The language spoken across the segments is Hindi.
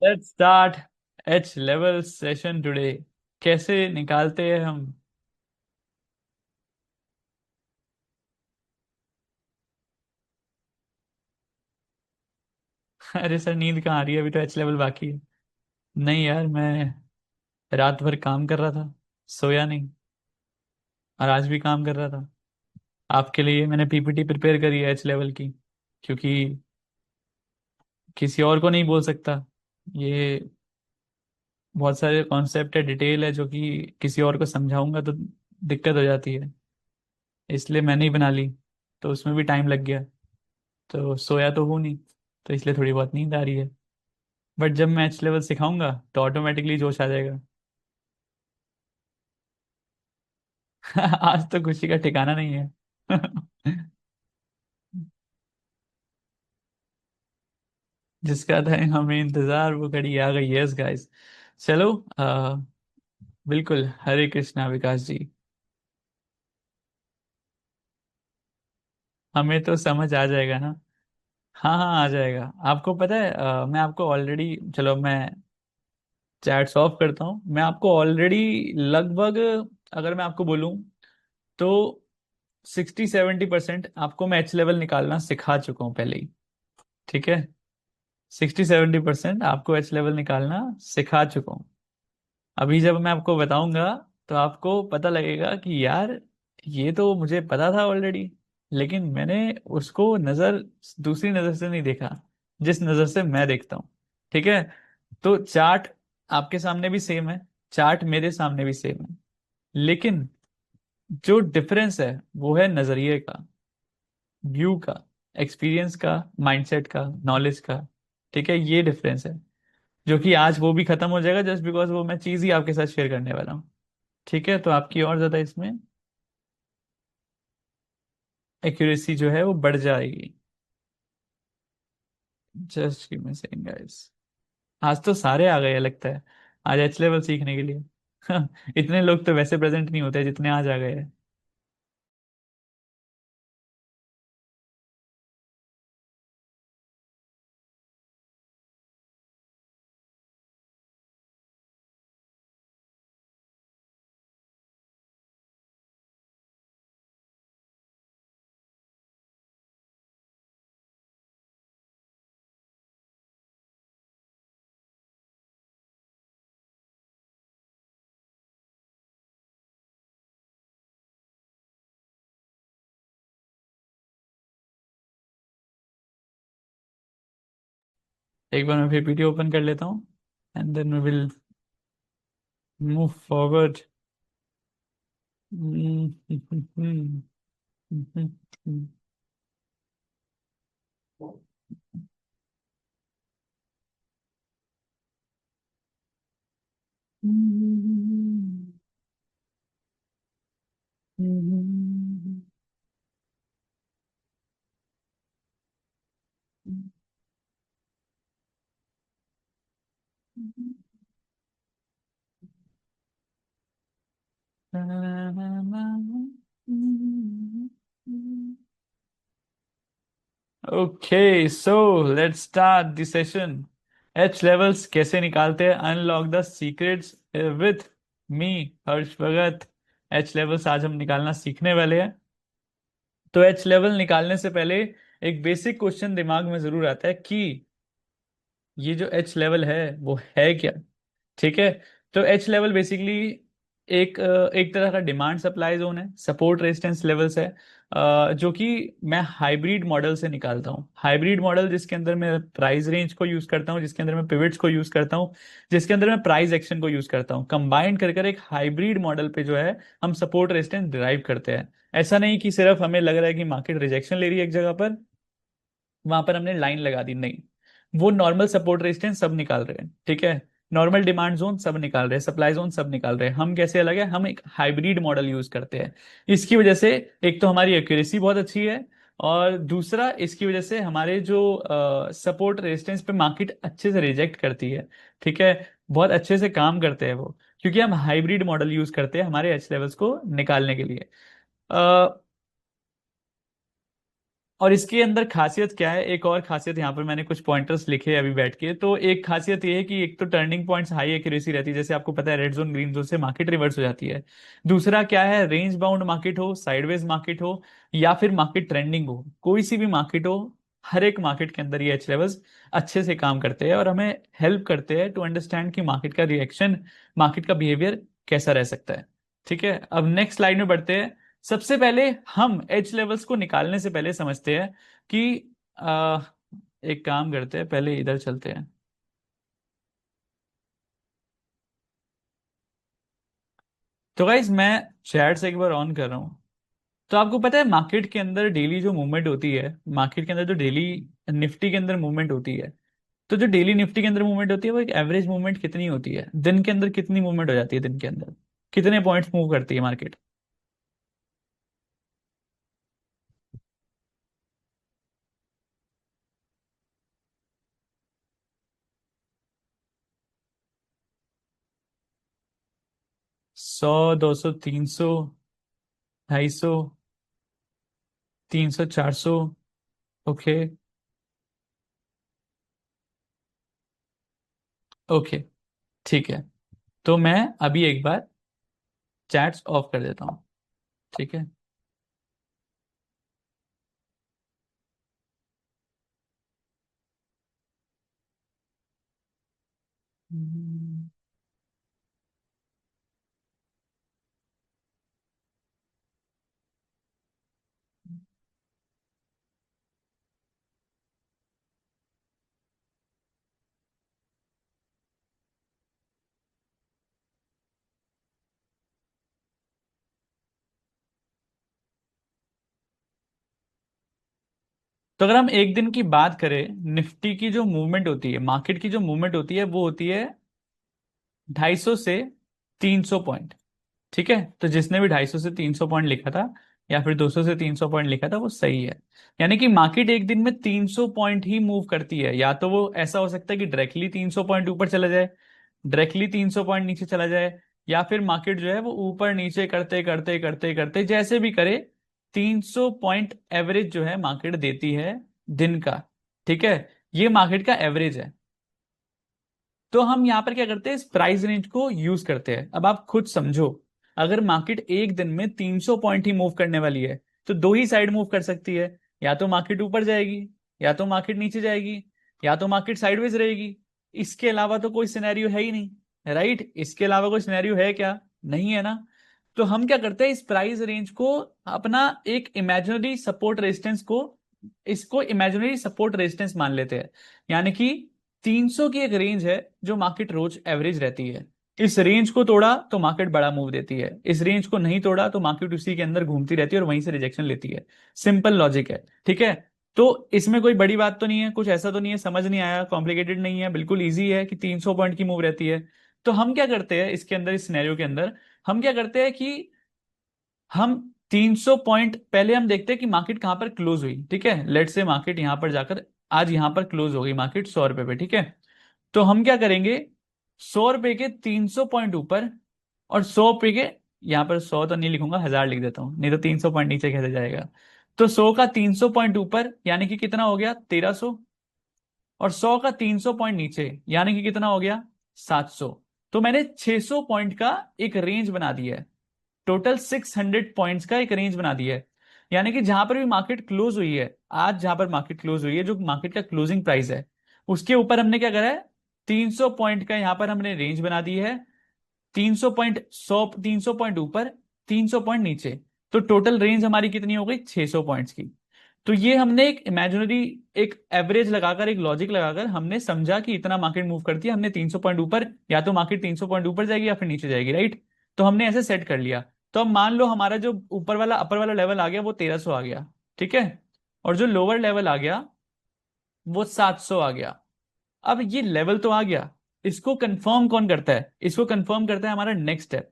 Let's start H level session today. कैसे निकालते हैं हम? अरे सर, नींद कहाँ आ रही है? अभी तो एच लेवल बाकी है। नहीं यार, मैं रात भर काम कर रहा था, सोया नहीं। और आज भी काम कर रहा था। आपके लिए मैंने पीपीटी प्रिपेयर करी है एच लेवल की, क्योंकि किसी और को नहीं बोल सकता। ये बहुत सारे कॉन्सेप्ट है, डिटेल है, जो कि किसी और को समझाऊंगा तो दिक्कत हो जाती है। इसलिए मैंने ही बना ली। तो उसमें भी टाइम लग गया। तो सोया तो हूँ नहीं, तो इसलिए थोड़ी बहुत नींद आ रही है। बट जब मैं एच लेवल सिखाऊंगा तो ऑटोमेटिकली जोश आ जाएगा। आज तो खुशी का ठिकाना नहीं है। जिसका था हमें इंतजार, वो घड़ी आ गई। Yes guys. चलो। बिल्कुल, हरे कृष्णा विकास जी। हमें तो समझ आ जाएगा ना। हाँ हाँ, आ जाएगा। आपको पता है, मैं आपको ऑलरेडी, चलो मैं चैट्स ऑफ करता हूँ। मैं आपको ऑलरेडी लगभग, अगर मैं आपको बोलूँ तो 60-70% आपको मैं एच लेवल निकालना सिखा चुका हूँ पहले ही। ठीक है। 60-70% आपको एच लेवल निकालना सिखा चुका हूँ। अभी जब मैं आपको बताऊंगा तो आपको पता लगेगा कि यार, ये तो मुझे पता था ऑलरेडी, लेकिन मैंने उसको दूसरी नजर से नहीं देखा, जिस नजर से मैं देखता हूँ। ठीक है। तो चार्ट आपके सामने भी सेम है, चार्ट मेरे सामने भी सेम है, लेकिन जो डिफरेंस है वो है नजरिए का, व्यू का, एक्सपीरियंस का, माइंडसेट का, नॉलेज का। ठीक है, ये डिफरेंस है, जो कि आज वो भी खत्म हो जाएगा, जस्ट बिकॉज वो मैं चीज ही आपके साथ शेयर करने वाला हूँ। ठीक है, तो आपकी और ज्यादा इसमें एक्यूरेसी जो है वो बढ़ जाएगी। Just give me second guys. आज तो सारे आ गए लगता है, आज एच लेवल सीखने के लिए। इतने लोग तो वैसे प्रेजेंट नहीं होते जितने आज आ गए हैं। एक बार मैं फिर पीटी ओपन कर लेता हूँ, and then we will move forward. Okay, so let's start the session. H levels कैसे निकालते हैं? Unlock the secrets with me, Harsh Bhagat. H levels आज हम निकालना सीखने वाले हैं। तो एच लेवल निकालने से पहले एक बेसिक क्वेश्चन दिमाग में जरूर आता है कि ये जो एच लेवल है वो है क्या। ठीक है। तो एच लेवल बेसिकली एक तरह का डिमांड सप्लाई जोन है, सपोर्ट रेजिस्टेंस लेवल्स है, जो कि मैं हाइब्रिड मॉडल से निकालता हूँ। हाइब्रिड मॉडल जिसके अंदर मैं प्राइस रेंज को यूज करता हूँ, जिसके अंदर मैं पिवट्स को यूज करता हूँ, जिसके अंदर मैं प्राइस एक्शन को यूज करता हूँ, कंबाइंड कर कर एक हाइब्रिड मॉडल पे जो है हम सपोर्ट रेजिस्टेंस डिराइव करते हैं। ऐसा नहीं कि सिर्फ हमें लग रहा है कि मार्केट रिजेक्शन ले रही है एक जगह पर, वहां पर हमने लाइन लगा दी, नहीं। वो नॉर्मल सपोर्ट रेजिस्टेंस सब निकाल रहे हैं। ठीक है। नॉर्मल डिमांड जोन सब निकाल रहे हैं, सप्लाई जोन सब निकाल रहे हैं। हम कैसे अलग है? हम एक हाइब्रिड मॉडल यूज करते हैं। इसकी वजह से एक तो हमारी एक्यूरेसी बहुत अच्छी है, और दूसरा इसकी वजह से हमारे जो सपोर्ट रेजिस्टेंस पे मार्केट अच्छे से रिजेक्ट करती है। ठीक है। बहुत अच्छे से काम करते हैं वो, क्योंकि हम हाइब्रिड मॉडल यूज करते हैं हमारे एच लेवल्स को निकालने के लिए। और इसके अंदर खासियत क्या है, एक और खासियत, यहाँ पर मैंने कुछ पॉइंटर्स लिखे हैं अभी बैठ के। तो एक खासियत ये है कि एक तो टर्निंग पॉइंट्स हाई एक्यूरेसी रहती है, जैसे आपको पता है रेड जोन ग्रीन जोन से मार्केट रिवर्स हो जाती है। दूसरा क्या है, रेंज बाउंड मार्केट हो, साइडवेज मार्केट हो, या फिर मार्केट ट्रेंडिंग हो, कोई सी भी मार्केट हो, हर एक मार्केट के अंदर ये एच लेवल्स अच्छे से काम करते हैं और हमें हेल्प करते हैं टू अंडरस्टैंड कि मार्केट का रिएक्शन, मार्केट का बिहेवियर कैसा रह सकता है। ठीक है, अब नेक्स्ट स्लाइड में बढ़ते हैं। सबसे पहले हम एच लेवल्स को निकालने से पहले समझते हैं कि एक काम करते हैं, पहले इधर चलते हैं। तो गाइज मैं चैट से एक बार ऑन कर रहा हूँ। तो आपको पता है मार्केट के अंदर डेली जो मूवमेंट होती है, मार्केट के अंदर जो डेली निफ्टी के अंदर मूवमेंट होती है, तो जो डेली निफ्टी के अंदर मूवमेंट होती है वो एक एवरेज मूवमेंट कितनी होती है, दिन के अंदर कितनी मूवमेंट हो जाती है, दिन के अंदर कितने पॉइंट्स मूव करती है मार्केट? 100, 200, 300, 250, 300, 400? ओके। ओके, ठीक है। तो मैं अभी एक बार चैट्स ऑफ कर देता हूँ। ठीक है। हम्म। तो अगर हम एक दिन की बात करें, निफ्टी की जो मूवमेंट होती है, मार्केट की जो मूवमेंट होती है, वो होती है 250 से 300 पॉइंट। ठीक है, तो जिसने भी 250 से 300 पॉइंट लिखा था या फिर 200 से 300 पॉइंट लिखा था वो सही है। यानी कि मार्केट एक दिन में 300 पॉइंट ही मूव करती है। या तो वो ऐसा हो सकता है कि डायरेक्टली 300 पॉइंट ऊपर चला जाए, डायरेक्टली 300 पॉइंट नीचे चला जाए, या फिर मार्केट जो है वो ऊपर नीचे करते करते करते करते जैसे भी करे, 300 पॉइंट एवरेज जो है मार्केट देती है दिन का। ठीक है, ये मार्केट का एवरेज है। तो हम यहाँ पर क्या करते हैं, इस प्राइस रेंज को यूज करते हैं। अब आप खुद समझो, अगर मार्केट एक दिन में 300 पॉइंट ही मूव करने वाली है, तो दो ही साइड मूव कर सकती है। या तो मार्केट ऊपर जाएगी, या तो मार्केट नीचे जाएगी, या तो मार्केट साइडवेज रहेगी। इसके अलावा तो कोई सिनेरियो है ही नहीं, राइट? इसके अलावा कोई सिनेरियो है क्या? नहीं है ना। तो हम क्या करते हैं, इस प्राइस रेंज को अपना एक इमेजिनरी सपोर्ट रेजिस्टेंस को, इसको इमेजिनरी सपोर्ट रेजिस्टेंस मान लेते हैं। यानी कि 300 की एक रेंज है जो मार्केट रोज एवरेज रहती है। इस रेंज को तोड़ा तो मार्केट बड़ा मूव देती है, इस रेंज को नहीं तोड़ा तो मार्केट उसी के अंदर घूमती रहती है और वहीं से रिजेक्शन लेती है। सिंपल लॉजिक है। ठीक है, तो इसमें कोई बड़ी बात तो नहीं है, कुछ ऐसा तो नहीं है, समझ नहीं आया, कॉम्प्लिकेटेड नहीं है, बिल्कुल इजी है कि 300 पॉइंट की मूव रहती है। तो हम क्या करते हैं इसके अंदर, इस सिनेरियो के अंदर हम क्या करते हैं कि हम 300 पॉइंट पहले हम देखते हैं कि मार्केट कहां पर क्लोज हुई। ठीक है, लेट से मार्केट यहां पर जाकर आज यहां पर क्लोज हो गई मार्केट 100 रुपए पे। ठीक है, तो हम क्या करेंगे, 100 रुपए के 300 पॉइंट ऊपर और 100 पे के, यहाँ पर 100 तो नहीं लिखूंगा, 1000 लिख देता हूँ, नहीं तो 300 पॉइंट नीचे कैसे जाएगा। तो 100 का 300 पॉइंट ऊपर यानी कि कितना हो गया, 1300। और 100 का 300 पॉइंट नीचे यानी कि कितना हो गया, 700। तो मैंने 600 पॉइंट का एक रेंज बना दिया है, टोटल 600 पॉइंट्स का एक रेंज बना दिया है। यानी कि जहां पर भी मार्केट क्लोज हुई है, आज जहां पर मार्केट क्लोज हुई है, जो मार्केट का क्लोजिंग प्राइस है, उसके ऊपर हमने क्या करा है, 300 पॉइंट का यहां पर हमने रेंज बना दी है। 300 पॉइंट, 100, 300 पॉइंट ऊपर, 300 पॉइंट नीचे। तो टोटल रेंज हमारी कितनी हो गई, 600 पॉइंट्स की। तो ये हमने एक इमेजिनरी, एक एवरेज लगाकर, एक लॉजिक लगाकर हमने समझा कि इतना मार्केट मूव करती है, हमने 300 पॉइंट ऊपर, या तो मार्केट 300 पॉइंट ऊपर जाएगी या फिर नीचे जाएगी, राइट? तो हमने ऐसे सेट कर लिया। तो अब मान लो हमारा जो ऊपर वाला, अपर वाला लेवल आ गया वो 1300 आ गया। ठीक है, और जो लोअर लेवल आ गया वो 700 आ गया। अब ये लेवल तो आ गया, इसको कंफर्म कौन करता है, इसको कंफर्म करता है हमारा नेक्स्ट स्टेप।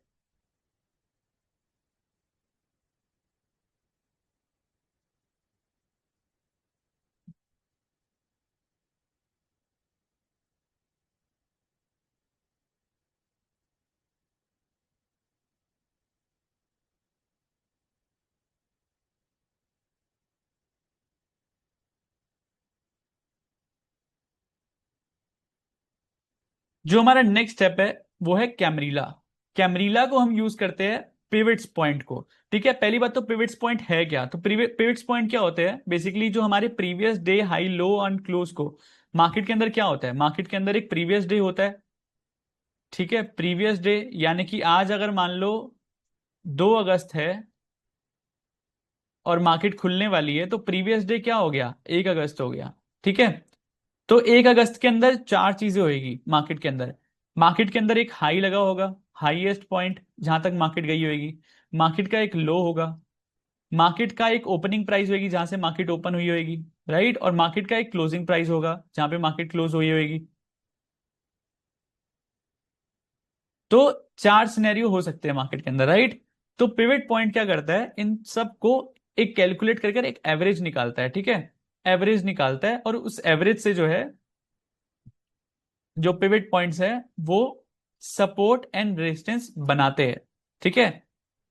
जो हमारा नेक्स्ट स्टेप है वो है कैमरीला। कैमरीला को हम यूज करते हैं पिवट्स पॉइंट को। ठीक है, पहली बात तो पिवट्स पॉइंट है क्या, तो पिवट्स पॉइंट क्या होते हैं, बेसिकली जो हमारे previous day high low and close को, मार्केट के अंदर क्या होता है, मार्केट के अंदर एक प्रीवियस डे होता है। ठीक है, प्रीवियस डे यानी कि आज अगर मान लो 2 अगस्त है और मार्केट खुलने वाली है, तो प्रीवियस डे क्या हो गया, 1 अगस्त हो गया। ठीक है, तो 1 अगस्त के अंदर चार चीजें होगी मार्केट के अंदर। मार्केट के अंदर एक हाई लगा होगा, हाईएस्ट पॉइंट जहां तक मार्केट गई होगी। मार्केट का एक लो होगा। मार्केट का एक ओपनिंग प्राइस होगी जहां से मार्केट ओपन हुई होगी। राइट, और मार्केट का एक क्लोजिंग प्राइस होगा जहां पे मार्केट क्लोज हुई होगी। तो चार सिनेरियो हो सकते हैं मार्केट के अंदर। राइट, तो पिवट पॉइंट क्या करता है, इन सब को एक कैलकुलेट करके एक एवरेज निकालता है। ठीक है, एवरेज निकालता है, और उस एवरेज से जो है, जो पिवट पॉइंट्स है वो सपोर्ट एंड रेजिस्टेंस बनाते हैं। ठीक है,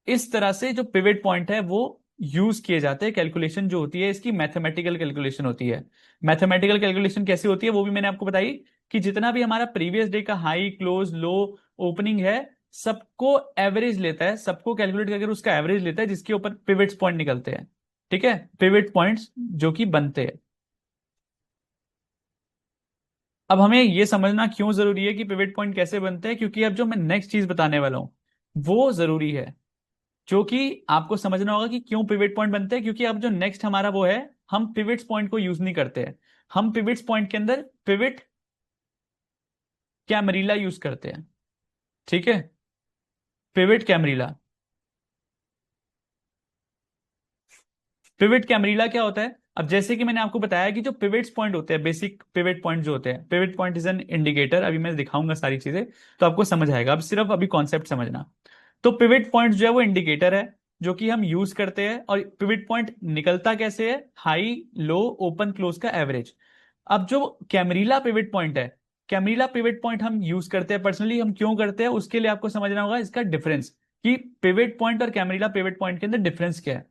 इस तरह से जो पिवट पॉइंट है वो यूज किए जाते हैं। कैलकुलेशन जो होती है इसकी मैथमेटिकल कैलकुलेशन होती है। मैथमेटिकल कैलकुलेशन कैसे होती है वो भी मैंने आपको बताई, कि जितना भी हमारा प्रीवियस डे का हाई क्लोज लो ओपनिंग है, सबको एवरेज लेता है, सबको कैलकुलेट करके उसका एवरेज लेता है, जिसके ऊपर पिवट पॉइंट निकलते हैं। ठीक है, पिवट पॉइंट्स जो कि बनते हैं। अब हमें यह समझना क्यों जरूरी है कि पिवट पॉइंट कैसे बनते हैं, क्योंकि अब जो मैं नेक्स्ट चीज बताने वाला हूं वो जरूरी है। जो कि आपको समझना होगा कि क्यों पिवट पॉइंट बनते हैं, क्योंकि अब जो नेक्स्ट हमारा वो है, हम पिवट्स पॉइंट को यूज नहीं करते हैं। हम पिवट्स पॉइंट के अंदर पिवट कैमरीला यूज करते हैं। ठीक है, पिवट कैमरीला। पिवट कैमरीला क्या होता है, अब जैसे कि मैंने आपको बताया कि जो पिवट्स पॉइंट होते हैं, बेसिक पिवट पॉइंट जो होते हैं, pivot point is an indicator, अभी मैं दिखाऊंगा सारी चीजें तो आपको समझ आएगा। अब सिर्फ अभी कॉन्सेप्ट समझना। तो पिवट पॉइंट जो है वो इंडिकेटर है जो कि हम यूज करते हैं, और पिवट पॉइंट निकलता कैसे है, हाई लो ओपन क्लोज का एवरेज। अब जो कैमरीला पिवट पॉइंट है, कैमरीला पिवट पॉइंट हम यूज करते हैं पर्सनली, हम क्यों करते हैं उसके लिए आपको समझना होगा इसका डिफरेंस, कि पिवट पॉइंट और कैमरीला पिवट पॉइंट के अंदर डिफरेंस क्या है।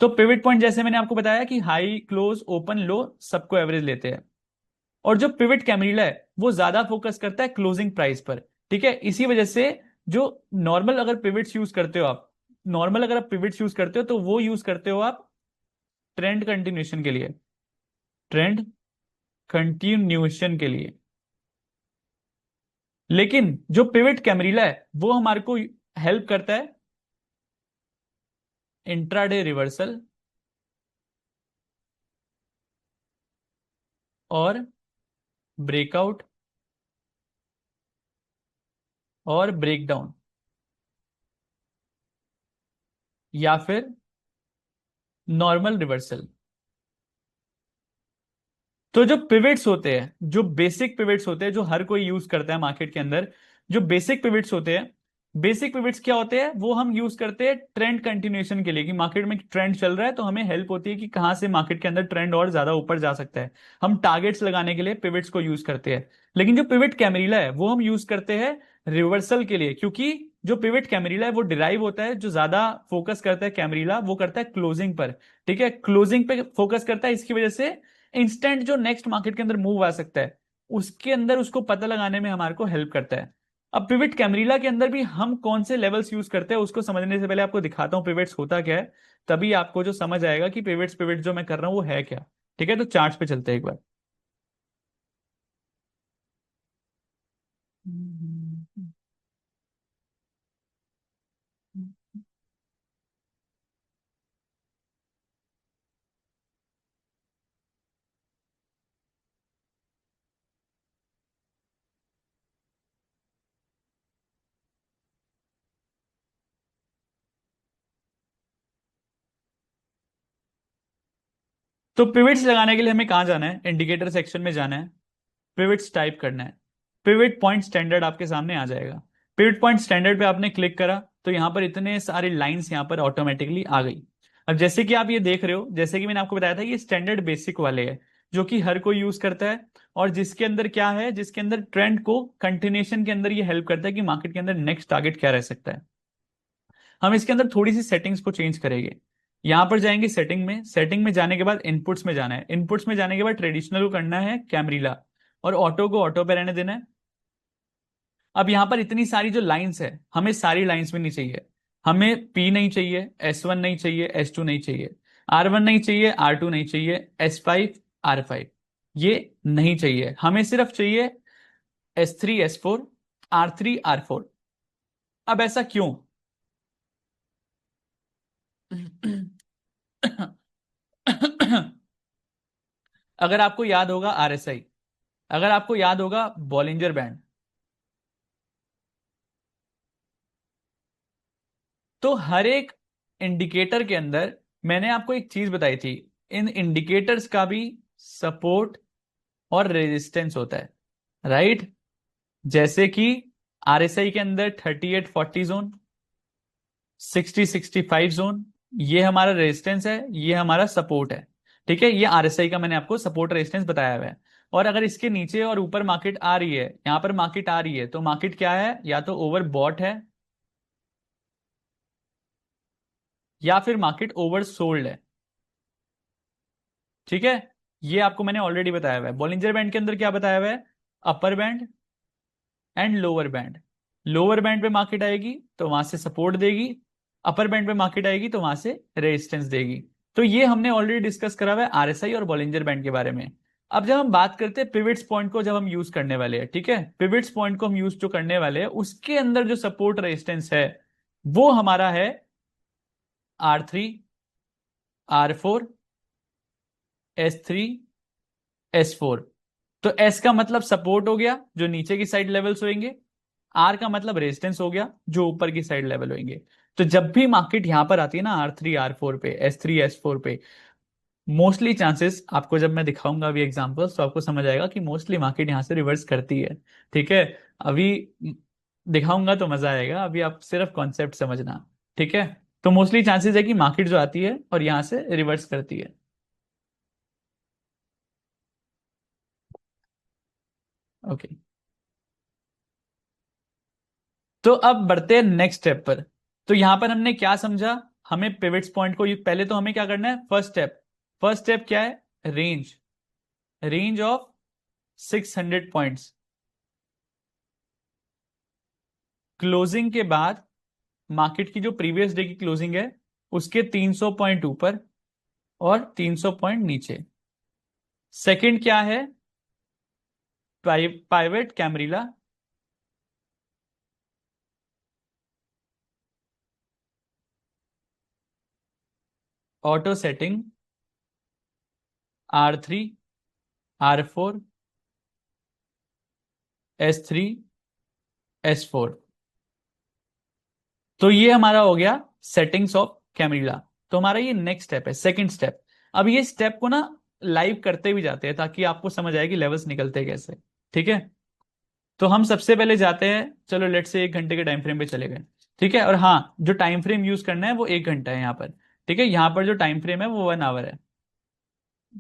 तो पिवट पॉइंट जैसे मैंने आपको बताया कि हाई क्लोज ओपन लो सबको एवरेज लेते हैं, और जो पिवट कैमरीला है वो ज्यादा फोकस करता है क्लोजिंग प्राइस पर। ठीक है, इसी वजह से जो नॉर्मल अगर पिवट्स यूज करते हो आप, नॉर्मल अगर आप पिवट्स यूज करते हो तो वो यूज करते हो आप ट्रेंड कंटिन्यूएशन के लिए, ट्रेंड कंटिन्यूएशन के लिए। लेकिन जो पिवट कैमरीला है वो हमारे को हेल्प करता है इंट्राडे रिवर्सल और ब्रेकआउट और ब्रेकडाउन, या फिर नॉर्मल रिवर्सल। तो जो पिवट्स होते हैं, जो बेसिक पिवट्स होते हैं, जो हर कोई यूज करता है मार्केट के अंदर, जो बेसिक पिवट्स होते हैं, बेसिक पिवट्स क्या होते हैं, वो हम यूज करते हैं ट्रेंड कंटिन्यूएशन के लिए, कि मार्केट में ट्रेंड चल रहा है तो हमें हेल्प होती है कि कहां से मार्केट के अंदर ट्रेंड और ज्यादा ऊपर जा सकता है। हम टारगेट्स लगाने के लिए पिवट्स को यूज करते हैं। लेकिन जो पिवट कैमरीला है वो हम यूज करते हैं रिवर्सल के लिए, क्योंकि जो पिवट कैमरीला है वो डिराइव होता है, जो ज्यादा फोकस करता है कैमरीला वो करता है क्लोजिंग पर। ठीक है, क्लोजिंग पे फोकस करता है, इसकी वजह से इंस्टेंट जो नेक्स्ट मार्केट के अंदर मूव आ सकता है उसके अंदर उसको पता लगाने में हमारे को हेल्प करता है। अब पिवट कैमरीला के अंदर भी हम कौन से लेवल्स यूज करते हैं उसको समझने से पहले आपको दिखाता हूँ पिवट्स होता क्या है, तभी आपको जो समझ आएगा कि पिवट्स पिवट जो मैं कर रहा हूँ वो है क्या। ठीक है, तो चार्ट्स पे चलते हैं एक बार। तो पिवट्स लगाने के लिए हमें कहाँ जाना है, इंडिकेटर सेक्शन में जाना है, पिवट्स टाइप करना है। पिवट पॉइंट स्टैंडर्ड आपके सामने आ जाएगा। पिवट पॉइंट स्टैंडर्ड पे आपने क्लिक करा तो यहाँ पर इतने सारे लाइंस यहाँ पर ऑटोमेटिकली आ गई। अब जैसे कि आप ये देख रहे हो, जैसे कि मैंने आपको बताया था, ये स्टैंडर्ड बेसिक वाले हैं जो कि हर कोई यूज करता है, और जिसके अंदर क्या है, जिसके अंदर ट्रेंड को कंटिन्यूएशन के अंदर ये हेल्प करता है कि मार्केट के अंदर नेक्स्ट टारगेट क्या रह सकता है। हम इसके अंदर थोड़ी सी सेटिंग्स को चेंज करेंगे। यहां पर जाएंगे सेटिंग में, सेटिंग में जाने के बाद इनपुट्स में जाना है, इनपुट्स में जाने के बाद ट्रेडिशनल को करना है कैमरीला, और ऑटो को ऑटो पे रहने देना है। अब यहां पर इतनी सारी जो लाइंस है, हमें सारी लाइंस में नहीं चाहिए। हमें पी नहीं चाहिए, S1 नहीं चाहिए, S2 नहीं चाहिए, R1 नहीं चाहिए, R2 नहीं चाहिए, S5, R5 ये नहीं चाहिए। हमें सिर्फ चाहिए S3, S4, R3, R4। अब ऐसा क्यों? अगर आपको याद होगा RSI, अगर आपको याद होगा बॉलिंजर बैंड, तो हर एक इंडिकेटर के अंदर मैंने आपको एक चीज बताई थी, इन इंडिकेटर्स का भी सपोर्ट और रेजिस्टेंस होता है, राइट? जैसे कि RSI के अंदर 38-40 जोन, 60-65 जोन, ये हमारा रेजिस्टेंस है, ये हमारा सपोर्ट है। ठीक है, ये RSI का मैंने आपको सपोर्ट रेजिस्टेंस बताया हुआ है। और अगर इसके नीचे और ऊपर मार्केट आ रही है, यहां पर मार्केट आ रही है, तो मार्केट क्या है? या तो ओवर बॉट है, या फिर मार्केट ओवर सोल्ड है। ठीक है, ये आपको मैंने ऑलरेडी बताया हुआ है। बॉलिंजर बैंड के अंदर क्या बताया हुआ है? Upper band and lower band. Lower band पे मार्केट आएगी तो वहां से सपोर्ट देगी, अपर बैंड पे मार्केट आएगी तो वहां से रेजिस्टेंस देगी। तो ये हमने ऑलरेडी डिस्कस करा हुआ है RSI और बॉलिंजर बैंड के बारे में। अब जब हम बात करते हैं पिविट्स पॉइंट को, जब हम यूज करने वाले हैं, ठीक है, पिविट्स पॉइंट को हम यूज जो करने वाले हैं, उसके अंदर जो सपोर्ट रेजिस्टेंस है वो हमारा है R3, R4, S3, S4। तो S का मतलब सपोर्ट हो गया, जो नीचे की साइड लेवल्स होंगे। R का मतलब रेजिस्टेंस हो गया, जो ऊपर की साइड लेवल होंगे। तो जब भी मार्केट यहां पर आती है ना, R3, R4 पे, S3, S4 पे, मोस्टली चांसेस आपको जब मैं दिखाऊंगा अभी एग्जांपल्स, तो आपको समझ आएगा कि मोस्टली मार्केट यहां से रिवर्स करती है। ठीक है, अभी दिखाऊंगा तो मजा आएगा, अभी आप सिर्फ कॉन्सेप्ट समझना। ठीक है, तो मोस्टली चांसेस है कि मार्केट जो आती है और यहां से रिवर्स करती है। ओके, तो अब बढ़ते हैं नेक्स्ट स्टेप पर। तो यहां पर हमने क्या समझा? हमें पिवट्स पॉइंट को पहले तो हमें क्या करना है? फर्स्ट स्टेप, फर्स्ट स्टेप क्या है? Range, range of 600 points. Closing के बाद, मार्केट की जो प्रीवियस डे की क्लोजिंग है उसके 300 पॉइंट ऊपर और 300 पॉइंट नीचे। सेकंड क्या है? पाइवेट कैमरीला, auto setting, R3, R4, S3, S4। तो ये हमारा हो गया सेटिंग्स ऑफ कैमरीला। तो हमारा ये नेक्स्ट स्टेप है, सेकंड स्टेप। अब ये स्टेप को ना लाइव करते भी जाते हैं ताकि आपको समझ आए कि लेवल्स निकलते हैं कैसे। ठीक है, तो हम सबसे पहले जाते हैं, चलो लेट से 1 घंटे के टाइम फ्रेम पे चले गए। ठीक है, और हाँ, जो टाइम फ्रेम यूज करना है वो 1 घंटा है यहाँ पर। ठीक है, यहाँ पर जो टाइम फ्रेम है वो 1 आवर है।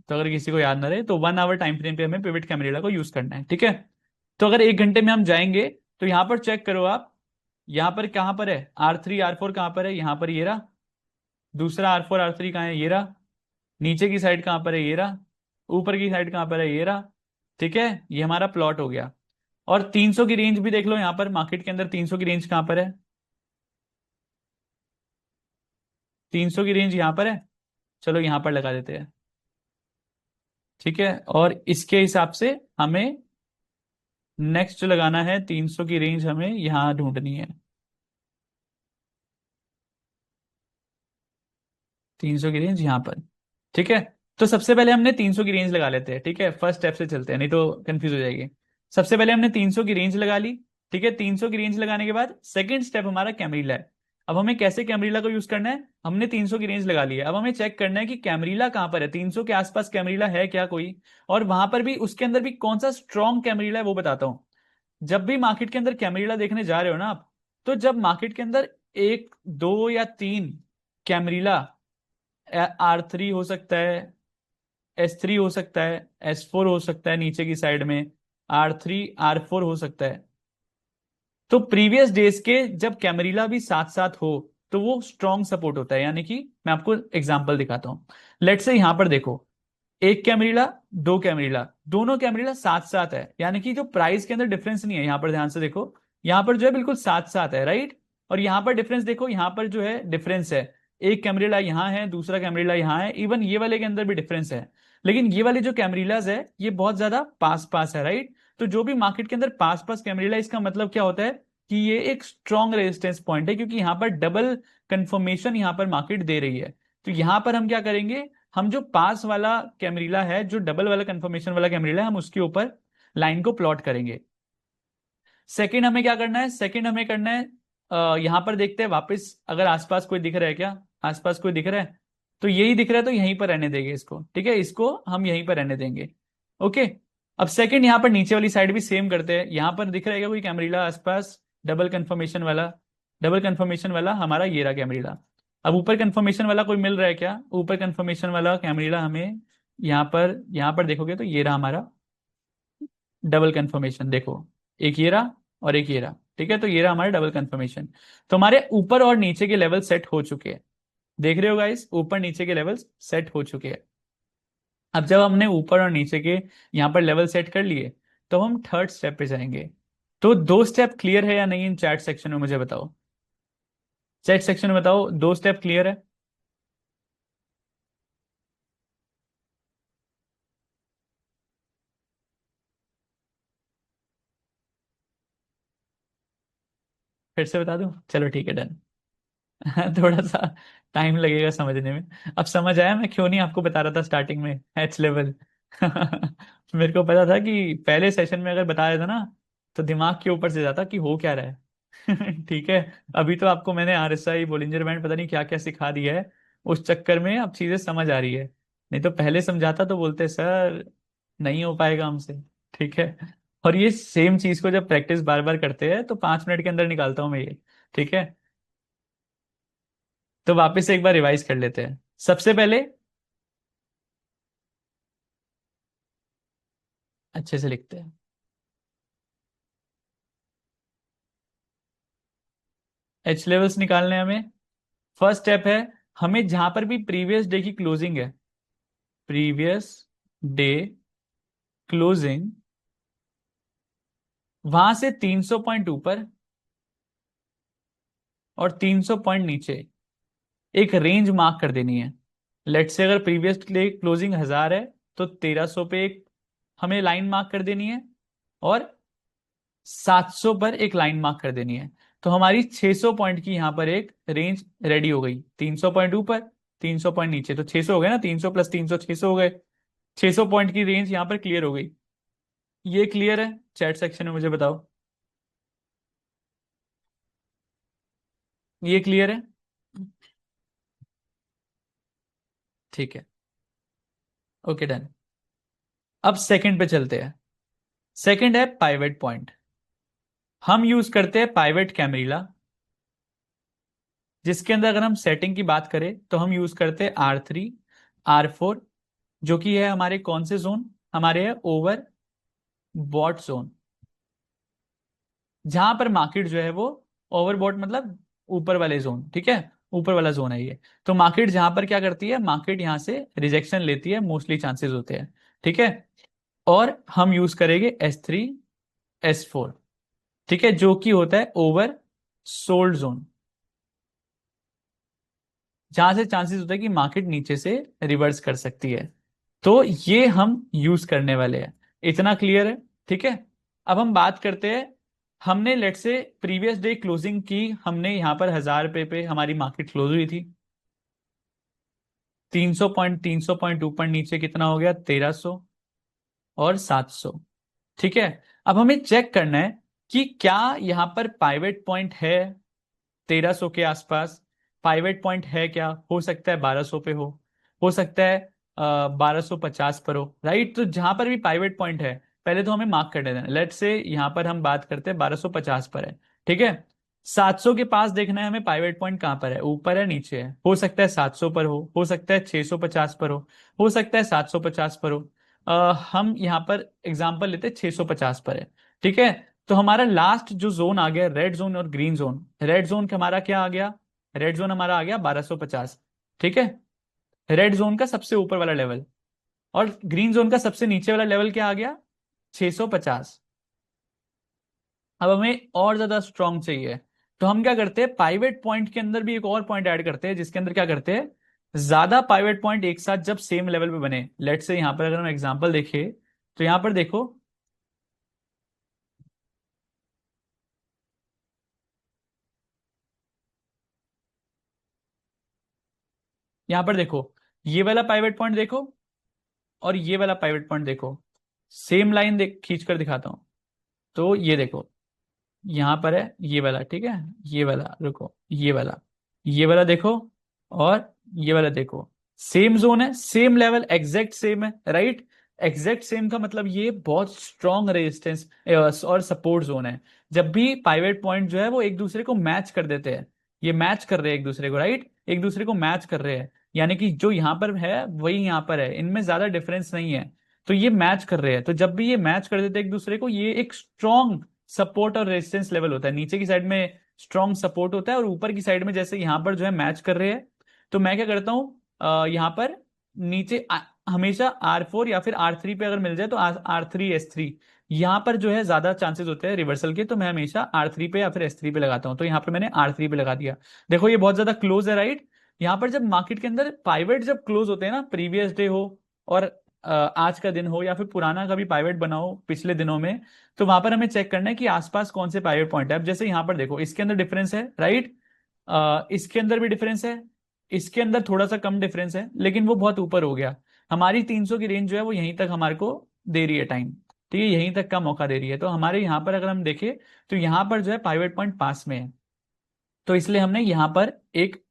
तो अगर किसी को याद ना रहे, तो 1 आवर टाइम फ्रेम पे हमें पिवट कैमरेला को यूज करना है। ठीक है, तो अगर 1 घंटे में हम जाएंगे, तो यहाँ पर चेक करो आप, यहाँ पर कहाँ पर है? R3, R4 कहाँ पर है? यहाँ पर ये रहा। दूसरा R4, R3 कहाँ है? ये रहा। नीचे की साइड कहाँ पर है? ये रहा। ऊपर की साइड कहाँ पर है? ये रहा। ठीक है, ये हमारा प्लॉट हो गया। और 300 की रेंज भी देख लो, यहाँ पर मार्केट के अंदर 300 की रेंज कहाँ पर है? 300 की रेंज यहाँ पर है। चलो यहाँ पर लगा देते हैं। ठीक है, और इसके हिसाब से हमें नेक्स्ट जो लगाना है, 300 की रेंज हमें यहाँ ढूंढनी है। 300 की रेंज यहाँ पर। ठीक है, तो सबसे पहले हमने 300 की रेंज लगा लेते हैं। ठीक है, फर्स्ट स्टेप से चलते हैं, नहीं तो कंफ्यूज हो जाएगी। सबसे पहले हमने 300 की रेंज लगा ली। ठीक है, 300 की रेंज लगाने के बाद सेकंड स्टेप हमारा कैमरीला है। अब हमें कैसे कैमरीला को यूज करना है? हमने 300 की रेंज लगा ली है, अब हमें चेक करना है कि कैमरीला कहाँ पर है, 300 के आसपास कैमरीला है क्या कोई। और वहां पर भी, उसके अंदर भी कौन सा स्ट्रॉन्ग कैमरीला है वो बताता हूँ। जब भी मार्केट के अंदर कैमरीला देखने जा रहे हो ना आप, तो जब मार्केट के अंदर 1, 2 या 3 कैमरीला, R3 हो सकता है, S3 हो सकता है, S4 हो सकता है, नीचे की साइड में R3, R4 हो सकता है, तो प्रीवियस डेज के जब कैमरीला भी साथ साथ हो, तो वो स्ट्रॉन्ग सपोर्ट होता है। यानी कि मैं आपको एग्जांपल दिखाता हूं। लेट्स से यहां पर देखो, एक कैमरीला, दो कैमरीला, दोनों कैमरीला साथ साथ है, यानी कि जो प्राइस के अंदर डिफरेंस नहीं है। यहां पर ध्यान से देखो, यहाँ पर जो है बिल्कुल साथ साथ है, राइट। और यहाँ पर डिफरेंस देखो, यहाँ पर जो है डिफरेंस है, एक कैमरीला यहाँ है, दूसरा कैमरीला यहाँ है, इवन ये वाले के अंदर भी डिफरेंस है। लेकिन ये वाले जो कैमरीलाज है ये बहुत ज्यादा पास पास है, राइट। तो जो भी मार्केट के अंदर पास पास कैमरीला, इसका मतलब क्या होता है कि ये एक स्ट्रॉन्ग रेजिस्टेंस पॉइंट है, क्योंकि यहाँ पर डबल कंफर्मेशन यहाँ पर मार्केट दे रही है। तो यहाँ पर हम क्या करेंगे, हम जो पास वाला कैमरीला है, जो डबल वाला कंफर्मेशन वाला कैमरीला है, हम उसके ऊपर लाइन को प्लॉट करेंगे। सेकंड हमें क्या करना है, सेकंड हमें करना है, यहां पर देखते हैं वापस अगर आसपास कोई दिख रहा है क्या, आसपास कोई दिख रहा है, तो यही दिख रहा है तो यहीं पर रहने देंगे इसको, ठीक है, इसको हम यहीं पर रहने देंगे। ओके। अब सेकंड यहां पर नीचे वाली साइड भी सेम करते हैं, यहां पर दिख रहा है क्या कोई कैमरीला आसपास, डबल कंफर्मेशन वाला, डबल कंफर्मेशन वाला हमारा ये रहा कैमरीला। अब ऊपर कंफर्मेशन वाला कोई मिल रहा है क्या, ऊपर कंफर्मेशन वाला कैमरीला हमें यहाँ पर देखोगे तो ये रहा हमारा डबल कंफर्मेशन, देखो, एक ये रहा और एक ये रहा, ठीक है, तो ये रहा हमारा डबल कंफर्मेशन। तो हमारे ऊपर और नीचे के लेवल सेट हो चुके हैं, देख रहे हो गाइस, ऊपर नीचे के लेवल्स सेट हो चुके हैं। अब जब हमने ऊपर और नीचे के यहाँ पर लेवल सेट कर लिए, तो हम थर्ड स्टेप पे जाएंगे। तो दो स्टेप क्लियर है या नहीं इन चैट सेक्शन में, मुझे बताओ, चैट सेक्शन में बताओ, दो स्टेप क्लियर है। फिर से बता दूं, चलो ठीक है, डन। थोड़ा सा टाइम लगेगा समझने में। अब समझ आया मैं क्यों नहीं आपको बता रहा था स्टार्टिंग में एच लेवल। मेरे को पता था कि पहले सेशन में अगर बता देता ना, तो दिमाग के ऊपर से जाता कि हो क्या रहा है। ठीक है। अभी तो आपको मैंने आरएसआई, बोलिंजर बैंड, पता नहीं क्या क्या सिखा दिया है, उस चक्कर में अब चीजें समझ आ रही है। नहीं तो पहले समझाता तो बोलते सर नहीं हो पाएगा हमसे। ठीक है। और ये सेम चीज को जब प्रैक्टिस बार बार करते हैं तो 5 मिनट के अंदर निकालता हूँ मैं ये। ठीक है। तो वापस से एक बार रिवाइज कर लेते हैं। सबसे पहले अच्छे से लिखते हैं, एच लेवल्स निकालने हैं हमें। फर्स्ट स्टेप है, हमें जहां पर भी प्रीवियस डे की क्लोजिंग है, प्रीवियस डे क्लोजिंग, वहां से 300 पॉइंट ऊपर और 300 पॉइंट नीचे एक रेंज मार्क कर देनी है। लेट से अगर प्रीवियस डे क्लोजिंग 1000 है, तो 1300 पे एक हमें लाइन मार्क कर देनी है, और 700 पर एक लाइन मार्क कर देनी है। तो हमारी 600 पॉइंट की यहां पर एक रेंज रेडी हो गई, 300 पॉइंट ऊपर, 300 पॉइंट नीचे, तो 600 हो गए ना, 300 प्लस 300 600 हो गए। 600 पॉइंट की रेंज यहां पर क्लियर हो गई। ये क्लियर है, चैट सेक्शन में मुझे बताओ, ये क्लियर है। ठीक है। Okay, done. अब सेकंड पे चलते हैं। सेकंड है पाइवेट पॉइंट। हम यूज करते हैं पाइवेट कैमरीला, जिसके अंदर अगर हम सेटिंग की बात करें तो हम यूज करते हैं R3, R4, जो कि है हमारे कौन से जोन, हमारे है ओवर बॉट जोन। जहां पर मार्केट जो है वो ओवरबॉट मतलब ऊपर वाले जोन, ठीक है, ऊपर वाला जोन है ये। तो मार्केट जहां पर क्या करती है, मार्केट यहां से रिजेक्शन लेती है, मोस्टली चांसेस होते हैं। ठीक है। और हम यूज करेंगे S3, S4, ठीक है, जो कि होता है ओवर सोल्ड जोन, जहां से चांसेस होता है कि मार्केट नीचे से रिवर्स कर सकती है। तो ये हम यूज करने वाले हैं। इतना क्लियर है। ठीक है। अब हम बात करते हैं, हमने लेट से प्रीवियस डे क्लोजिंग की, हमने यहां पर 1000 रुपये पे हमारी मार्केट क्लोज हुई थी। 300 पॉइंट ऊपर नीचे कितना हो गया, 1300 और 700। ठीक है। अब हमें चेक करना है कि क्या यहां पर पाइवेट पॉइंट है 1300 के आसपास, पाइवेट पॉइंट है क्या, हो सकता है 1200 पे हो सकता है 1250 पर हो, राइट। तो जहां पर भी पाइवेट पॉइंट है, पहले तो हमें मार्क कर देना है। लेट से यहां पर हम बात करते हैं 1250 पर है, ठीक है। 700 के पास देखना है हमें पाइवेट पॉइंट कहां पर है, ऊपर है नीचे है, हो सकता है 700 पर हो सकता है 650 पर हो सकता है 750 पर हो। हम यहाँ पर एग्जांपल लेते हैं 650 पर है। ठीक है। तो हमारा लास्ट जो जोन आ गया, रेड जोन और ग्रीन जोन, रेड जोन हमारा क्या आ गया, रेड जोन हमारा आ गया 1250। ठीक है, रेड जोन का सबसे ऊपर वाला लेवल। और ग्रीन जोन का सबसे नीचे वाला लेवल क्या आ गया, 650। अब हमें और ज्यादा स्ट्रांग चाहिए, तो हम क्या करते हैं, पाइवेट पॉइंट के अंदर भी एक और पॉइंट ऐड करते हैं, जिसके अंदर क्या करते हैं, ज्यादा पाइवेट पॉइंट एक साथ जब सेम लेवल पे बने। लेट से यहां पर अगर हम एग्जांपल देखें, तो यहां पर देखो, यहां पर देखो, ये वाला पाइवेट पॉइंट देखो और ये वाला पाइवेट पॉइंट देखो, सेम लाइन देख खींच कर दिखाता हूं। तो ये देखो, यहां पर है ये वाला, ठीक है, ये वाला, रुको, ये वाला देखो, और ये वाला देखो, सेम जोन है, सेम लेवल, एग्जैक्ट सेम है, राइट। एग्जैक्ट सेम का मतलब ये बहुत स्ट्रॉन्ग रेजिस्टेंस और सपोर्ट जोन है। जब भी पाइवेट पॉइंट जो है वो एक दूसरे को मैच कर देते हैं, ये मैच कर रहे हैं एक दूसरे को, राइट, एक दूसरे को मैच कर रहे हैं, यानी कि जो यहाँ पर है वही यहाँ पर है, इनमें ज्यादा डिफरेंस नहीं है। तो ये मैच कर रहे हैं, तो जब भी ये मैच कर देते हैं एक दूसरे को, ये एक स्ट्रॉन्ग सपोर्ट और रेजिस्टेंस लेवल होता है। नीचे की साइड में स्ट्रॉन्ग सपोर्ट होता है, और ऊपर की साइड में जैसे यहाँ पर जो है मैच कर रहे हैं, तो मैं क्या करता हूँ, यहाँ पर नीचे हमेशा R4 या फिर R3 पे अगर मिल जाए तो R3 S3, यहाँ पर जो है ज्यादा चांसेस होते हैं रिवर्सल के, तो मैं हमेशा R3 पे या फिर S3 पे लगाता हूँ। तो यहाँ पर मैंने R3 पे लगा दिया। देखो ये बहुत ज्यादा क्लोज है, राइट। यहाँ पर जब मार्केट के अंदर पाइवेट जब क्लोज होते हैं ना, प्रीवियस डे हो और आज का दिन हो या फिर पुराना कभी पाइवेट बना हो पिछले दिनों में, तो वहां पर हमें चेक करना है कि आसपास कौन से पाइवेट पॉइंट है। अब जैसे यहाँ पर देखो, इसके अंदर डिफरेंस है, राइट, इसके अंदर भी डिफरेंस है, इसके अंदर थोड़ा सा कम डिफरेंस है, लेकिन वो बहुत ऊपर हो गया। हमारी 300 की रेंज जो है वो यहीं तक हमारे को दे रही है टाइम, ठीक है, यहीं तक का मौका दे रही है। तो हमारे यहाँ पर अगर हम देखें, तो यहाँ पर जो है पाइवेट पॉइंट पास में है, तो इसलिए हमने यहाँ पर एक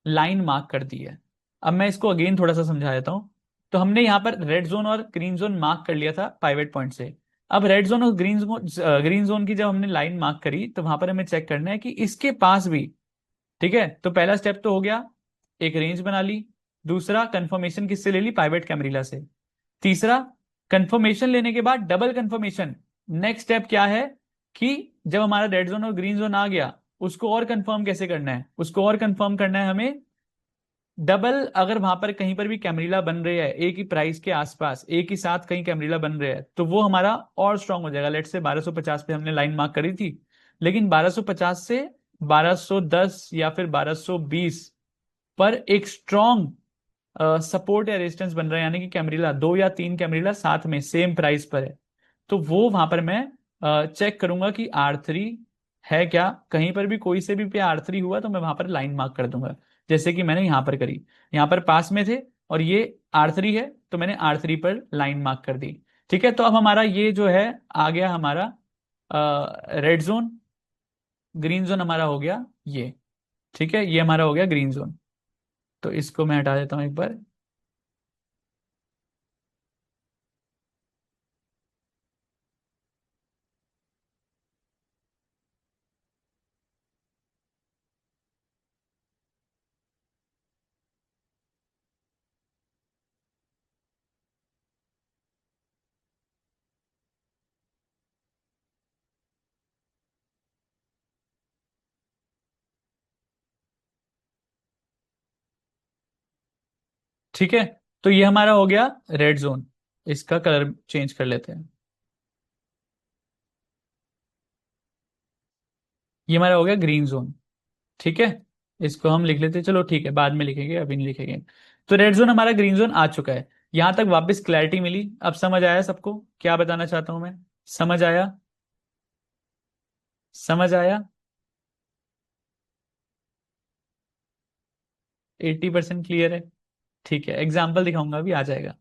लाइन मार्क कर दी है। अब मैं इसको अगेन थोड़ा सा समझा देता हूँ। तो हमने यहाँ पर रेड जोन और ग्रीन जोन मार्क कर लिया था पाइवेट पॉइंट से। अब रेड जोन और ग्रीन जोन की जब हमने लाइन मार्क करी, तो वहां पर हमें चेक करना है कि इसके पास भी, ठीक है, तो पहला स्टेप तो हो गया, एक रेंज बना ली। दूसरा, कंफर्मेशन किससे ले ली, पाइवेट कैमरीला से। तीसरा, कंफर्मेशन लेने के बाद डबल कंफर्मेशन। नेक्स्ट स्टेप क्या है कि जब हमारा रेड जोन और ग्रीन जोन आ गया, उसको और कंफर्म कैसे करना है, उसको और कंफर्म करना है हमें डबल। अगर वहां पर कहीं पर भी कैमरीला बन रहे हैं एक ही प्राइस के आसपास, एक ही साथ कहीं कैमरीला बन रहे हैं, तो वो हमारा और स्ट्रांग हो जाएगा। लेट से 1250 पे हमने लाइन मार्क करी थी, लेकिन 1250 से 1210 या फिर 1220 पर एक स्ट्रॉन्ग सपोर्ट या रेजिस्टेंस बन रहा है, यानी कि कैमरीला, दो या तीन कैमरीला साथ में सेम प्राइस पर है, तो वो वहां पर मैं चेक करूंगा कि R3 है क्या। कहीं पर भी कोई से भी पे R3 हुआ तो मैं वहां पर लाइन मार्क कर दूंगा, जैसे कि मैंने यहाँ पर करी। यहाँ पर पास में थे और ये R3 है, तो मैंने R3 पर लाइन मार्क कर दी। ठीक है, तो अब हमारा ये जो है आ गया हमारा रेड जोन, ग्रीन जोन हमारा हो गया ये, ठीक है, ये हमारा हो गया ग्रीन जोन। तो इसको मैं हटा देता हूँ एक बार। ठीक है, तो ये हमारा हो गया रेड जोन। इसका कलर चेंज कर लेते हैं, ये हमारा हो गया ग्रीन जोन। ठीक है, इसको हम लिख लेते हैं, चलो ठीक है, बाद में लिखेंगे, अभी नहीं लिखेंगे। तो रेड जोन हमारा ग्रीन जोन आ चुका है। यहां तक वापस क्लैरिटी मिली, अब समझ आया सबको क्या बताना चाहता हूं मैं, समझ आया, समझ आया, 80% क्लियर है। ठीक है, एग्जाम्पल दिखाऊंगा, अभी आ जाएगा।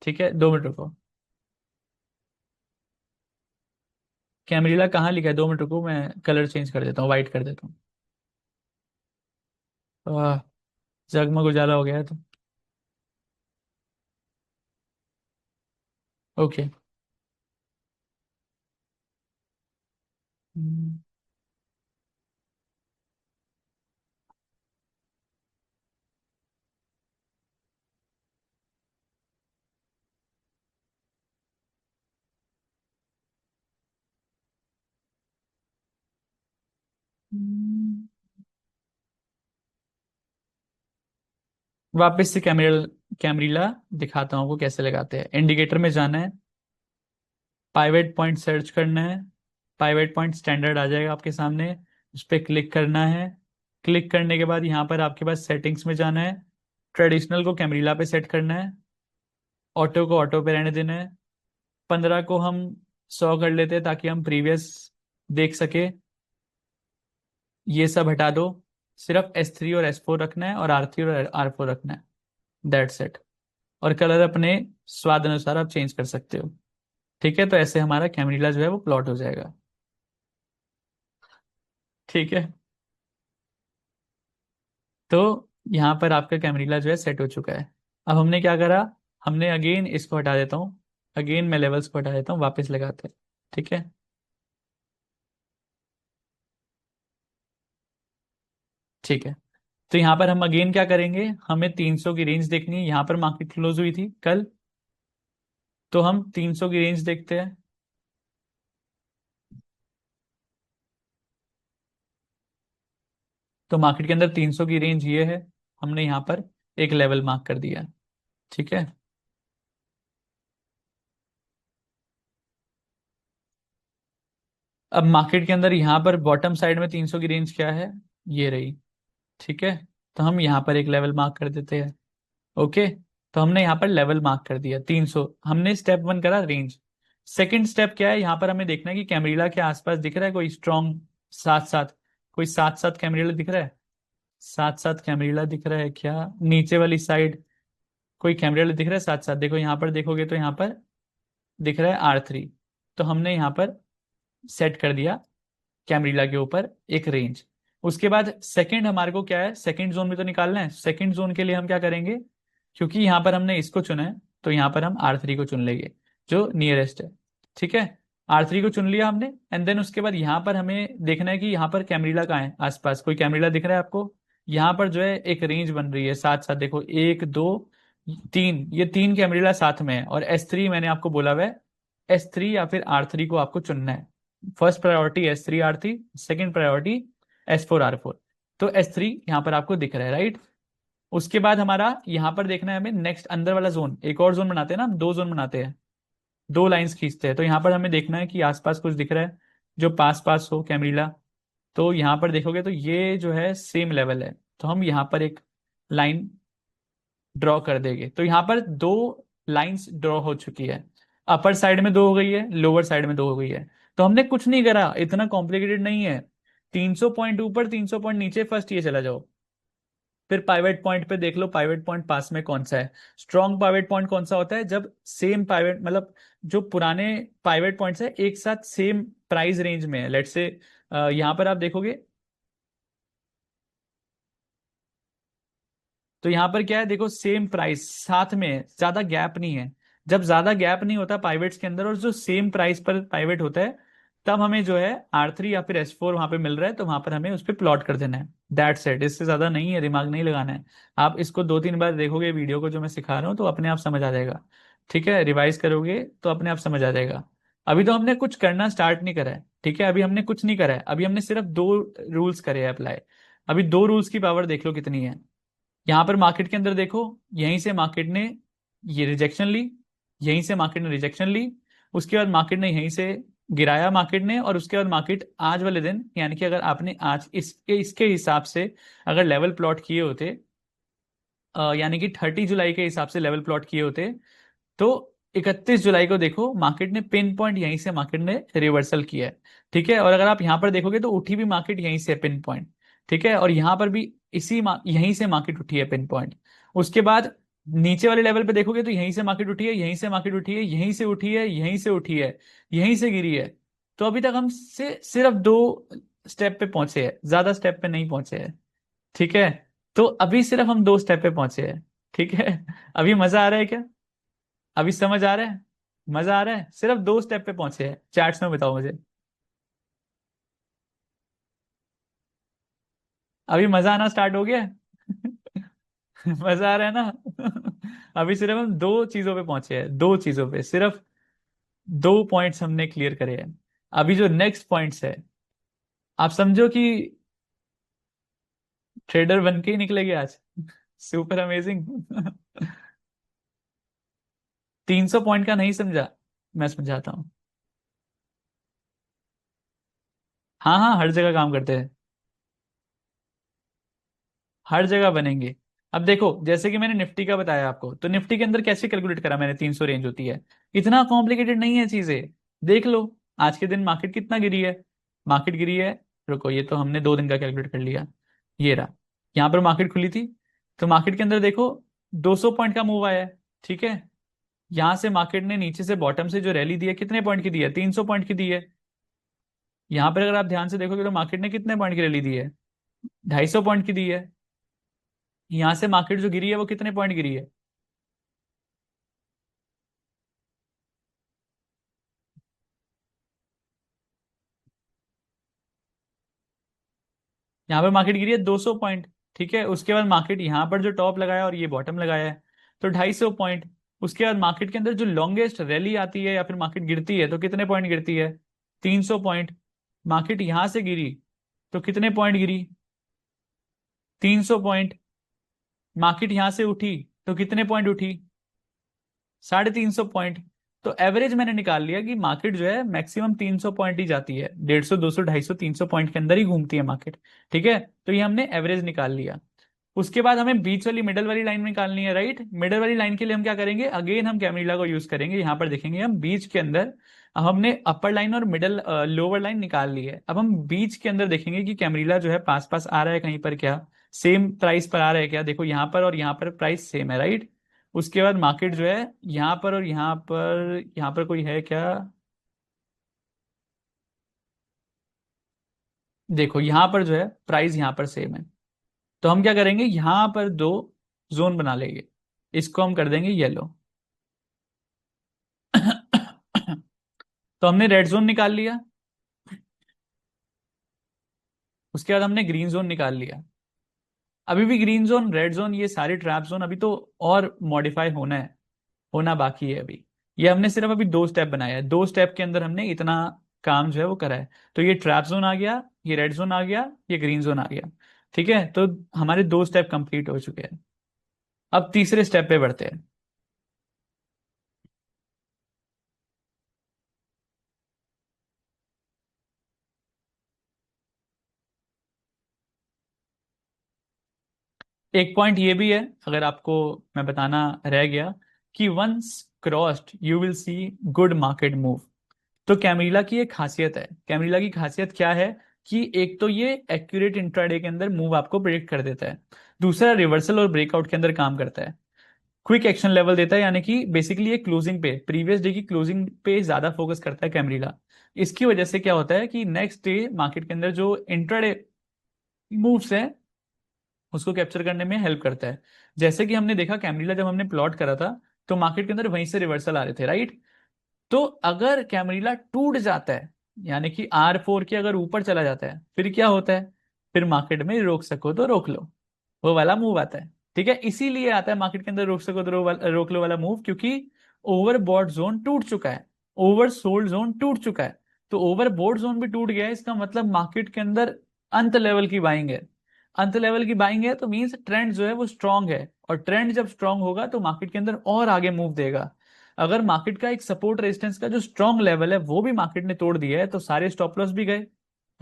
ठीक है, 2 मिनट रुको। कैमरीला कहाँ लिखा है, 2 मिनट रुको, मैं कलर चेंज कर देता हूँ, वाइट कर देता हूँ। वाह, जगमग उजाला हो गया है तो। ओके। वापस से कैमरीला दिखाता हूँ, वो कैसे लगाते हैं। इंडिकेटर में जाना है, पाइवेट पॉइंट सर्च करना है, पाइवेट पॉइंट स्टैंडर्ड आ जाएगा आपके सामने, उस पर क्लिक करना है। क्लिक करने के बाद यहाँ पर आपके पास सेटिंग्स में जाना है, ट्रेडिशनल को कैमरीला पे सेट करना है, ऑटो को ऑटो पे रहने देना है, 15 को हम 100 कर लेते हैं ताकि हम प्रीवियस देख सके। ये सब हटा दो, सिर्फ S3 और S4 रखना है और R3 और R4 रखना है, दैट्स इट। और कलर अपने स्वाद अनुसार आप चेंज कर सकते हो। ठीक है, तो ऐसे हमारा कैमरीला जो है वो प्लॉट हो जाएगा। ठीक है, तो यहाँ पर आपका कैमरीला जो है सेट हो चुका है। अब हमने क्या करा, हमने अगेन इसको हटा देता हूँ, अगेन मैं लेवल्स को हटा देता हूँ, वापस लगाते हैं। ठीक है, ठीक है। तो यहाँ पर हम अगेन क्या करेंगे, हमें 300 की रेंज देखनी है, यहाँ पर मार्केट क्लोज हुई थी कल, तो हम 300 की रेंज देखते हैं। तो मार्केट के अंदर 300 की रेंज ये है, हमने यहाँ पर एक लेवल मार्क कर दिया। ठीक है, अब मार्केट के अंदर यहाँ पर बॉटम साइड में 300 की रेंज क्या है, ये रही। ठीक है, तो हम यहाँ पर एक लेवल मार्क कर देते हैं। ओके, तो हमने यहाँ पर लेवल मार्क कर दिया 300, हमने स्टेप वन करा रेंज। सेकंड स्टेप क्या है, यहाँ पर हमें देखना है कि कैमरीला के आसपास दिख रहा है कोई स्ट्रॉन्ग, साथ साथ कोई साथ साथ कैमरीला दिख रहा है, साथ साथ कैमरीला दिख रहा है क्या, नीचे वाली साइड कोई कैमरीला दिख रहा है साथ साथ, देखो यहाँ पर देखोगे तो यहाँ पर दिख रहा है R3। तो हमने यहाँ पर सेट कर दिया कैमरीला के ऊपर एक रेंज। उसके बाद सेकंड हमारे को क्या है, सेकंड जोन भी तो निकालना है, सेकंड जोन के लिए हम क्या करेंगे, क्योंकि यहाँ पर हमने इसको चुना है तो यहाँ पर हम R3 को चुन लेंगे जो नियरेस्ट है। ठीक है, R3 को चुन लिया हमने, एंड देन उसके बाद यहाँ पर हमें देखना है कि यहाँ पर कैमरीला कहाँ है, आसपास कोई कैमरीला दिख रहा है आपको। यहाँ पर जो है एक रेंज बन रही है साथ साथ, देखो एक दो तीन, ये तीन कैमरीला साथ में है, और S3 मैंने आपको बोला हुआ है, S3 या फिर R3 को आपको चुनना है। First priority S3 R3, second priority S4 R4। तो S3 यहाँ पर आपको दिख रहा है, राइट। उसके बाद हमारा यहाँ पर देखना है हमें नेक्स्ट अंदर वाला जोन, एक और जोन बनाते हैं ना हम, दो जोन बनाते हैं, दो लाइंस खींचते हैं। तो यहाँ पर हमें देखना है कि आसपास कुछ दिख रहा है जो पास पास हो कैमरीला। तो यहाँ पर देखोगे तो ये जो है सेम लेवल है, तो हम यहाँ पर एक लाइन ड्रॉ कर देंगे। तो यहाँ पर दो लाइंस ड्रॉ हो चुकी है, अपर साइड में दो हो गई है, लोअर साइड में दो हो गई है। तो हमने कुछ नहीं करा, इतना कॉम्प्लिकेटेड नहीं है। 300 पॉइंट ऊपर 300 पॉइंट नीचे, फर्स्ट ये चला जाओ, फिर पाइवेट पॉइंट पे देख लो पाइवेट पॉइंट पास में कौन सा है। स्ट्रॉन्ग पाइवेट पॉइंट कौन सा होता है, जब सेम पाइवेट मतलब जो पुराने पाइवेट पॉइंट्स है एक साथ सेम प्राइस रेंज में है। लेट्स से यहाँ पर आप देखोगे तो यहाँ पर क्या है, देखो सेम प्राइस साथ में है, ज्यादा गैप नहीं है। जब ज्यादा गैप नहीं होता पाइवेट्स के अंदर और जो सेम प्राइस पर पाइवेट होता है, तब हमें जो है R3 या फिर S4 वहां पे मिल रहा है, तो वहां पर हमें उस पर प्लॉट कर देना है। दैट्स इट, इससे ज्यादा नहीं है, दिमाग नहीं लगाना है। आप इसको 2-3 बार देखोगे वीडियो को जो मैं सिखा रहा हूँ तो अपने आप समझ आ जाएगा। ठीक है, रिवाइज करोगे तो अपने आप समझ आ जाएगा। अभी तो हमने कुछ करना स्टार्ट नहीं करा है, ठीक है, अभी हमने कुछ नहीं करा है, अभी हमने सिर्फ दो रूल्स करे हैं अप्लाई। अभी दो रूल्स की पावर देख लो कितनी है। यहाँ पर मार्केट के अंदर देखो, यहीं से मार्केट ने ये रिजेक्शन ली, यहीं से मार्केट ने रिजेक्शन ली, उसके बाद मार्केट ने यहीं से गिराया मार्केट ने, और उसके बाद मार्केट आज वाले दिन, यानी कि अगर आपने आज इसके इसके हिसाब से अगर लेवल प्लॉट किए होते, यानी कि 30 जुलाई के हिसाब से लेवल प्लॉट किए होते, तो 31 जुलाई को देखो मार्केट ने पिन पॉइंट यहीं से मार्केट ने रिवर्सल किया है। ठीक है, और अगर आप यहाँ पर देखोगे तो उठी भी मार्केट यहीं से पिन पॉइंट। ठीक है, और यहाँ पर भी यहीं से मार्केट उठी है पिन पॉइंट। उसके बाद नीचे वाले लेवल पे देखोगे तो यहीं से मार्केट उठी है, यहीं से मार्केट उठी है, यहीं से उठी है, यहीं से उठी है, यहीं से गिरी है। तो अभी तक हम से सिर्फ दो स्टेप पे पहुंचे हैं, ज्यादा स्टेप पे नहीं पहुंचे हैं। ठीक है, तो अभी सिर्फ हम दो स्टेप पे पहुंचे हैं। ठीक है, अभी मजा आ रहा है क्या, अभी समझ आ रहा है, मजा आ रहा है, सिर्फ दो स्टेप पे पहुंचे हैं, चैट्स में बताओ मुझे। अभी मजा आना स्टार्ट हो गया है? मजा आ रहा है ना? अभी सिर्फ हम दो चीजों पे पहुंचे हैं, दो चीजों पे सिर्फ, दो पॉइंट्स हमने क्लियर करे हैं। अभी जो नेक्स्ट पॉइंट्स है, आप समझो कि ट्रेडर बन के ही निकलेगे आज। Super amazing. 300 पॉइंट का नहीं समझा, मैं समझाता हूँ। हाँ हाँ, हर जगह काम करते हैं, हर जगह बनेंगे। अब देखो, जैसे कि मैंने निफ्टी का बताया आपको, तो निफ्टी के अंदर कैसे कैलकुलेट करा मैंने, 300 रेंज होती है। इतना कॉम्प्लिकेटेड नहीं है चीजें। देख लो, आज के दिन मार्केट कितना गिरी है। मार्केट गिरी है, रुको, ये तो हमने 2 दिन का कैलकुलेट कर लिया। ये रहा, यहाँ पर मार्केट खुली थी, तो मार्केट के अंदर देखो 200 पॉइंट का मूव आया है। ठीक है, यहाँ से मार्केट ने नीचे से बॉटम से जो रैली दी है, कितने पॉइंट की दी है, 300 पॉइंट की दी है। यहाँ पर अगर आप ध्यान से देखोगे तो मार्केट ने कितने पॉइंट की रैली दी है, 250 पॉइंट की दी है। यहाँ से मार्केट जो गिरी है वो कितने पॉइंट गिरी है। यहाँ पर मार्केट गिरी है 200 पॉइंट। ठीक है, उसके बाद मार्केट यहाँ पर जो टॉप लगाया और ये बॉटम लगाया है, तो 250 पॉइंट। उसके बाद मार्केट के अंदर जो लॉन्गेस्ट रैली आती है या फिर मार्केट गिरती है तो कितने पॉइंट गिरती है, 300 पॉइंट। मार्केट यहाँ से गिरी तो कितने पॉइंट गिरी, 300 पॉइंट। मार्केट यहाँ से उठी तो कितने पॉइंट उठी, 350 पॉइंट। तो एवरेज मैंने निकाल लिया कि मार्केट जो है मैक्सिमम 300 पॉइंट ही जाती है, 150, 200, 250, 300 पॉइंट के अंदर ही घूमती है मार्केट। ठीक है, तो ये हमने एवरेज निकाल लिया। उसके बाद हमें बीच वाली मिडल वाली लाइन निकालनी है, राइट। मिडल वाली लाइन के लिए हम क्या करेंगे, अगेन हम कैमरीला को यूज करेंगे। यहाँ पर देखेंगे हम बीच के अंदर, अब हमने अपर लाइन और मिडल लोअर लाइन निकाल ली है। अब हम बीच के अंदर देखेंगे कि कैमरीला जो है पास पास आ रहा है कहीं पर, क्या सेम प्राइस पर आ रहा है क्या। देखो यहाँ पर और यहाँ पर प्राइस सेम है, राइट। उसके बाद मार्केट जो है यहाँ पर और यहाँ पर कोई है क्या, देखो यहाँ पर जो है प्राइस यहाँ पर सेम है। तो हम क्या करेंगे, यहाँ पर 2 जोन बना लेंगे, इसको हम कर देंगे येलो। तो हमने रेड जोन निकाल लिया। उसके बाद हमने ग्रीन जोन निकाल लिया। अभी भी ग्रीन जोन, रेड जोन, ये सारे ट्रैप जोन अभी तो और मॉडिफाई होना है, होना बाकी है अभी। ये हमने सिर्फ अभी 2 स्टेप बनाया है, 2 स्टेप के अंदर हमने इतना काम जो है वो करा है। तो ये ट्रैप जोन आ गया, ये रेड जोन आ गया, ये ग्रीन जोन आ गया। ठीक है, तो हमारे 2 स्टेप कंप्लीट हो चुके हैं। अब तीसरे स्टेप पे बढ़ते हैं। एक पॉइंट ये भी है, अगर आपको मैं बताना रह गया, कि once crossed you will see good market move. तो कैमरीला की एक खासियत है, कैमरीला की खासियत क्या है, कि एक तो ये एक्यूरेट इंट्राडे के अंदर मूव आपको प्रिडिक्ट कर देता है, दूसरा रिवर्सल और ब्रेकआउट के अंदर काम करता है, क्विक एक्शन लेवल देता है, यानी कि बेसिकली ये क्लोजिंग पे, प्रीवियस डे की क्लोजिंग पे ज्यादा फोकस करता है कैमरीला। इसकी वजह से क्या होता है कि नेक्स्ट डे मार्केट के अंदर जो इंट्राडे मूव्स है उसको कैप्चर करने में हेल्प करता है। जैसे कि हमने देखा कैमरीला जब हमने प्लॉट करा था, तो मार्केट के अंदर वहीं से रिवर्सल आ रहे थे, राइट। तो अगर कैमरीला टूट जाता है, यानी कि R4 के अगर ऊपर चला जाता है, फिर क्या होता है, फिर मार्केट में रोक सको तो रोक लो, वो वाला मूव आता है। ठीक है, इसीलिए आता है मार्केट के अंदर रोक सको तो रोक लो वाला मूव, क्योंकि ओवरबॉट जोन टूट चुका है, ओवर सोल्ड जोन टूट चुका है। तो ओवरबॉट जोन भी टूट गया है, इसका मतलब मार्केट के अंदर अंत लेवल की बाइंग है। अंत लेवल की बाइंग है तो मीन्स ट्रेंड जो है वो स्ट्रांग है, और ट्रेंड जब स्ट्रांग होगा तो मार्केट के अंदर और आगे मूव देगा। अगर मार्केट का एक सपोर्ट रेजिस्टेंस का जो स्ट्रांग लेवल है वो भी मार्केट ने तोड़ दिया है, तो सारे स्टॉप लॉस भी गए,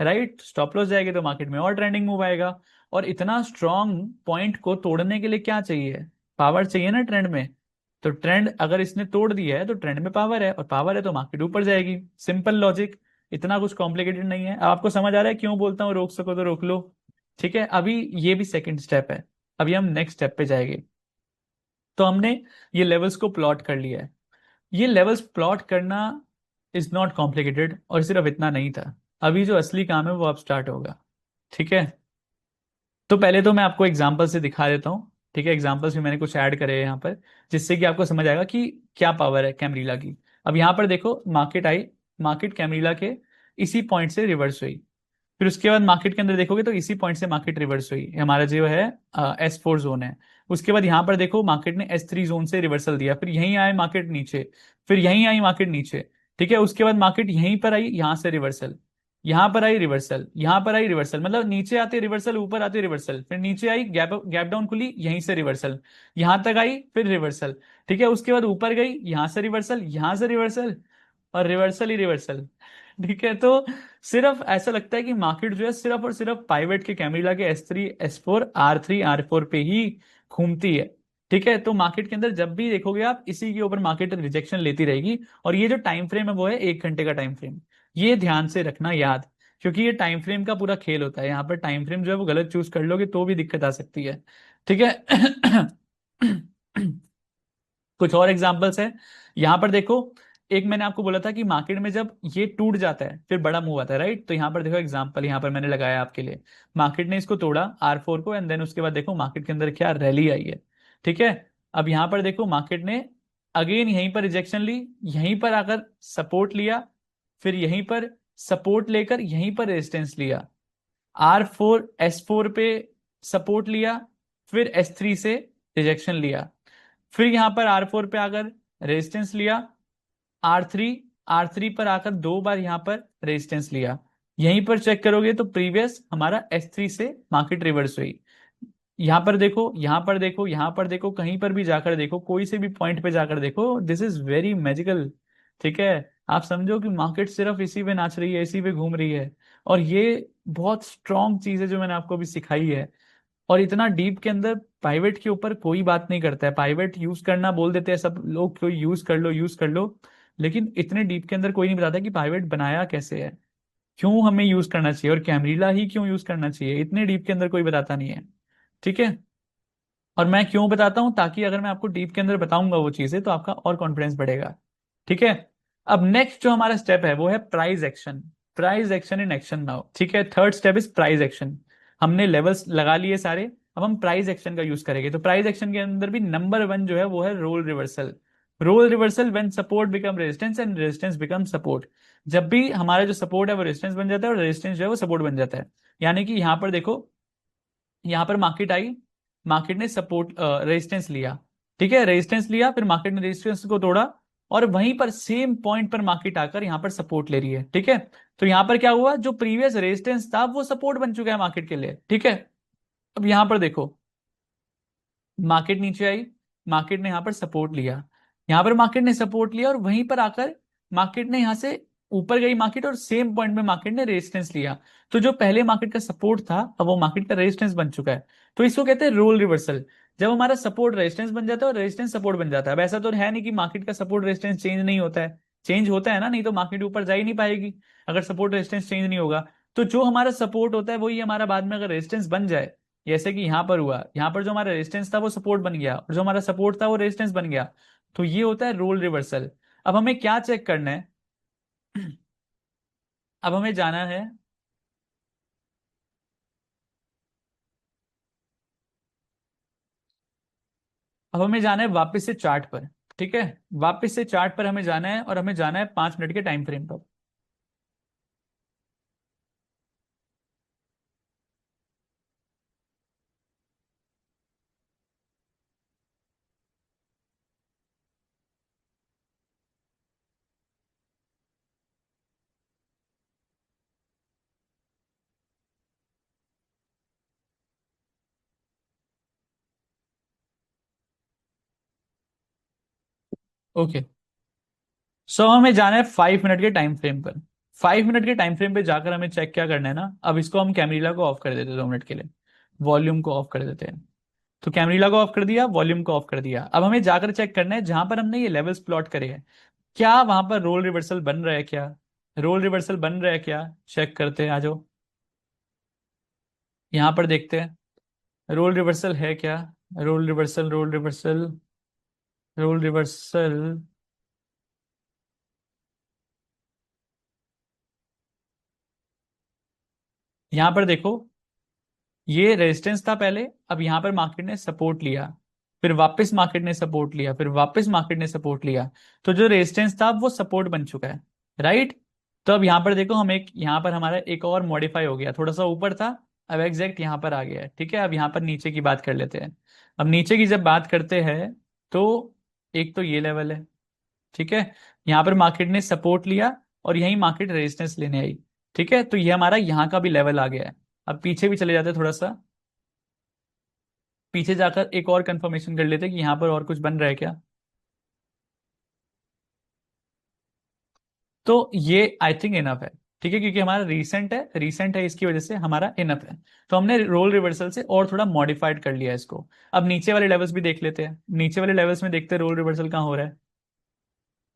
राइट। स्टॉप लॉस जाएगी तो मार्केट में और ट्रेंडिंग मूव आएगा। और इतना स्ट्रांग पॉइंट को तोड़ने के लिए क्या चाहिए, पावर चाहिए ना ट्रेंड में। तो ट्रेंड अगर इसने तोड़ दिया है तो ट्रेंड में पावर है, और पावर है तो मार्केट ऊपर जाएगी। सिंपल लॉजिक, इतना कुछ कॉम्प्लिकेटेड नहीं है। अब आपको समझ आ रहा है क्यों बोलता हूँ रोक सको तो रोक लो। ठीक है, अभी ये भी सेकंड स्टेप है। अभी हम नेक्स्ट स्टेप पे जाएंगे। तो हमने ये लेवल्स को प्लॉट कर लिया है। ये लेवल्स प्लॉट करना इज नॉट कॉम्प्लिकेटेड, और सिर्फ इतना नहीं था, अभी जो असली काम है वो अब स्टार्ट होगा। ठीक है, तो पहले तो मैं आपको एग्जांपल से दिखा देता हूँ। ठीक है, एग्जांपल्स भी मैंने कुछ ऐड करे हैं यहाँ पर, जिससे कि आपको समझ आएगा कि क्या पावर है कैमरीला की। अब यहाँ पर देखो, मार्केट आई, मार्केट कैमरीला के इसी पॉइंट से रिवर्स हुई। फिर उसके बाद मार्केट के अंदर देखोगे तो इसी पॉइंट से मार्केट रिवर्स हुई, हमारा जो है S4 जोन है। उसके बाद यहाँ पर देखो मार्केट ने S3 जोन से रिवर्सल दिया, फिर यहीं आए मार्केट नीचे, फिर यहीं आई मार्केट नीचे। ठीक है, उसके बाद मार्केट यहीं पर आई, यहाँ से रिवर्सल, यहाँ पर आई रिवर्सल, यहाँ पर आई रिवर्सल, मतलब नीचे आते रिवर्सल, ऊपर आते रिवर्सल, फिर नीचे आई, गैप गैप डाउन खुली, यहीं से रिवर्सल, यहाँ तक आई, फिर रिवर्सल। ठीक है, उसके बाद ऊपर गई, यहाँ से रिवर्सल, यहाँ से रिवर्सल, और रिवर्सल ही रिवर्सल। ठीक है, तो सिर्फ ऐसा लगता है कि मार्केट जो है सिर्फ और सिर्फ पाइवेट के कैमरिला के S3 S4 R3 R4 पे ही घूमती है। ठीक है, तो मार्केट के अंदर जब भी देखोगे आप, इसी के ऊपर मार्केट रिजेक्शन लेती रहेगी। और ये जो टाइम फ्रेम है वो है 1 घंटे का टाइम फ्रेम। ये ध्यान से रखना याद, क्योंकि ये टाइम फ्रेम का पूरा खेल होता है। यहाँ पर टाइम फ्रेम जो है वो गलत चूज कर लोगे तो भी दिक्कत आ सकती है। ठीक है। कुछ और एग्जांपल्स है। यहां पर देखो, एक मैंने आपको बोला था कि मार्केट में जब ये टूट जाता है फिर बड़ा मूव आता है, राइट? तो यहाँ पर देखो एग्जांपल, यहाँ पर मैंने लगाया आपके लिए। मार्केट ने इसको तोड़ा R4 को, एंड देन उसके बाद देखो मार्केट के अंदर क्या रैली आई है। ठीक है, अब यहाँ पर देखो मार्केट ने अगेन यहीं पर रिजेक्शन ली, यहीं पर आकर सपोर्ट लिया, फिर यहीं पर सपोर्ट लेकर यहीं पर रेजिस्टेंस लिया, R4 S4 पे सपोर्ट लिया, फिर S3 से रिजेक्शन लिया, फिर यहां पर R4 पे आकर रेजिस्टेंस लिया, R3 R3 पर आकर 2 बार यहां पर रेजिस्टेंस लिया। यहीं पर चेक करोगे तो प्रीवियस हमारा S3 से मार्केट रिवर्स हुई। यहां पर देखो, यहां पर देखो, यहां पर देखो, कहीं पर भी जाकर देखो, कोई से भी पॉइंट पे जाकर देखो, दिस इज वेरी मैजिकल। ठीक है, आप समझो कि मार्केट सिर्फ इसी पे नाच रही है, इसी पे घूम रही है। और ये बहुत स्ट्रॉन्ग चीज है जो मैंने आपको अभी सिखाई है। और इतना डीप के अंदर पाइवेट के ऊपर कोई बात नहीं करता है। पाइवेट यूज करना बोल देते हैं सब लोग, कोई यूज कर लो यूज कर लो, लेकिन इतने डीप के अंदर कोई नहीं बताता कि पाइवेट बनाया कैसे है, क्यों हमें यूज करना चाहिए, और कैमरीला ही क्यों यूज करना चाहिए, इतने डीप के अंदर कोई बताता नहीं है। ठीक है, और मैं क्यों बताता हूं, ताकि अगर मैं आपको डीप के अंदर बताऊंगा वो चीजें तो आपका और कॉन्फिडेंस बढ़ेगा। ठीक है, अब नेक्स्ट जो हमारा स्टेप है वो है price action. Price action in action now. ठीक है, third step is price action. हमने लेवल्स लगा लिए सारे, अब हम प्राइस एक्शन का यूज करेंगे। तो प्राइस एक्शन के अंदर भी नंबर 1 जो है वो है role reversal. Role reversal when support become resistance and resistance become support. जब भी हमारा जो सपोर्ट है वो रेजिस्टेंस बन जाता है और रेजिस्टेंस जो है वो सपोर्ट बन जाता है। यानी कि यहां पर देखो, यहां पर मार्केट आई, मार्केट ने सपोर्ट रेजिस्टेंस लिया। ठीक है, रेजिस्टेंस लिया, फिर मार्केट ने रेजिस्टेंस को तोड़ा, और वहीं पर सेम पॉइंट पर मार्केट आकर यहां पर सपोर्ट ले रही है। ठीक है, तो यहां पर क्या हुआ, जो प्रीवियस रेजिस्टेंस था वो सपोर्ट बन चुका है मार्केट के लिए। ठीक है, अब यहां पर देखो, मार्केट नीचे आई, मार्केट ने यहां पर सपोर्ट लिया, यहां पर मार्केट ने सपोर्ट लिया, और वहीं पर आकर मार्केट ने यहां से ऊपर गई मार्केट, और सेम पॉइंट में मार्केट ने रेजिस्टेंस लिया। तो जो पहले मार्केट का सपोर्ट था अब वो मार्केट का रेजिस्टेंस बन चुका है। तो इसको कहते हैं रोल रिवर्सल। जब हमारा सपोर्ट रेजिस्टेंस बन जाता है और रेजिस्टेंस सपोर्ट बन जाता है। अब ऐसा तो है नहीं कि मार्केट का सपोर्ट रेजिस्टेंस चेंज नहीं होता है, चेंज होता है ना, नहीं तो मार्केट ऊपर जा ही नहीं पाएगी अगर सपोर्ट रेजिस्टेंस चेंज नहीं होगा। तो जो हमारा सपोर्ट होता है वही हमारा बाद में अगर रेजिस्टेंस बन जाए, जैसे कि यहां पर हुआ, यहां पर जो हमारा रेजिस्टेंस था वो सपोर्ट बन गया, और जो हमारा सपोर्ट था वो रेजिस्टेंस बन गया। तो ये होता है रोल रिवर्सल। अब हमें क्या चेक करना है? अब हमें जाना है, अब हमें जाना है वापस से चार्ट पर। ठीक है, वापस से चार्ट पर हमें जाना है, और हमें जाना है 5 मिनट के टाइम फ्रेम पर। ओके, सो हमें जाना है 5 मिनट के टाइम फ्रेम पर। 5 मिनट के टाइम फ्रेम पे जाकर हमें चेक क्या करना है ना, अब इसको हम कैमरीला को ऑफ कर देते हैं 2 मिनट के लिए, वॉल्यूम को ऑफ कर देते हैं। तो कैमरीला को ऑफ कर दिया, वॉल्यूम को ऑफ कर दिया। अब हमें जाकर चेक करना है जहां पर हमने ये लेवल्स प्लॉट करे हैं, क्या वहां पर रोल रिवर्सल बन रहा है क्या? रोल रिवर्सल बन रहा है क्या, चेक करते हैं, आ जाओ यहां पर देखते हैं रोल रिवर्सल है क्या। Role reversal, role reversal, role reversal. यहां पर देखो, ये रेजिस्टेंस था पहले, अब यहां पर मार्केट ने सपोर्ट लिया, फिर वापस मार्केट ने सपोर्ट लिया, फिर वापस मार्केट ने सपोर्ट लिया। तो जो रेजिस्टेंस था वो सपोर्ट बन चुका है, राइट? तो अब यहां पर देखो, हम एक यहां पर हमारा एक और मॉडिफाई हो गया, थोड़ा सा ऊपर था, अब एग्जैक्ट यहां पर आ गया है। ठीक है, अब यहां पर नीचे की बात कर लेते हैं। अब नीचे की जब बात करते हैं तो एक तो ये लेवल है। ठीक है, यहां पर मार्केट ने सपोर्ट लिया, और यही मार्केट रेजिस्टेंस लेने आई। ठीक है, तो ये हमारा यहाँ का भी लेवल आ गया है। अब पीछे भी चले जाते हैं थोड़ा सा, पीछे जाकर एक और कंफर्मेशन कर लेते हैं कि यहाँ पर और कुछ बन रहा है क्या। तो ये आई थिंक इनफ है। ठीक है, क्योंकि हमारा रीसेंट है, इसकी वजह से हमारा इनफ है। तो हमने रोल रिवर्सल से और थोड़ा मॉडिफाइड कर लिया इसको। अब नीचे वाले लेवल्स भी देख लेते हैं। नीचे वाले लेवल्स में देखते हैं रोल रिवर्सल कहाँ हो रहा है।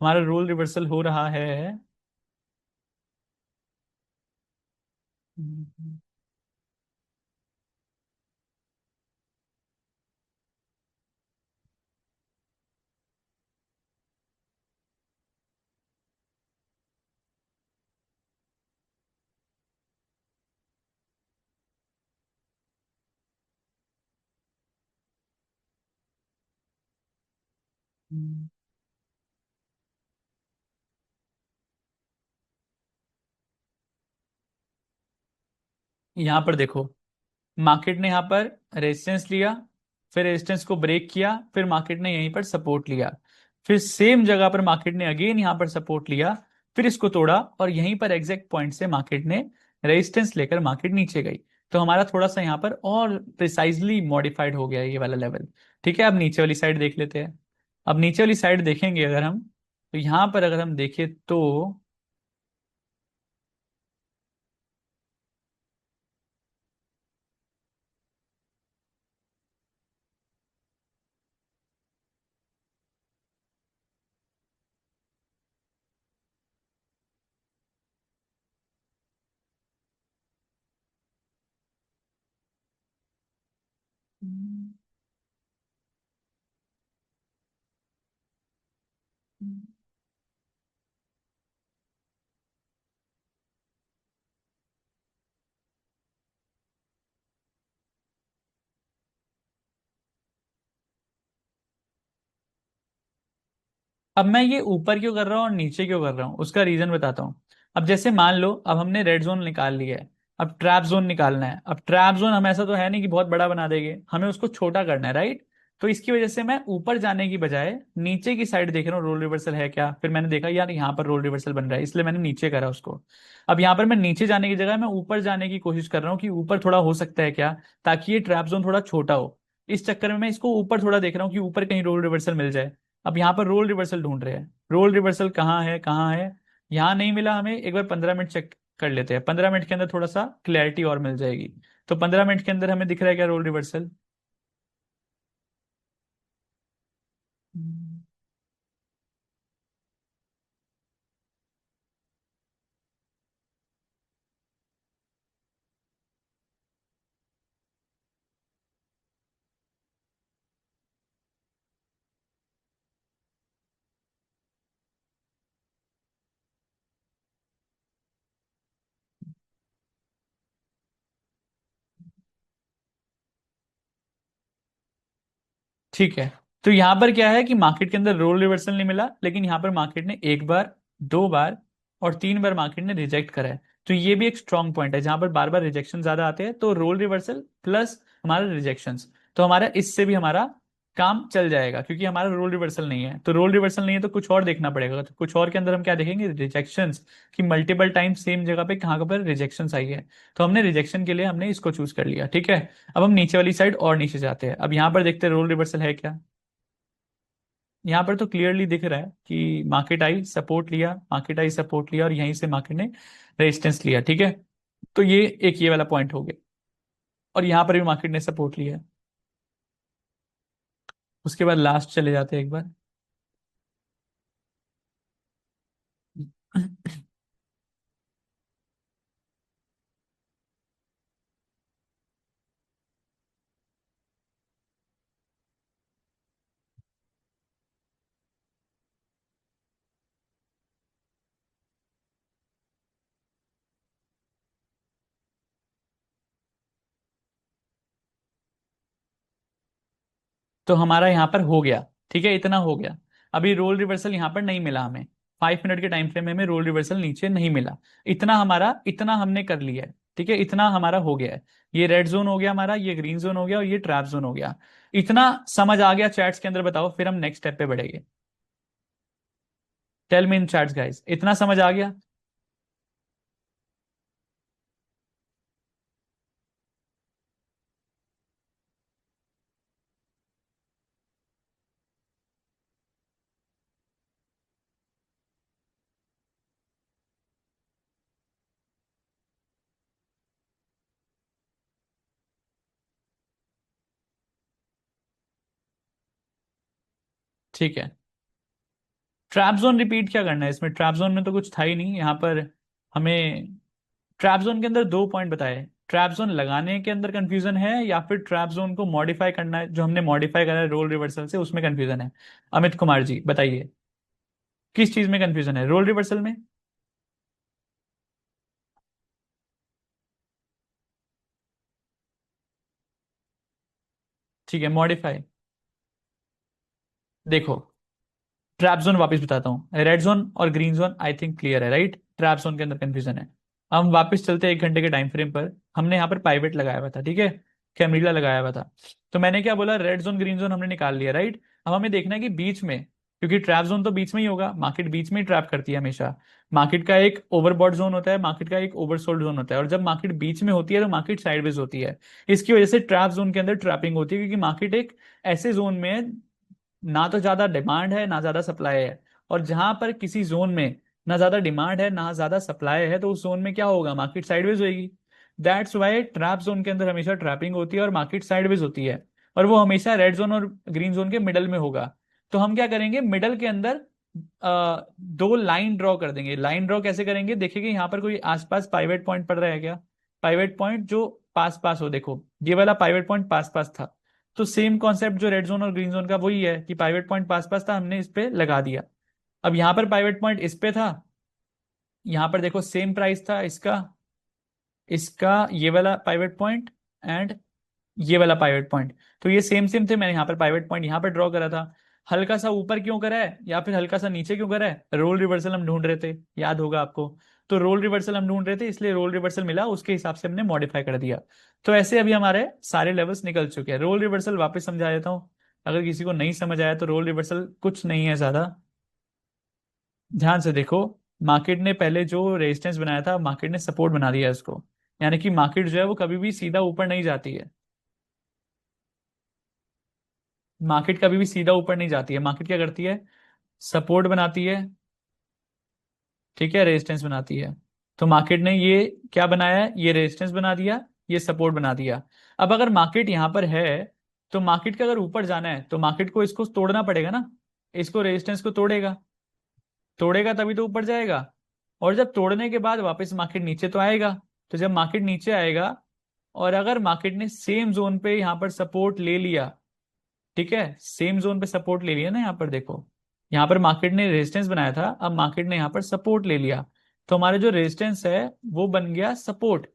हमारा रोल रिवर्सल हो रहा है। यहाँ पर देखो, मार्केट ने यहाँ पर रेजिस्टेंस लिया, फिर रेजिस्टेंस को ब्रेक किया, फिर मार्केट ने यहीं पर सपोर्ट लिया, फिर सेम जगह पर मार्केट ने अगेन यहाँ पर सपोर्ट लिया, फिर इसको तोड़ा, और यहीं पर एग्जैक्ट पॉइंट से मार्केट ने रेजिस्टेंस लेकर मार्केट नीचे गई। तो हमारा थोड़ा सा यहाँ पर और प्रिसाइजली मॉडिफाइड हो गया है ये वाला लेवल। ठीक है, अब नीचे वाली साइड देख लेते हैं। अब नीचे वाली साइड देखेंगे अगर हम, तो यहाँ पर अगर हम देखें तो अब मैं ये ऊपर क्यों कर रहा हूँ और नीचे क्यों कर रहा हूँ, उसका रीजन बताता हूँ। अब जैसे मान लो, अब हमने रेड जोन निकाल लिया है, अब ट्रैप जोन निकालना है। अब ट्रैप जोन हम ऐसा तो है नहीं कि बहुत बड़ा बना देंगे, हमें उसको छोटा करना है, राइट। तो इसकी वजह से मैं ऊपर जाने की बजाय नीचे की साइड देख रहा हूँ रोल रिवर्सल है क्या। फिर मैंने देखा यार यहाँ पर रोल रिवर्सल बन रहा है, इसलिए मैंने नीचे करा उसको। अब यहाँ पर मैं नीचे जाने की जगह मैं ऊपर जाने की कोशिश कर रहा हूँ कि ऊपर थोड़ा हो सकता है क्या, ताकि ये ट्रैप जोन थोड़ा छोटा हो। इस चक्कर में मैं इसको ऊपर थोड़ा देख रहा हूँ कि ऊपर कहीं रोल रिवर्सल मिल जाए। अब यहाँ पर रोल रिवर्सल ढूंढ रहे हैं, रोल रिवर्सल कहाँ है कहाँ है। यहाँ नहीं मिला हमें, एक बार 15 मिनट चेक कर लेते हैं, 15 मिनट के अंदर थोड़ा सा क्लैरिटी और मिल जाएगी। तो 15 मिनट के अंदर हमें दिख रहा है क्या रोल रिवर्सल। ठीक है, तो यहाँ पर क्या है कि मार्केट के अंदर रोल रिवर्सल नहीं मिला, लेकिन यहाँ पर मार्केट ने एक बार, दो बार और तीन बार मार्केट ने रिजेक्ट करा है। तो ये भी एक स्ट्रांग पॉइंट है, जहां पर बार बार रिजेक्शन ज्यादा आते हैं तो रोल रिवर्सल प्लस हमारा रिजेक्शंस, तो हमारा इससे भी हमारा काम चल जाएगा, क्योंकि हमारा रोल रिवर्सल नहीं है। तो रोल रिवर्सल नहीं है तो कुछ और देखना पड़ेगा। तो कुछ और के अंदर हम क्या देखेंगे, रिजेक्शंस, कि मल्टीपल टाइम सेम जगह पे कहाँ पर रिजेक्शंस आई है। तो हमने रिजेक्शन के लिए हमने इसको चूज कर लिया। ठीक है, अब हम नीचे वाली साइड और नीचे जाते हैं। अब यहाँ पर देखते हैं रोल रिवर्सल है क्या। यहाँ पर तो क्लियरली दिख रहा है कि मार्केट आई सपोर्ट लिया और यहीं से मार्केट ने रेजिस्टेंस लिया। ठीक है, तो ये एक ये वाला पॉइंट हो गया, और यहाँ पर भी मार्केट ने सपोर्ट लिया। उसके बाद लास्ट चले जाते हैं एक बार। तो हमारा यहाँ पर हो गया। ठीक है, इतना हो गया। अभी रोल रिवर्सल यहाँ पर नहीं मिला हमें, 5 मिनट के टाइम फ्रेम में हमें रोल रिवर्सल नीचे नहीं मिला। इतना हमने कर लिया है। ठीक है, इतना हमारा हो गया है। ये रेड जोन हो गया हमारा, ये ग्रीन जोन हो गया, और ये ट्रैप जोन हो गया। इतना समझ आ गया चैट्स के अंदर, बताओ फिर हम नेक्स्ट स्टेप पे बढ़ेंगे। Tell me in chats guys, इतना समझ आ गया। ठीक है, ट्रैप जोन रिपीट क्या करना है इसमें? ट्रैप जोन में तो कुछ था ही नहीं यहाँ पर। हमें ट्रैप जोन के अंदर दो पॉइंट बताए, ट्रैप जोन लगाने के अंदर कंफ्यूजन है या फिर ट्रैप जोन को मॉडिफाई करना है, जो हमने मॉडिफाई करा है रोल रिवर्सल से, उसमें कंफ्यूजन है। अमित कुमार जी बताइए, किस चीज में कंफ्यूजन है, रोल रिवर्सल में? ठीक है, मॉडिफाई। देखो, ट्रैप जोन वापस बताता हूँ, रेड जोन और green zone I think clear है, राइट? ट्रैप जोन के अंदर कंफ्यूजन है। हम वापस चलते हैं 1 घंटे के टाइम फ्रेम पर। हमने यहाँ पर पाइवेट लगाया हुआ था, ठीक है, कैमरीला लगाया हुआ था। तो मैंने क्या बोला, रेड जोन ग्रीन जोन हमने निकाल लिया, राइट? अब हमें देखना है कि बीच में, क्योंकि ट्रैप जोन तो बीच में ही होगा, मार्केट बीच में ही ट्रैप करती है हमेशा। मार्केट का एक ओवरबॉट जोन होता है, मार्केट का एक ओवरसोल्ड जोन होता है, और जब मार्केट बीच में होती है तो मार्केट साइडवेज होती है। इसकी वजह से ट्रैप जोन के अंदर ट्रैपिंग होती है, क्योंकि मार्केट एक ऐसे जोन में है, ना तो ज्यादा डिमांड है ना ज्यादा सप्लाई है। और जहां पर किसी जोन में ना ज्यादा डिमांड है ना ज्यादा सप्लाई है, तो उस जोन में क्या होगा, मार्केट साइडवेज होगी। दैट्स वाई ट्रैप जोन के अंदर हमेशा ट्रैपिंग होती है और मार्केट साइडवेज होती है। और वो हमेशा रेड जोन और ग्रीन जोन के मिडल में होगा। तो हम क्या करेंगे, मिडल के अंदर दो लाइन ड्रॉ कर देंगे। लाइन ड्रॉ कैसे करेंगे, देखिए कि यहाँ पर कोई आसपास पाइवेट पॉइंट पड़ रहा है क्या? पाइवेट पॉइंट जो पास पास हो, देखो ये वाला पाइवेट पॉइंट पास पास था। तो सेम कॉन्सेप्ट जो रेड जोन और ग्रीन जोन का वही है कि पाइवेट पॉइंट पास पास था, हमने इस पे लगा दिया। अब यहाँ पर पाइवेट पॉइंट इस पे था, यहाँ पर देखो सेम प्राइस था इसका, इसका ये वाला पाइवेट पॉइंट एंड ये वाला पाइवेट पॉइंट। तो ये सेम सेम थे, मैंने यहाँ पर पाइवेट पॉइंट यहाँ पर ड्रॉ करा था। हल्का सा ऊपर क्यों करा है या फिर हल्का सा नीचे क्यों करा है? रोल रिवर्सल हम ढूंढ रहे थे, याद होगा आपको। तो रोल रिवर्सल हम ढूंढ रहे थे, इसलिए रोल रिवर्सल मिला, उसके हिसाब से हमने मॉडिफाई कर दिया। तो ऐसे अभी हमारे सारे लेवल्स निकल चुके हैं। रोल रिवर्सल वापस समझा देता हूँ, अगर किसी को नहीं समझ आया तो। रोल रिवर्सल कुछ नहीं है ज्यादा, ध्यान से देखो। मार्केट ने पहले जो रेजिस्टेंस बनाया था, मार्केट ने सपोर्ट बना दिया है इसको। यानी कि मार्केट जो है वो कभी भी सीधा ऊपर नहीं जाती है। मार्केट कभी भी सीधा ऊपर नहीं जाती है, मार्केट क्या करती है, सपोर्ट बनाती है, ठीक है, रेजिस्टेंस बनाती है। तो मार्केट ने ये क्या बनाया है, ये रेजिस्टेंस बना दिया, ये सपोर्ट बना दिया। अब अगर मार्केट यहां पर है, तो मार्केट का अगर ऊपर जाना है तो मार्केट को इसको तोड़ना पड़ेगा ना, इसको रेजिस्टेंस को तोड़ेगा, तोड़ेगा तभी तो ऊपर जाएगा। और जब तोड़ने के बाद वापस मार्केट नीचे तो आएगा। तो जब मार्केट नीचे आएगा, और अगर मार्केट ने सेम जोन पे यहां पर सपोर्ट ले लिया, ठीक है, सेम जोन पे सपोर्ट ले लिया ना, यहाँ पर देखो, यहाँ पर मार्केट ने रेजिस्टेंस बनाया था, अब मार्केट ने यहाँ पर सपोर्ट ले लिया। तो हमारे जो रेजिस्टेंस है वो बन गया सपोर्ट।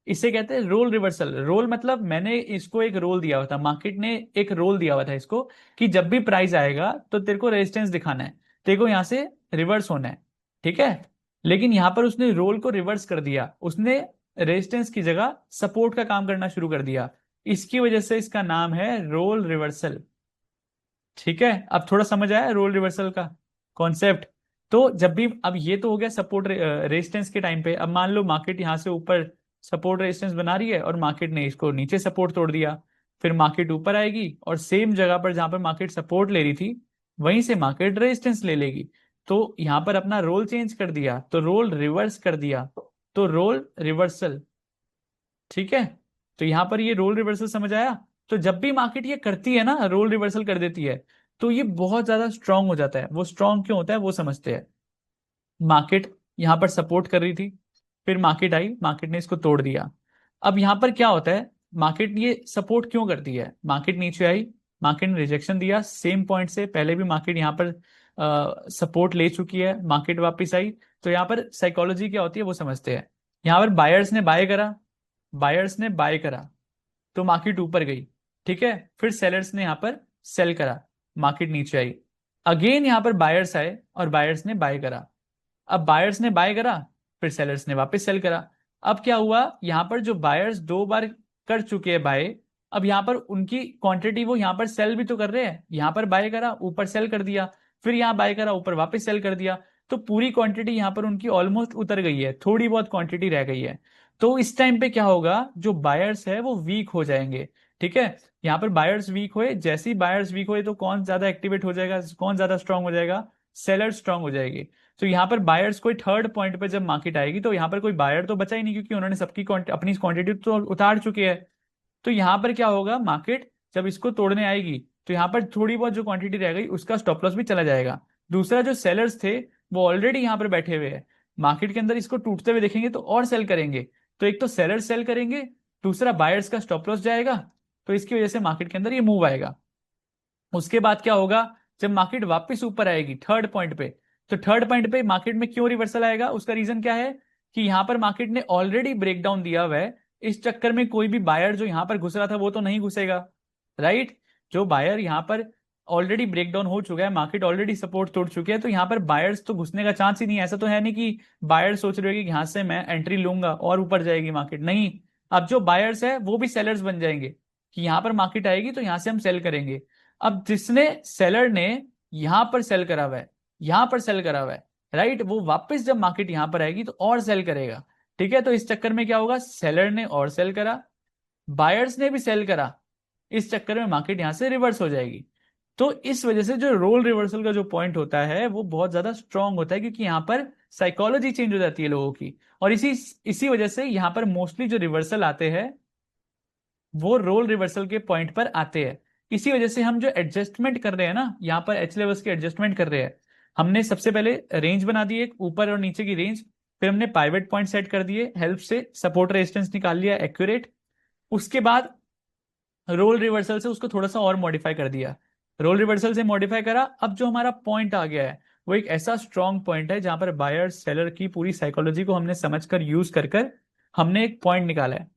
इसे कहते हैं रोल रिवर्सल। रोल मतलब मैंने इसको एक रोल दिया हुआ था, मार्केट ने एक रोल दिया हुआ था इसको, कि जब भी प्राइस आएगा तो तेरे को रेजिस्टेंस दिखाना है, तेरे को यहाँ से रिवर्स होना है, ठीक है। लेकिन यहाँ पर उसने रोल को रिवर्स कर दिया, उसने रेजिस्टेंस की जगह सपोर्ट का काम करना शुरू कर दिया। इसकी वजह से इसका नाम है रोल रिवर्सल। ठीक है, अब थोड़ा समझ आया रोल रिवर्सल का कॉन्सेप्ट? तो जब भी, अब ये तो हो गया सपोर्ट रेजिस्टेंस के टाइम पे। अब मान लो मार्केट यहाँ से ऊपर सपोर्ट रेजिस्टेंस बना रही है और मार्केट ने इसको नीचे सपोर्ट तोड़ दिया, फिर मार्केट ऊपर आएगी और सेम जगह पर जहां पर मार्केट सपोर्ट ले रही थी, वहीं से मार्केट रेजिस्टेंस ले लेगी। तो यहाँ पर अपना रोल चेंज कर दिया, तो रोल रिवर्स कर दिया, तो रोल रिवर्सल, ठीक है। तो यहां पर ये रोल रिवर्सल समझ आया। तो जब भी मार्केट ये करती है ना, रोल रिवर्सल कर देती है, तो ये बहुत ज्यादा स्ट्रांग हो जाता है। वो स्ट्रांग क्यों होता है वो समझते हैं। मार्केट यहां पर सपोर्ट कर रही थी, फिर मार्केट आई, मार्केट ने इसको तोड़ दिया। अब यहां पर क्या होता है, मार्केट ये सपोर्ट क्यों करती है, मार्केट नीचे आई, मार्केट ने रिजेक्शन दिया सेम पॉइंट से, पहले भी मार्केट यहाँ पर सपोर्ट ले चुकी है, मार्केट वापस आई। तो यहाँ पर साइकोलॉजी क्या होती है वो समझते हैं। यहाँ पर बायर्स ने बाय करा, बायर्स ने बाय करा, तो मार्केट ऊपर गई, ठीक है। फिर सेलर्स ने यहां पर सेल करा, मार्केट नीचे आई। अगेन यहां पर बायर्स आए और बायर्स ने बाय करा। अब बायर्स ने बाय करा, फिर सेलर्स ने वापस सेल करा। अब क्या हुआ, यहां पर जो बायर्स 2 बार कर चुके हैं बाय, अब यहां पर उनकी क्वांटिटी, वो यहां पर सेल भी तो कर रहे हैं। यहां पर बाय करा, ऊपर सेल कर दिया, फिर यहां बाय करा, ऊपर वापस सेल कर दिया। तो पूरी क्वांटिटी यहां पर उनकी ऑलमोस्ट उतर गई है, थोड़ी बहुत क्वांटिटी रह गई है। तो इस टाइम पे क्या होगा, जो बायर्स है वो वीक हो जाएंगे, ठीक है। यहाँ पर बायर्स वीक हुए, जैसे ही बायर्स वीक हुए तो कौन ज्यादा एक्टिवेट हो जाएगा, कौन ज्यादा स्ट्रांग हो जाएगा, सेलर स्ट्रांग हो जाएगी। तो यहाँ पर बायर्स कोई थर्ड पॉइंट पे जब मार्केट आएगी, तो यहाँ पर कोई बायर तो बचा ही नहीं, क्योंकि उन्होंने सबकी अपनी क्वांटिटी तो उतार चुके हैं। तो यहाँ पर क्या होगा, मार्केट जब इसको तोड़ने आएगी, तो यहाँ पर थोड़ी बहुत जो क्वांटिटी रह गई उसका स्टॉप लॉस भी चला जाएगा। दूसरा, जो सेलर्स थे वो ऑलरेडी यहाँ पर बैठे हुए हैं, मार्केट के अंदर इसको टूटते हुए देखेंगे तो और सेल करेंगे। तो एक तो सेलर्स सेल करेंगे, दूसरा बायर्स का स्टॉप लॉस जाएगा, तो इसकी वजह से मार्केट के अंदर ये मूव आएगा। उसके बाद क्या होगा, जब मार्केट वापस ऊपर आएगी थर्ड पॉइंट पे, तो थर्ड पॉइंट पे मार्केट में क्यों रिवर्सल आएगा, उसका रीजन क्या है कि यहां पर मार्केट ने ऑलरेडी ब्रेकडाउन दिया हुआ है। इस चक्कर में कोई भी बायर जो यहां पर घुस रहा था वो तो नहीं घुसेगा, राइट। जो बायर यहां पर ऑलरेडी ब्रेकडाउन हो चुका है, मार्केट ऑलरेडी सपोर्ट तोड़ चुके हैं, तो यहां पर बायर्स तो घुसने का चांस ही नहीं है। ऐसा तो है नहीं कि बायर सोच रहे हो कि यहां से मैं एंट्री लूंगा और ऊपर जाएगी मार्केट, नहीं। अब जो बायर्स है वो भी सेलर्स बन जाएंगे कि यहां पर मार्केट आएगी तो यहां से हम सेल करेंगे। अब जिसने सेलर ने यहां पर सेल करा हुआ है, यहां पर सेल करा हुआ है, राइट, वो वापस जब मार्केट यहां पर आएगी तो और सेल करेगा। ठीक है, तो इस चक्कर में क्या होगा, सेलर ने और सेल करा, बायर्स ने भी सेल करा, इस चक्कर में मार्केट यहां से रिवर्स हो जाएगी। तो इस वजह से जो रोल रिवर्सल का जो पॉइंट होता है वो बहुत ज्यादा स्ट्रांग होता है, क्योंकि यहां पर साइकोलॉजी चेंज हो जाती है लोगों की। और इसी इसी वजह से यहां पर मोस्टली जो रिवर्सल आते हैं वो रोल रिवर्सल के पॉइंट पर आते हैं। इसी वजह से हम जो एडजस्टमेंट कर रहे हैं ना, यहाँ पर एच लेवल्स के एडजस्टमेंट कर रहे हैं, हमने सबसे पहले रेंज बना दी एक ऊपर और नीचे की रेंज, फिर हमने पाइवेट पॉइंट सेट कर दिए, हेल्प से सपोर्ट रेजिस्टेंस निकाल लिया एक्यूरेट। उसके बाद रोल रिवर्सल से उसको थोड़ा सा और मॉडिफाई कर दिया, रोल रिवर्सल से मॉडिफाई करा। अब जो हमारा पॉइंट आ गया है वो एक ऐसा स्ट्रॉन्ग पॉइंट है जहां पर बायर सेलर की पूरी साइकोलॉजी को हमने समझकर यूज कर हमने एक पॉइंट निकाला है।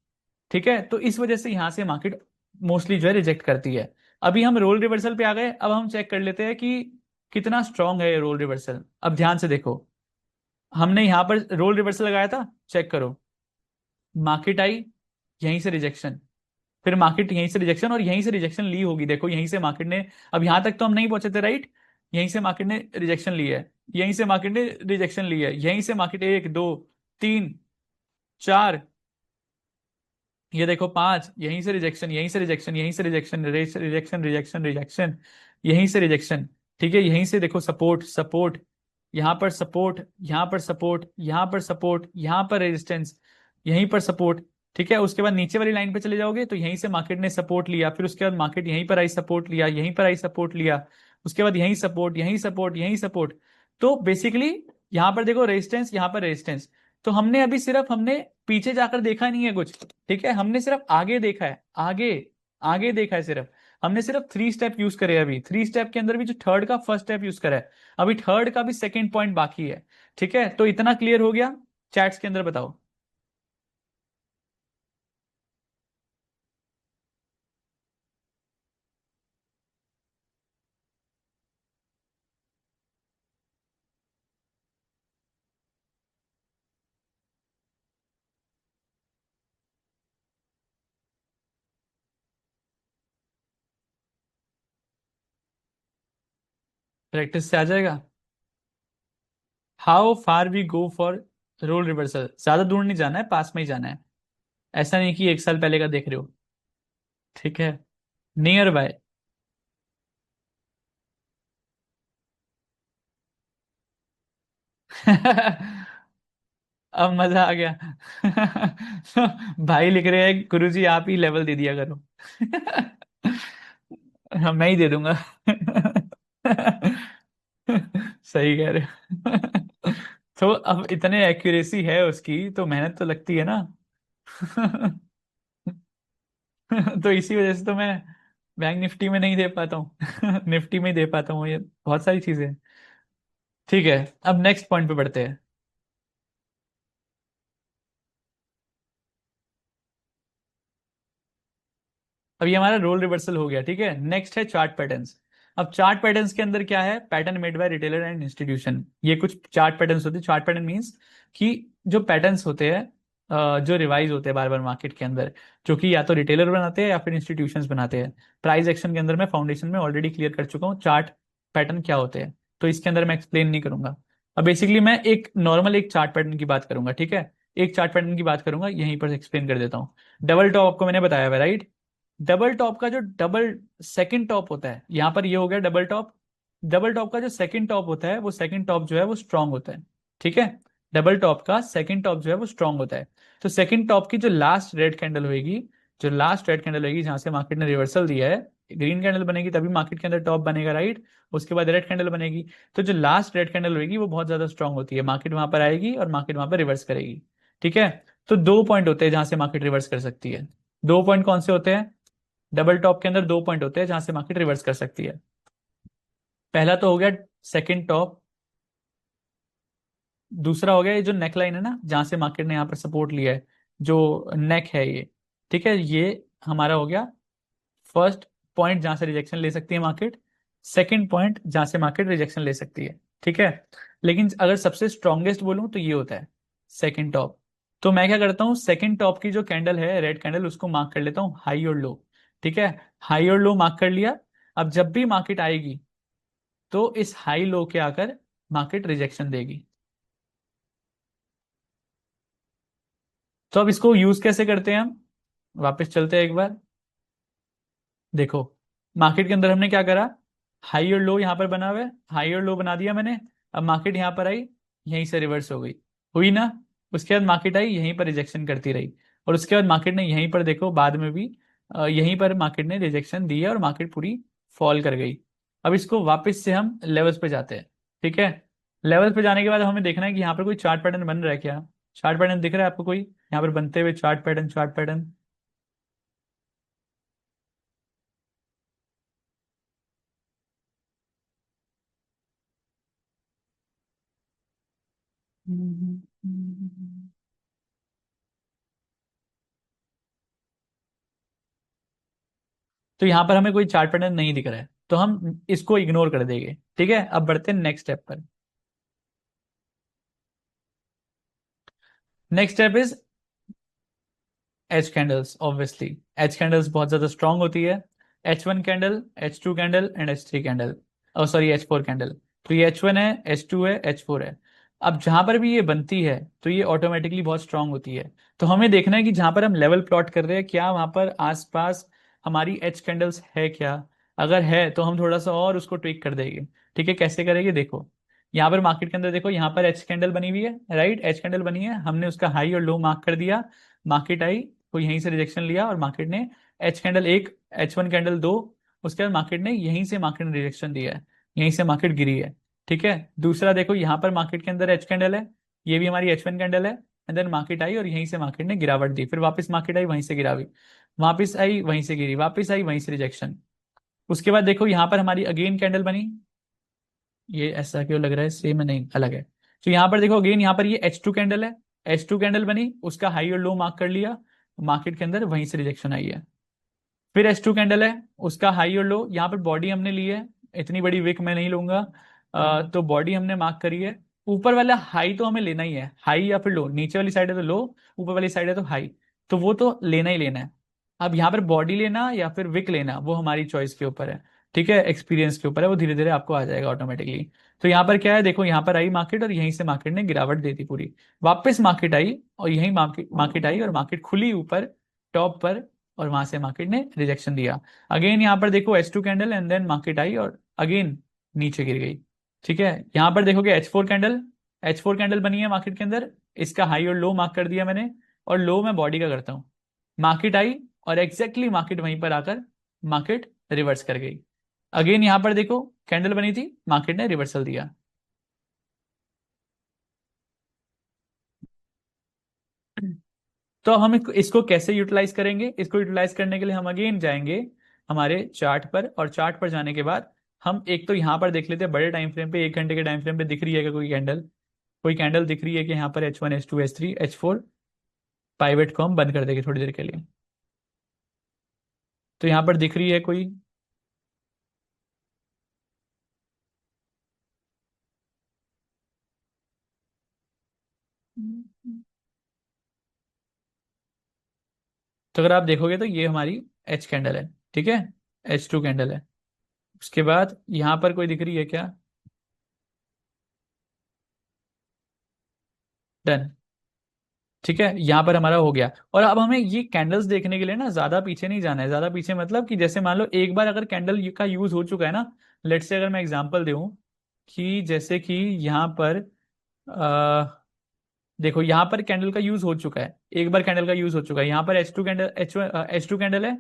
ठीक है, तो इस वजह से यहां से मार्केट मोस्टली जो है रिजेक्ट करती है। अभी हम रोल रिवर्सल पे आ गए, अब हम चेक कर लेते हैं कि कितना स्ट्रांग है ये रोल रिवर्सल। अब ध्यान से देखो, हमने यहां पर रोल रिवर्सल लगाया था, चेक करो, मार्केट आई, यहीं से रिजेक्शन, फिर मार्केट यहीं से रिजेक्शन और यहीं से रिजेक्शन ली होगी, देखो यहीं से मार्केट ने, अब यहां तक तो हम नहीं पहुंचे थे, राइट, यहीं से मार्केट ने रिजेक्शन ली है, यहीं से मार्केट ने रिजेक्शन ली है, यहीं से मार्केट एक दो तीन चार, ये देखो पांच, यहीं से रिजेक्शन, यहीं से रिजेक्शन, यहीं से रिजेक्शन, रिजेक्शन रिजेक्शन रिजेक्शन, यहीं से रिजेक्शन। ठीक है, यहीं से देखो सपोर्ट सपोर्ट, यहां पर सपोर्ट, यहां पर सपोर्ट, यहां पर सपोर्ट, यहां पर रेजिस्टेंस, यहीं पर सपोर्ट। ठीक है, उसके बाद नीचे वाली लाइन पे चले जाओगे तो यहीं से मार्केट ने सपोर्ट लिया, फिर उसके बाद मार्केट यहीं पर आई सपोर्ट लिया, यहीं पर आई सपोर्ट लिया, उसके बाद यहीं सपोर्ट, यहीं सपोर्ट, यहीं सपोर्ट। तो बेसिकली यहां पर देखो रेजिस्टेंस, यहां पर रेजिस्टेंस। तो हमने अभी सिर्फ हमने पीछे जाकर देखा नहीं है कुछ, ठीक है, हमने सिर्फ आगे देखा है, आगे आगे देखा है सिर्फ। हमने सिर्फ थ्री स्टेप यूज करे, अभी थ्री स्टेप के अंदर भी जो थर्ड का फर्स्ट स्टेप यूज करा है, अभी थर्ड का भी सेकंड पॉइंट बाकी है। ठीक है, तो इतना क्लियर हो गया, चैट्स के अंदर बताओ। प्रैक्टिस से आ जाएगा। How far we go for role reversal, ज्यादा दूर नहीं जाना है, पास में ही जाना है। ऐसा नहीं कि एक साल पहले का देख रहे हो। ठीक है, नियर बाय। अब मजा आ गया। भाई लिख रहे हैं गुरुजी आप ही लेवल दे दिया करो। हाँ, मैं ही दे दूंगा। सही कह रहे हो। तो अब इतने एक्यूरेसी है उसकी तो मेहनत तो लगती है ना। तो इसी वजह से तो मैं बैंक निफ्टी में नहीं दे पाता हूँ। निफ्टी में ही दे पाता हूँ, ये बहुत सारी चीजें। ठीक है, अब नेक्स्ट पॉइंट पे बढ़ते हैं। अब ये हमारा रोल रिवर्सल हो गया, ठीक है, नेक्स्ट है चार्ट पैटर्न्स। अब चार्ट पैटर्न्स के अंदर क्या है, pattern made by retailer and institution, ये कुछ चार्ट पैटर्न्स होते हैं। चार्ट पैटर्न मींस कि जो पैटर्न्स होते हैं, जो रिवाइज होते हैं बार बार मार्केट के अंदर, जो कि या तो रिटेलर बनाते हैं या फिर इंस्टीट्यूशंस बनाते हैं। प्राइस एक्शन के अंदर मैं फाउंडेशन में ऑलरेडी क्लियर कर चुका हूँ चार्ट पैटर्न क्या होते हैं, तो इसके अंदर मैं एक्सप्लेन नहीं करूंगा। अब बेसिकली मैं एक नॉर्मल एक चार्ट पैटर्न की बात करूंगा, ठीक है, एक चार्ट पैटर्न की बात करूंगा, यहीं पर एक्सप्लेन कर देता हूँ। डबल टॉप आपको मैंने बताया हुआ, राइट। डबल टॉप का जो डबल सेकंड टॉप होता है, यहां पर ये हो गया डबल टॉप। डबल टॉप का जो सेकंड टॉप होता है वो सेकंड टॉप जो है वो स्ट्रांग होता है। ठीक है, डबल टॉप का सेकंड टॉप जो है वो स्ट्रांग होता है। तो सेकंड टॉप की जो लास्ट रेड कैंडल होगी, जो लास्ट रेड कैंडल होगी जहां से मार्केट ने रिवर्सल दिया है, ग्रीन कैंडल बनेगी तभी मार्केट के अंदर टॉप बनेगा, राइट। उसके बाद रेड कैंडल बनेगी। तो जो लास्ट रेड कैंडल होगी वो बहुत ज्यादा स्ट्रांग होती है, मार्केट वहां पर आएगी और मार्केट वहां पर रिवर्स करेगी। ठीक है। तो दो पॉइंट होते हैं जहां से मार्केट रिवर्स कर सकती है। दो पॉइंट कौन से होते हैं? डबल टॉप के अंदर दो पॉइंट होते हैं जहां से मार्केट रिवर्स कर सकती है। पहला तो हो गया सेकंड टॉप। दूसरा हो गया ये जो नेक लाइन है ना, जहां से मार्केट ने यहाँ पर सपोर्ट लिया है, जो नेक है ये। ठीक है, ये हमारा हो गया फर्स्ट पॉइंट जहां से रिजेक्शन ले सकती है मार्केट। सेकंड पॉइंट जहां से मार्केट रिजेक्शन ले सकती है। ठीक है। लेकिन अगर सबसे स्ट्रांगेस्ट बोलूं तो ये होता है सेकंड टॉप। तो मैं क्या करता हूँ, सेकंड टॉप की जो कैंडल है रेड कैंडल, उसको मार्क कर लेता हूँ हाई और लो। ठीक है। हाई और लो मार्क कर लिया। अब जब भी मार्केट आएगी तो इस हाई लो के आकर मार्केट रिजेक्शन देगी। तो अब इसको यूज कैसे करते हैं हम, वापस चलते हैं एक बार। देखो, मार्केट के अंदर हमने क्या करा, हाई और लो यहाँ पर बना हुआ है, हाई और लो बना दिया मैंने। अब मार्केट यहाँ पर आई, यहीं से रिवर्स हो गई, हुई ना। उसके बाद मार्केट आई, यहीं पर रिजेक्शन करती रही। और उसके बाद मार्केट ने यहीं पर देखो बाद में भी यहीं पर मार्केट ने रिजेक्शन दी है और मार्केट पूरी फॉल कर गई। अब इसको वापस से हम लेवल्स पे जाते हैं। ठीक है। लेवल्स पे जाने के बाद हमें देखना है कि यहाँ पर कोई चार्ट पैटर्न बन रहा है क्या। चार्ट पैटर्न दिख रहा है आपको कोई यहाँ पर बनते हुए चार्ट पैटर्न, चार्ट पैटर्न? तो यहाँ पर हमें कोई चार्ट पैटर्न नहीं दिख रहा है, तो हम इसको इग्नोर कर देंगे। ठीक है, अब बढ़ते हैं नेक्स्ट स्टेप पर। Next step is H candles. Obviously H candles बहुत ज्यादा स्ट्रांग होती है। H1 candle, H2 candle and H3 candle, और सॉरी H4 कैंडल। तो ये H1 है, H2 है, H4 है। अब जहां पर भी ये बनती है तो ये ऑटोमेटिकली बहुत स्ट्रांग होती है। तो हमें देखना है कि जहां पर हम लेवल प्लॉट कर रहे हैं क्या वहां पर आसपास हमारी एच कैंडल्स है क्या। अगर है तो हम थोड़ा सा और उसको ट्विक कर देंगे। ठीक है, कैसे करेंगे देखो। यहाँ पर मार्केट के अंदर देखो, यहाँ पर एच कैंडल बनी हुई है, राइट। एच कैंडल बनी है, हमने उसका हाई और लो मार्क कर दिया। मार्केट आई तो यहीं से रिजेक्शन लिया और मार्केट ने एच कैंडल एक, H1 कैंडल दो, उसके बाद मार्केट ने यहीं से मार्केट ने रिजेक्शन दिया है, यहीं से मार्केट गिरी है। ठीक है। दूसरा देखो, यहाँ पर मार्केट के अंदर एच कैंडल है, ये भी हमारी H1 कैंडल है। एंड देन मार्केट आई और यहीं से मार्केट ने गिरावट दी, फिर वापस मार्केट आई, वहीं से गिरावी, वापस आई वहीं से गिरी, वापस आई वहीं से रिजेक्शन। उसके बाद देखो यहाँ पर हमारी अगेन कैंडल बनी। ये ऐसा क्यों लग रहा है, सेम है, नहीं अलग है। तो यहाँ पर देखो अगेन, यहाँ पर ये H2 कैंडल है, H2 कैंडल बनी, उसका हाई और लो मार्क कर लिया, मार्केट के अंदर वहीं से रिजेक्शन आई है। फिर H2 कैंडल है, उसका हाई और लो, यहाँ पर बॉडी हमने ली है, इतनी बड़ी विक मैं नहीं लूंगा। तो बॉडी हमने मार्क करी है। ऊपर वाला हाई तो हमें लेना ही है, हाई या फिर लो, नीचे वाली साइड है तो लो, ऊपर वाली साइड है तो हाई, तो वो तो लेना ही लेना है। अब यहाँ पर बॉडी लेना या फिर विक लेना वो हमारी चॉइस के ऊपर है। ठीक है, एक्सपीरियंस के ऊपर है, वो धीरे धीरे आपको आ जाएगा ऑटोमेटिकली। तो यहाँ पर क्या है देखो, यहाँ पर आई मार्केट और यहीं से मार्केट ने गिरावट दी थी पूरी, वापस मार्केट आई और यही मार्केट मार्केट आई और मार्केट खुली ऊपर टॉप पर, और वहां से मार्केट ने रिजेक्शन दिया। अगेन यहाँ पर देखो H2 candle, and then market आई और अगेन नीचे गिर गई। ठीक है। यहाँ पर देखोगे H4 कैंडल, H4 कैंडल बनी है मार्केट के अंदर, इसका हाई और लो मार्क कर दिया मैंने, और लो मैं बॉडी का करता हूँ। मार्केट आई और एग्जैक्टली मार्केट वहीं पर आकर मार्केट रिवर्स कर गई। अगेन यहाँ पर देखो कैंडल बनी थी, मार्केट ने रिवर्सल दिया। तो हम इसको कैसे यूटिलाइज करेंगे, इसको यूटिलाइज करने के लिए हम अगेन जाएंगे हमारे चार्ट पर, और चार्ट पर जाने के बाद हम एक तो यहाँ पर देख लेते हैं बड़े टाइम फ्रेम पे, 1 घंटे के टाइम फ्रेम पे दिख रही है क्या कोई कैंडल। कोई कैंडल दिख रही है कि यहाँ पर H1, H2, H3, H4, pivot को हम बंद कर देंगे थोड़ी देर के लिए। तो यहाँ पर दिख रही है कोई? तो अगर आप देखोगे तो ये हमारी एच कैंडल है। ठीक है, H2 कैंडल है। उसके बाद यहाँ पर कोई दिख रही है क्या? डन। ठीक है, यहाँ पर हमारा हो गया। और अब हमें ये कैंडल्स देखने के लिए ना ज्यादा पीछे नहीं जाना है, ज्यादा पीछे मतलब कि जैसे मान लो एक बार अगर कैंडल का यूज हो चुका है ना, लेट से अगर मैं एग्जांपल दूं कि जैसे कि यहाँ पर देखो यहाँ पर कैंडल का यूज हो चुका है, एक बार कैंडल का यूज हो चुका है, यहाँ पर H2 कैंडल, H2 कैंडल है,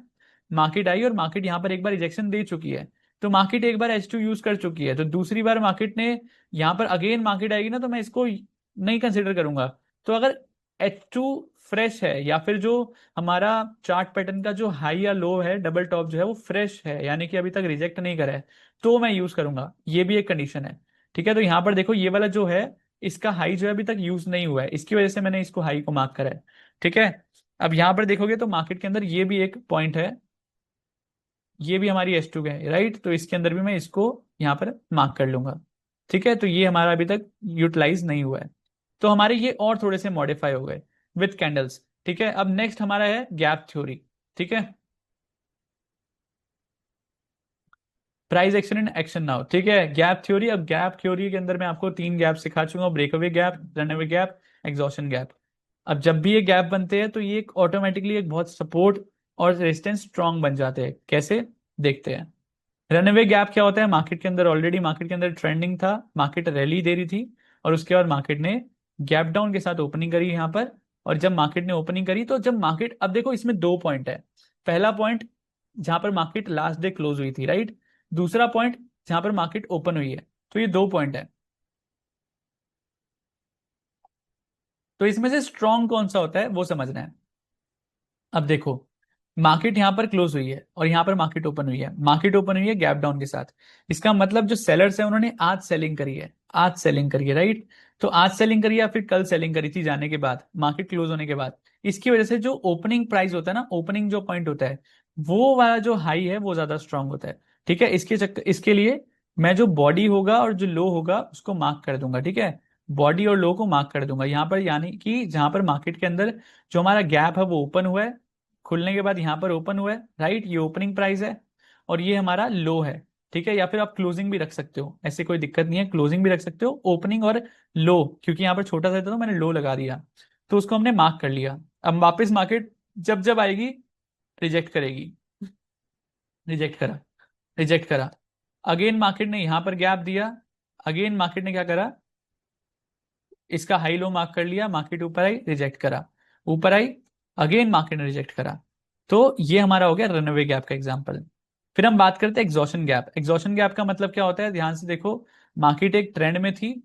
मार्केट आई और मार्केट यहाँ पर एक बार रिजेक्शन दे चुकी है, तो मार्केट एक बार H2 यूज कर चुकी है, तो दूसरी बार मार्केट ने यहाँ पर अगेन मार्केट आएगी ना, तो मैं इसको नहीं कंसिडर करूंगा। तो अगर H2 फ्रेश है, या फिर जो हमारा चार्ट पैटर्न का जो हाई या लो है, डबल टॉप जो है वो फ्रेश है, यानी कि अभी तक रिजेक्ट नहीं करा है, तो मैं यूज करूंगा। ये भी एक कंडीशन है। ठीक है, तो यहाँ पर देखो ये वाला जो है, इसका हाई जो है अभी तक यूज नहीं हुआ है, इसकी वजह से मैंने इसको हाई को मार्क करा है। ठीक है, अब यहाँ पर देखोगे तो मार्केट के अंदर ये भी एक पॉइंट है, ये भी हमारी H2 है, राइट, तो इसके अंदर भी मैं इसको यहाँ पर मार्क कर लूंगा। ठीक है, तो ये हमारा अभी तक यूटिलाइज नहीं हुआ है, तो हमारे ये और थोड़े से मॉडिफाई हो गए विथ कैंडल्स। ठीक है, अब नेक्स्ट हमारा है गैप थ्योरी। ठीक है, price action and action now. ठीक है, गैप थ्योरी। अब गैप थ्योरी के अंदर मैं आपको तीन गैप सिखा चुका हूँ, breakaway gap, runaway gap, exhaustion gap. अब जब भी ये गैप बनते हैं तो ये एक ऑटोमेटिकली एक बहुत सपोर्ट और रेजिस्टेंस स्ट्रांग बन जाते हैं। कैसे, देखते हैं। रनअवे गैप क्या होता है, मार्केट के अंदर ऑलरेडी मार्केट के अंदर ट्रेंडिंग था, मार्केट रैली दे रही थी, और उसके बाद मार्केट ने गैप डाउन के साथ ओपनिंग करी यहाँ पर। और जब मार्केट ने ओपनिंग करी, तो जब मार्केट, अब देखो इसमें दो पॉइंट है। पहला पॉइंट जहां पर मार्केट लास्ट डे क्लोज हुई थी, राइट। दूसरा पॉइंट जहां पर मार्केट ओपन हुई है, तो ये दो पॉइंट है। तो इसमें से स्ट्रॉन्ग कौन सा होता है वो समझना है। अब देखो, मार्केट यहां पर क्लोज हुई है और यहां पर मार्केट ओपन हुई है, मार्केट ओपन हुई है गैप डाउन के साथ। इसका मतलब जो सेलर्स है उन्होंने आज सेलिंग करी है, आज सेलिंग करी है, राइट। तो आज सेलिंग करी है या फिर कल सेलिंग करी थी जाने के बाद, मार्केट क्लोज होने के बाद। इसकी वजह से जो ओपनिंग प्राइस होता है ना, ओपनिंग जो पॉइंट होता है, वो वाला जो हाई है वो ज्यादा स्ट्रांग होता है। ठीक है, इसके लिए मैं जो बॉडी होगा और जो लो होगा उसको मार्क कर दूंगा। ठीक है, बॉडी और लो को मार्क कर दूंगा यहाँ पर, यानी कि जहां पर मार्केट के अंदर जो हमारा गैप है वो ओपन हुआ है, खुलने के बाद यहाँ पर ओपन हुआ है, राइट, ये ओपनिंग प्राइस है, और ये हमारा लो है। ठीक है, या फिर आप क्लोजिंग भी रख सकते हो, ऐसे कोई दिक्कत नहीं है, क्लोजिंग भी रख सकते हो, ओपनिंग और लो, क्योंकि यहाँ पर छोटा सा था तो मैंने लो लगा दिया, तो उसको हमने मार्क कर लिया। अब वापस मार्केट जब जब आएगी रिजेक्ट करेगी, रिजेक्ट करा, रिजेक्ट करा, अगेन मार्केट ने यहाँ पर गैप दिया, अगेन मार्केट ने क्या करा, इसका हाई लो मार्क कर लिया, मार्केट ऊपर आई रिजेक्ट करा, ऊपर आई, अगेन मार्केट ने रिजेक्ट करा। तो ये हमारा हो गया रनअवे गैप का एग्जांपल। फिर हम बात करते हैं एग्जॉशन गैप। एग्जॉशन गैप का मतलब क्या होता है, ध्यान से देखो, मार्केट एक ट्रेंड में थी,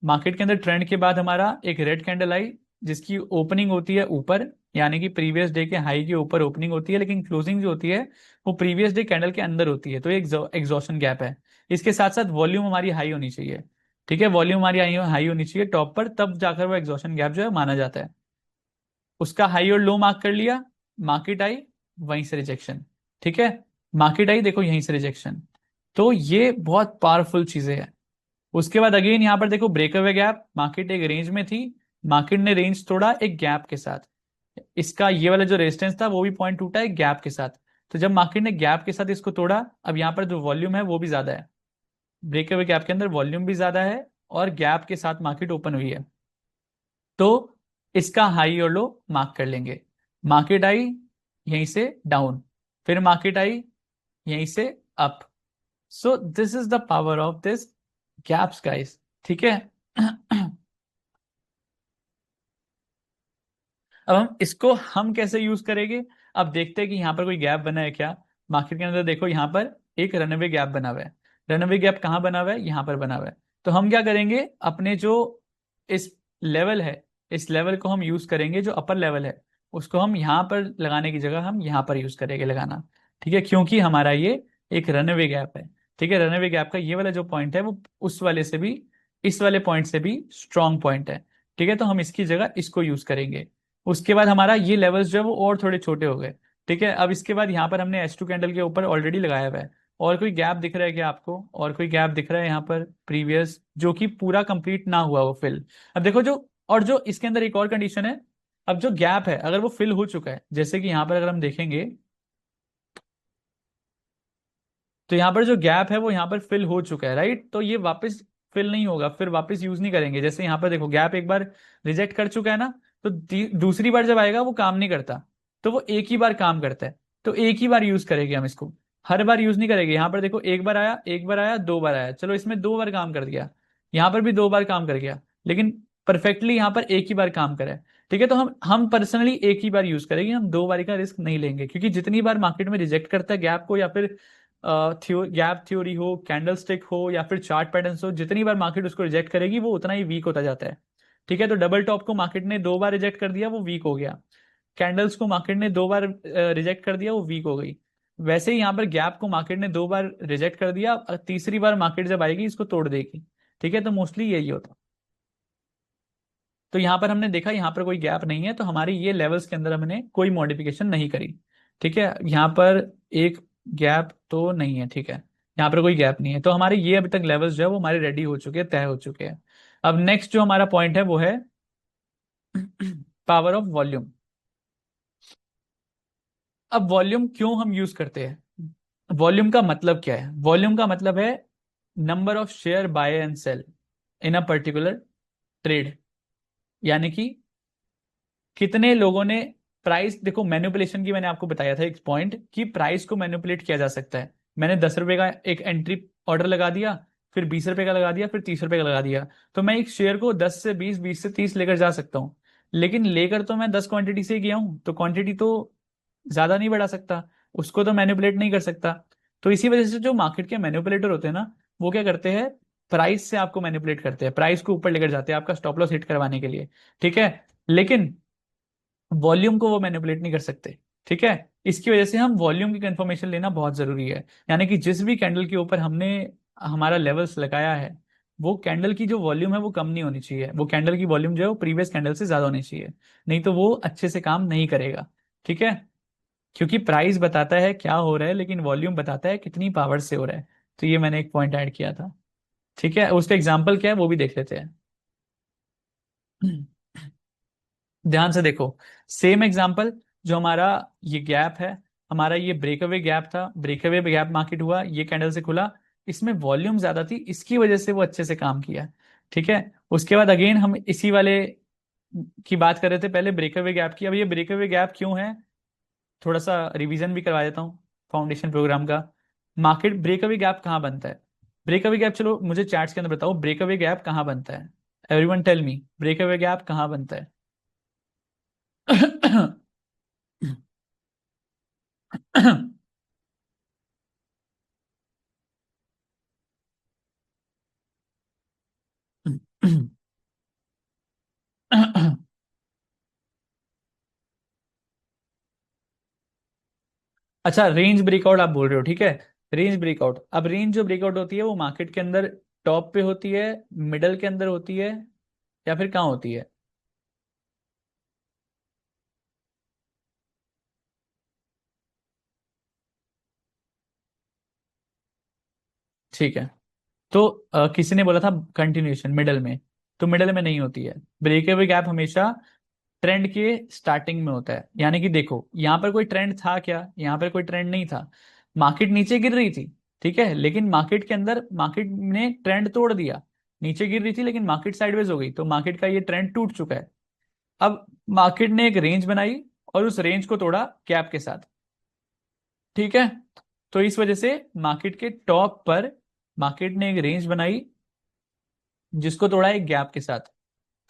मार्केट के अंदर ट्रेंड के बाद हमारा एक रेड कैंडल आई, जिसकी ओपनिंग होती है ऊपर, यानी कि प्रीवियस डे के हाई के ऊपर ओपनिंग होती है, लेकिन क्लोजिंग जो होती है वो प्रीवियस डे कैंडल के अंदर होती है, तो ये एग्जॉशन गैप है। इसके साथ साथ वॉल्यूम हमारी हाई होनी चाहिए। ठीक है, वॉल्यूम हमारी हाई होनी चाहिए टॉप पर, तब जाकर वो एग्जॉशन गैप जो है माना जाता है। उसका हाई और लो मार्क कर लिया, मार्केट आई, वहीं से रिजेक्शन। ठीक है, मार्केट आई, देखो यहीं से रिजेक्शन। तो ये बहुत पावरफुल चीजें हैं। उसके बाद अगेन यहाँ पर देखो ब्रेकअवे गैप, मार्केट एक रेंज में थी, मार्केट ने रेंज तोड़ा एक गैप के साथ, इसका ये वाला जो रेजिस्टेंस था वो भी पॉइंट टूटा है गैप के साथ। तो जब मार्केट ने गैप के साथ इसको तोड़ा, अब यहाँ पर जो वॉल्यूम है वो भी ज्यादा है, ब्रेकअवे गैप के अंदर वॉल्यूम भी ज्यादा है, और गैप के साथ मार्केट ओपन हुई है, तो इसका हाई और लो मार्क कर लेंगे। मार्केट आई यहीं से डाउन, फिर मार्केट आई यहीं से up. So this is the power of this gaps guys. ठीक है, अब हम इसको हम कैसे यूज करेंगे। अब देखते हैं कि यहाँ पर कोई गैप बना है क्या। मार्केट के अंदर देखो यहाँ पर एक रनअवे गैप बना हुआ है, रनअवे गैप कहाँ बना हुआ है, यहाँ पर बना हुआ है। तो हम क्या करेंगे, अपने जो इस लेवल है, इस लेवल को हम यूज करेंगे, जो अपर लेवल है उसको हम यहाँ पर लगाने की जगह हम यहाँ पर यूज करेंगे लगाना। ठीक है, क्योंकि हमारा ये एक रनअवे गैप है। ठीक है, रनअवे गैप का ये वाला जो पॉइंट है वो उस वाले से भी, इस वाले पॉइंट से भी स्ट्रॉन्ग पॉइंट है। ठीक है, तो हम इसकी जगह इसको यूज करेंगे। उसके बाद हमारा ये लेवल्स जो है वो और थोड़े छोटे हो गए। ठीक है, अब इसके बाद यहाँ पर हमने H2 कैंडल के ऊपर ऑलरेडी लगाया हुआ है, और कोई गैप दिख रहा है क्या आपको, और कोई गैप दिख रहा है यहाँ पर प्रीवियस, जो कि पूरा कंप्लीट ना हुआ वो फिल। अब देखो जो, और जो इसके अंदर एक और कंडीशन है, अब जो गैप है अगर वो फिल हो चुका है, जैसे कि यहाँ पर अगर हम देखेंगे, तो यहाँ पर जो गैप है वो यहाँ पर फिल हो चुका है, राइट, तो ये वापस फिल नहीं होगा, फिर वापस यूज नहीं करेंगे। जैसे यहाँ पर देखो गैप एक बार रिजेक्ट कर चुका है ना, तो दूसरी बार जब आएगा वो काम नहीं करता, तो वो एक ही बार काम करता है, तो एक ही बार यूज करेंगे हम इसको, हर बार यूज नहीं करेंगे। यहाँ पर देखो एक बार आया, एक बार आया, दो बार आया, चलो इसमें दो बार काम कर दिया, यहाँ पर भी दो बार काम कर गया, लेकिन परफेक्टली यहाँ पर एक ही बार काम करा है। ठीक है, तो हम पर्सनली एक ही बार यूज करेंगे, हम दो बारी का रिस्क नहीं लेंगे, क्योंकि जितनी बार मार्केट में रिजेक्ट करता है गैप को, या फिर गैप थ्योरी हो, कैंडल स्टिक हो, या फिर चार्ट पैटर्न्स हो, जितनी बार मार्केट उसको रिजेक्ट करेगी वो उतना ही वीक होता जाता है। ठीक है, तो डबल टॉप को मार्केट ने दो बार रिजेक्ट कर दिया, वो वीक हो गया। कैंडल्स को मार्केट ने दो बार रिजेक्ट कर दिया, वो वीक हो गई। वैसे ही यहाँ पर गैप को मार्केट ने दो बार रिजेक्ट कर दिया, तीसरी बार मार्केट जब आएगी इसको तोड़ देगी। ठीक है, तो मोस्टली यही होता है। तो यहाँ पर हमने देखा यहाँ पर कोई गैप नहीं है, तो हमारी ये लेवल्स के अंदर हमने कोई मॉडिफिकेशन नहीं करी। ठीक है, यहाँ पर एक गैप तो नहीं है। ठीक है, यहाँ पर कोई गैप नहीं है, तो हमारे ये अभी तक लेवल्स जो है वो हमारे रेडी हो चुके हैं, तय हो चुके हैं। अब नेक्स्ट जो हमारा पॉइंट है वो है पावर ऑफ वॉल्यूम। अब वॉल्यूम क्यों हम यूज करते हैं, वॉल्यूम का मतलब क्या है? वॉल्यूम का मतलब है number of share buy and sell in a particular trade. यानी कि कितने लोगों ने प्राइस, देखो मैनिपुलेशन की मैंने आपको बताया था एक पॉइंट, कि प्राइस को मैनिपुलेट किया जा सकता है। मैंने 10 रुपए का एक एंट्री ऑर्डर लगा दिया, फिर 20 रुपए का लगा दिया, फिर 30 रुपए का लगा दिया, तो मैं एक शेयर को 10 से 20, 20 से 30 लेकर जा सकता हूँ। लेकिन लेकर तो मैं 10 क्वांटिटी से ही गया हूँ, तो क्वांटिटी तो ज्यादा नहीं बढ़ा सकता, उसको तो मैनिपुलेट नहीं कर सकता। तो इसी वजह से जो मार्केट के मैनिपुलेटर होते हैं ना, वो क्या करते हैं, प्राइस से आपको मैनिपुलेट करते हैं, प्राइस को ऊपर लेकर जाते हैं आपका स्टॉप लॉस हिट करवाने के लिए। ठीक है, लेकिन वॉल्यूम को वो मैनिपुलेट नहीं कर सकते। ठीक है, इसकी वजह से हम वॉल्यूम की कंफर्मेशन लेना बहुत जरूरी है। यानी कि जिस भी कैंडल के ऊपर हमने हमारा लेवल्स लगाया है, वो कैंडल की जो वॉल्यूम है वो कम नहीं होनी चाहिए, वो कैंडल की वॉल्यूम जो है वो प्रीवियस कैंडल से ज्यादा होनी चाहिए, नहीं तो वो अच्छे से काम नहीं करेगा। ठीक है, क्योंकि प्राइस बताता है क्या हो रहा है, लेकिन वॉल्यूम बताता है कितनी पावर से हो रहा है। तो ये मैंने एक पॉइंट ऐड किया था। ठीक है, उसका एग्जाम्पल क्या है वो भी देख लेते हैं। ध्यान से देखो, सेम एग्जांपल, जो हमारा ये गैप है, हमारा ये ब्रेकअवे गैप था, ब्रेकअवे गैप मार्केट हुआ, ये कैंडल से खुला, इसमें वॉल्यूम ज्यादा थी, इसकी वजह से वो अच्छे से काम किया। ठीक है, उसके बाद अगेन हम इसी वाले की बात कर रहे थे पहले, ब्रेकअवे गैप की। अब ये ब्रेकअवे गैप क्यों है, थोड़ा सा रिवीजन भी करवा देता हूँ फाउंडेशन प्रोग्राम का। मार्केट ब्रेकअवे गैप कहाँ बनता है? ब्रेकअवे गैप, चलो मुझे चैट्स के अंदर बताओ, ब्रेकअवे गैप कहाँ बनता है? Everyone tell me, breakaway gap कहाँ बनता है? अच्छा, रेंज ब्रेकआउट आप बोल रहे हो, ठीक है। रेंज ब्रेकआउट, अब रेंज जो ब्रेकआउट होती है वो मार्केट के अंदर टॉप पे होती है, मिडल के अंदर होती है, या फिर कहाँ होती है? ठीक है, तो किसी ने बोला था कंटिन्यूएशन मिडल में, तो मिडल में नहीं होती है। ब्रेकअवे गैप हमेशा ट्रेंड के स्टार्टिंग में होता है। यानी कि देखो, यहाँ पर कोई ट्रेंड था क्या? यहाँ पर कोई ट्रेंड नहीं था, मार्केट नीचे गिर रही थी। ठीक है, लेकिन मार्केट के अंदर मार्केट ने ट्रेंड तोड़ दिया, नीचे गिर रही थी लेकिन मार्केट साइडवेज हो गई, तो मार्केट का ये ट्रेंड टूट चुका है। अब मार्केट ने एक रेंज बनाई और उस रेंज को तोड़ा गैप के साथ। ठीक है, तो इस वजह से मार्केट के टॉप पर मार्केट ने एक रेंज बनाई, जिसको तोड़ा एक गैप के साथ,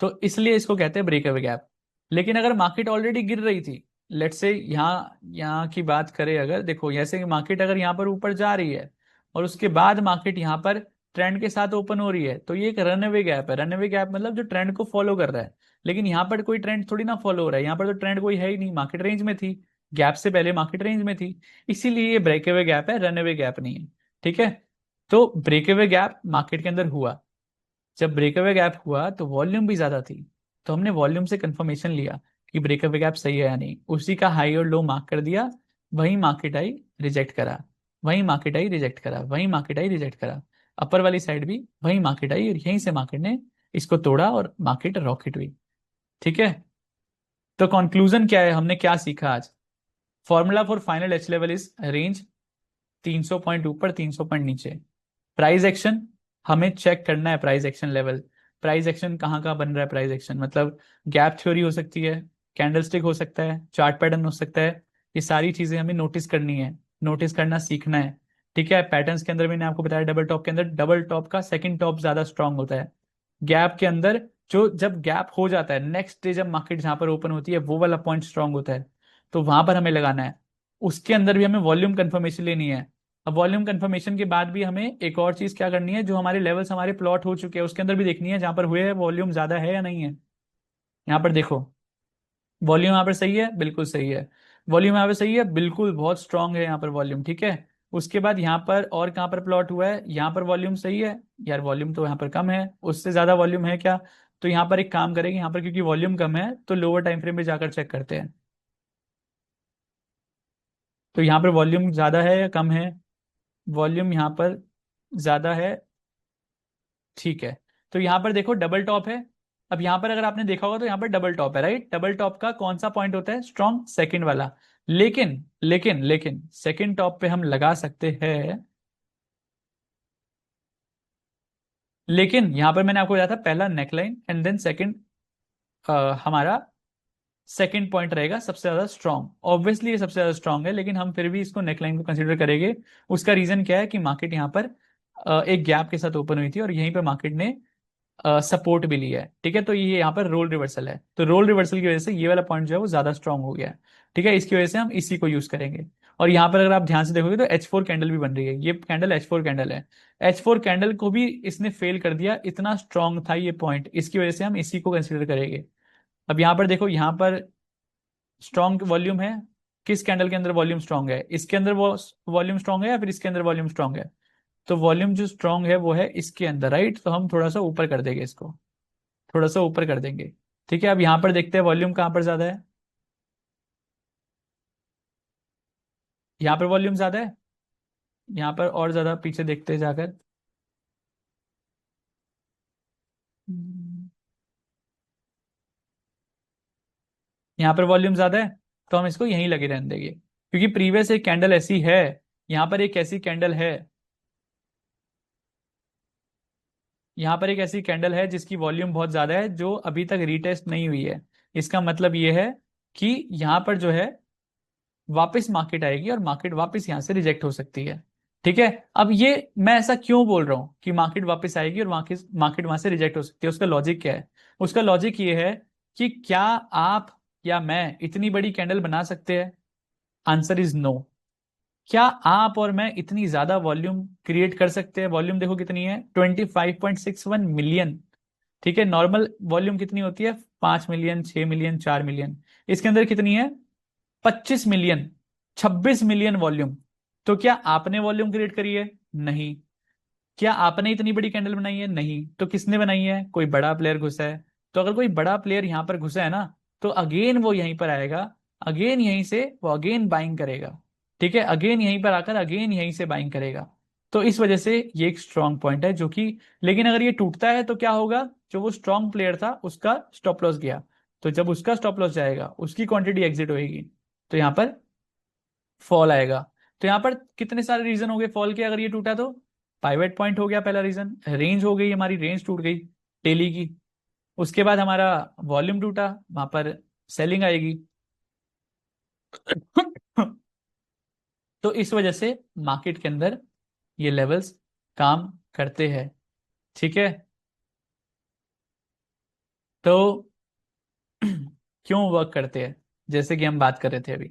तो इसलिए इसको कहते हैं ब्रेकअवे गैप। लेकिन अगर मार्केट ऑलरेडी गिर रही थी, लेट्स से यहाँ यहाँ की बात करें, अगर देखो जैसे कि मार्केट अगर यहाँ पर ऊपर जा रही है और उसके बाद मार्केट यहाँ पर ट्रेंड के साथ ओपन हो रही है, तो ये एक रनअवे गैप है। रनअवे गैप मतलब जो ट्रेंड को फॉलो कर रहा है, लेकिन यहाँ पर कोई ट्रेंड थोड़ी ना फॉलो हो रहा है, यहाँ पर तो ट्रेंड कोई है ही नहीं, मार्केट रेंज में थी, गैप से पहले मार्केट रेंज में थी, इसीलिए ये ब्रेकअवे गैप है, रनअवे गैप नहीं है। ठीक है, तो ब्रेकअवे गैप मार्केट के अंदर हुआ, जब ब्रेकअवे गैप हुआ तो वॉल्यूम भी ज्यादा थी, तो हमने वॉल्यूम से कंफर्मेशन लिया कि ब्रेकअवे गैप सही है या नहीं, उसी का हाई और लो मार्क कर दिया, वही मार्केट आई रिजेक्ट करा, वही मार्केट आई रिजेक्ट करा, वही मार्केट आई रिजेक्ट करा, अपर वाली साइड भी वही मार्केट आई, और यहीं से मार्केट ने इसको तोड़ा और मार्केट रॉकेट हुई। ठीक है, तो कंक्लूजन क्या है, हमने क्या सीखा आज? Formula for final H level is range 300 point ऊपर, 300 पॉइंट नीचे। प्राइस एक्शन, हमें चेक करना है price action level, price action कहाँ कहाँ बन रहा है। प्राइस एक्शन मतलब गैप थ्योरी हो सकती है, कैंडलस्टिक हो सकता है, चार्ट पैटर्न हो सकता है, ये सारी चीजें हमें नोटिस करनी है, नोटिस करना सीखना है। ठीक है, पैटर्न्स के अंदर मैंने आपको बताया, डबल टॉप के अंदर डबल टॉप का सेकंड टॉप ज्यादा स्ट्रांग होता है, गैप के अंदर जो जब गैप हो जाता है नेक्स्ट डे, जब मार्केट जहां पर ओपन होती है वो वाला पॉइंट स्ट्रांग होता है, तो वहां पर हमें लगाना है। उसके अंदर भी हमें वॉल्यूम कंफर्मेशन लेनी है। अब वॉल्यूम कंफर्मेशन के बाद भी हमें एक और चीज क्या करनी है, जो हमारे लेवल्स हमारे प्लॉट हो चुके हैं उसके अंदर भी देखनी है, जहां पर हुए है वॉल्यूम ज्यादा है या नहीं है। यहाँ पर देखो, वॉल्यूम यहाँ पर सही है, बिल्कुल सही है। वॉल्यूम यहाँ पर सही है, बिल्कुल बहुत स्ट्रांग है यहाँ पर वॉल्यूम, ठीक है। उसके बाद यहाँ पर और कहाँ पर प्लॉट हुआ है, यहाँ पर वॉल्यूम सही है। यार वॉल्यूम तो यहाँ पर कम है, उससे ज्यादा वॉल्यूम है क्या? तो यहाँ पर एक काम करेंगे, यहाँ पर क्योंकि वॉल्यूम कम है तो लोअर टाइम फ्रेम पे जाकर चेक करते हैं। तो यहाँ पर वॉल्यूम ज्यादा है या कम है? वॉल्यूम यहाँ पर ज्यादा है, ठीक है। तो यहाँ पर देखो डबल टॉप है। अब यहाँ पर अगर आपने देखा होगा तो यहाँ पर डबल टॉप है, राइट। डबल टॉप का कौन सा पॉइंट होता है? स्ट्रॉन्ग सेकंड वाला। लेकिन सेकंड टॉप पे हम लगा सकते हैं। लेकिन यहाँ पर मैंने आपको बताया था पहला नेकलाइन एंड देन सेकंड, हमारा सेकंड पॉइंट रहेगा सबसे ज्यादा स्ट्रॉन्ग। ऑब्वियसली ये सबसे ज्यादा स्ट्रॉन्ग है, लेकिन हम फिर भी इसको नेकलाइन को कंसीडर करेंगे। उसका रीजन क्या है कि मार्केट यहाँ पर एक गैप के साथ ओपन हुई थी और यहीं पर मार्केट ने सपोर्ट भी लिया है, ठीक है। तो ये यहाँ पर रोल रिवर्सल है, तो रोल रिवर्सल की वजह से ये वाला पॉइंट जो है वो ज्यादा स्ट्रांग हो गया है, ठीक है। इसकी वजह से हम इसी को यूज करेंगे। और यहाँ पर अगर आप ध्यान से देखोगे तो H4 कैंडल भी बन रही है, ये कैंडल H4 कैंडल है। H4 कैंडल को भी इसने फेल कर दिया, इतना स्ट्रांग था ये पॉइंट, इसकी वजह से हम इसी को कंसिडर करेंगे। अब यहाँ पर देखो, यहाँ पर स्ट्रॉन्ग वॉल्यूम है। किस कैंडल के अंदर वॉल्यूम स्ट्रांग है? इसके अंदर वो वॉल्यूम स्ट्रांग है या फिर इसके अंदर वॉल्यूम स्ट्रांग है? तो वॉल्यूम जो स्ट्रांग है वो है इसके अंदर, राइट। तो हम थोड़ा सा ऊपर कर देंगे इसको, थोड़ा सा ऊपर कर देंगे, ठीक है। अब यहां पर देखते हैं वॉल्यूम कहां पर ज्यादा है। यहाँ पर वॉल्यूम ज्यादा है, यहाँ पर और ज्यादा पीछे देखते हैं जाकर। यहाँ पर वॉल्यूम ज्यादा है, तो हम इसको यहीं लगे रहने देंगे, क्योंकि प्रीवियस एक कैंडल ऐसी है, यहाँ पर एक ऐसी कैंडल है, यहाँ पर एक ऐसी कैंडल है जिसकी वॉल्यूम बहुत ज्यादा है, जो अभी तक रीटेस्ट नहीं हुई है। इसका मतलब ये है कि यहाँ पर जो है वापस मार्केट आएगी और मार्केट वापस यहाँ से रिजेक्ट हो सकती है, ठीक है। अब ये मैं ऐसा क्यों बोल रहा हूँ कि मार्केट वापस आएगी और मार्केट मार्केट वहां से रिजेक्ट हो सकती है? उसका लॉजिक क्या है? उसका लॉजिक ये है कि क्या आप या मैं इतनी बड़ी कैंडल बना सकते हैं? Answer is no. क्या आप और मैं इतनी ज्यादा वॉल्यूम क्रिएट कर सकते हैं? वॉल्यूम देखो कितनी है, 25.61 मिलियन, ठीक है। नॉर्मल वॉल्यूम कितनी होती है? 5 मिलियन, 6 मिलियन, 4 मिलियन। इसके अंदर कितनी है? 25 मिलियन, 26 मिलियन वॉल्यूम। तो क्या आपने वॉल्यूम क्रिएट करी है? नहीं। क्या आपने इतनी बड़ी कैंडल बनाई है? नहीं। तो किसने बनाई है? कोई बड़ा प्लेयर घुसा है। तो अगर कोई बड़ा प्लेयर यहां पर घुसा है ना, तो अगेन वो यहीं पर आएगा, अगेन यहीं से वो अगेन बाइंग करेगा, ठीक है। अगेन यहीं पर आकर अगेन यहीं से बाइंग करेगा। तो इस वजह से ये एक स्ट्रांग पॉइंट है जो कि, लेकिन अगर ये टूटता है तो क्या होगा? जो वो स्ट्रांग प्लेयर था उसका स्टॉप लॉस गया, तो जब उसका स्टॉप लॉस जाएगा उसकी क्वांटिटी एग्जिट होएगी, तो यहाँ पर फॉल आएगा। तो यहाँ पर कितने सारे रीजन हो गए फॉल के अगर ये टूटा तो? पाइवेट पॉइंट हो गया पहला रीजन, रेंज हो गई, हमारी रेंज टूट गई डेली की। उसके बाद हमारा वॉल्यूम टूटा, वहां पर सेलिंग आएगी। तो इस वजह से मार्केट के अंदर ये लेवल्स काम करते हैं, ठीक है। तो क्यों वर्क करते हैं? जैसे कि हम बात कर रहे थे अभी,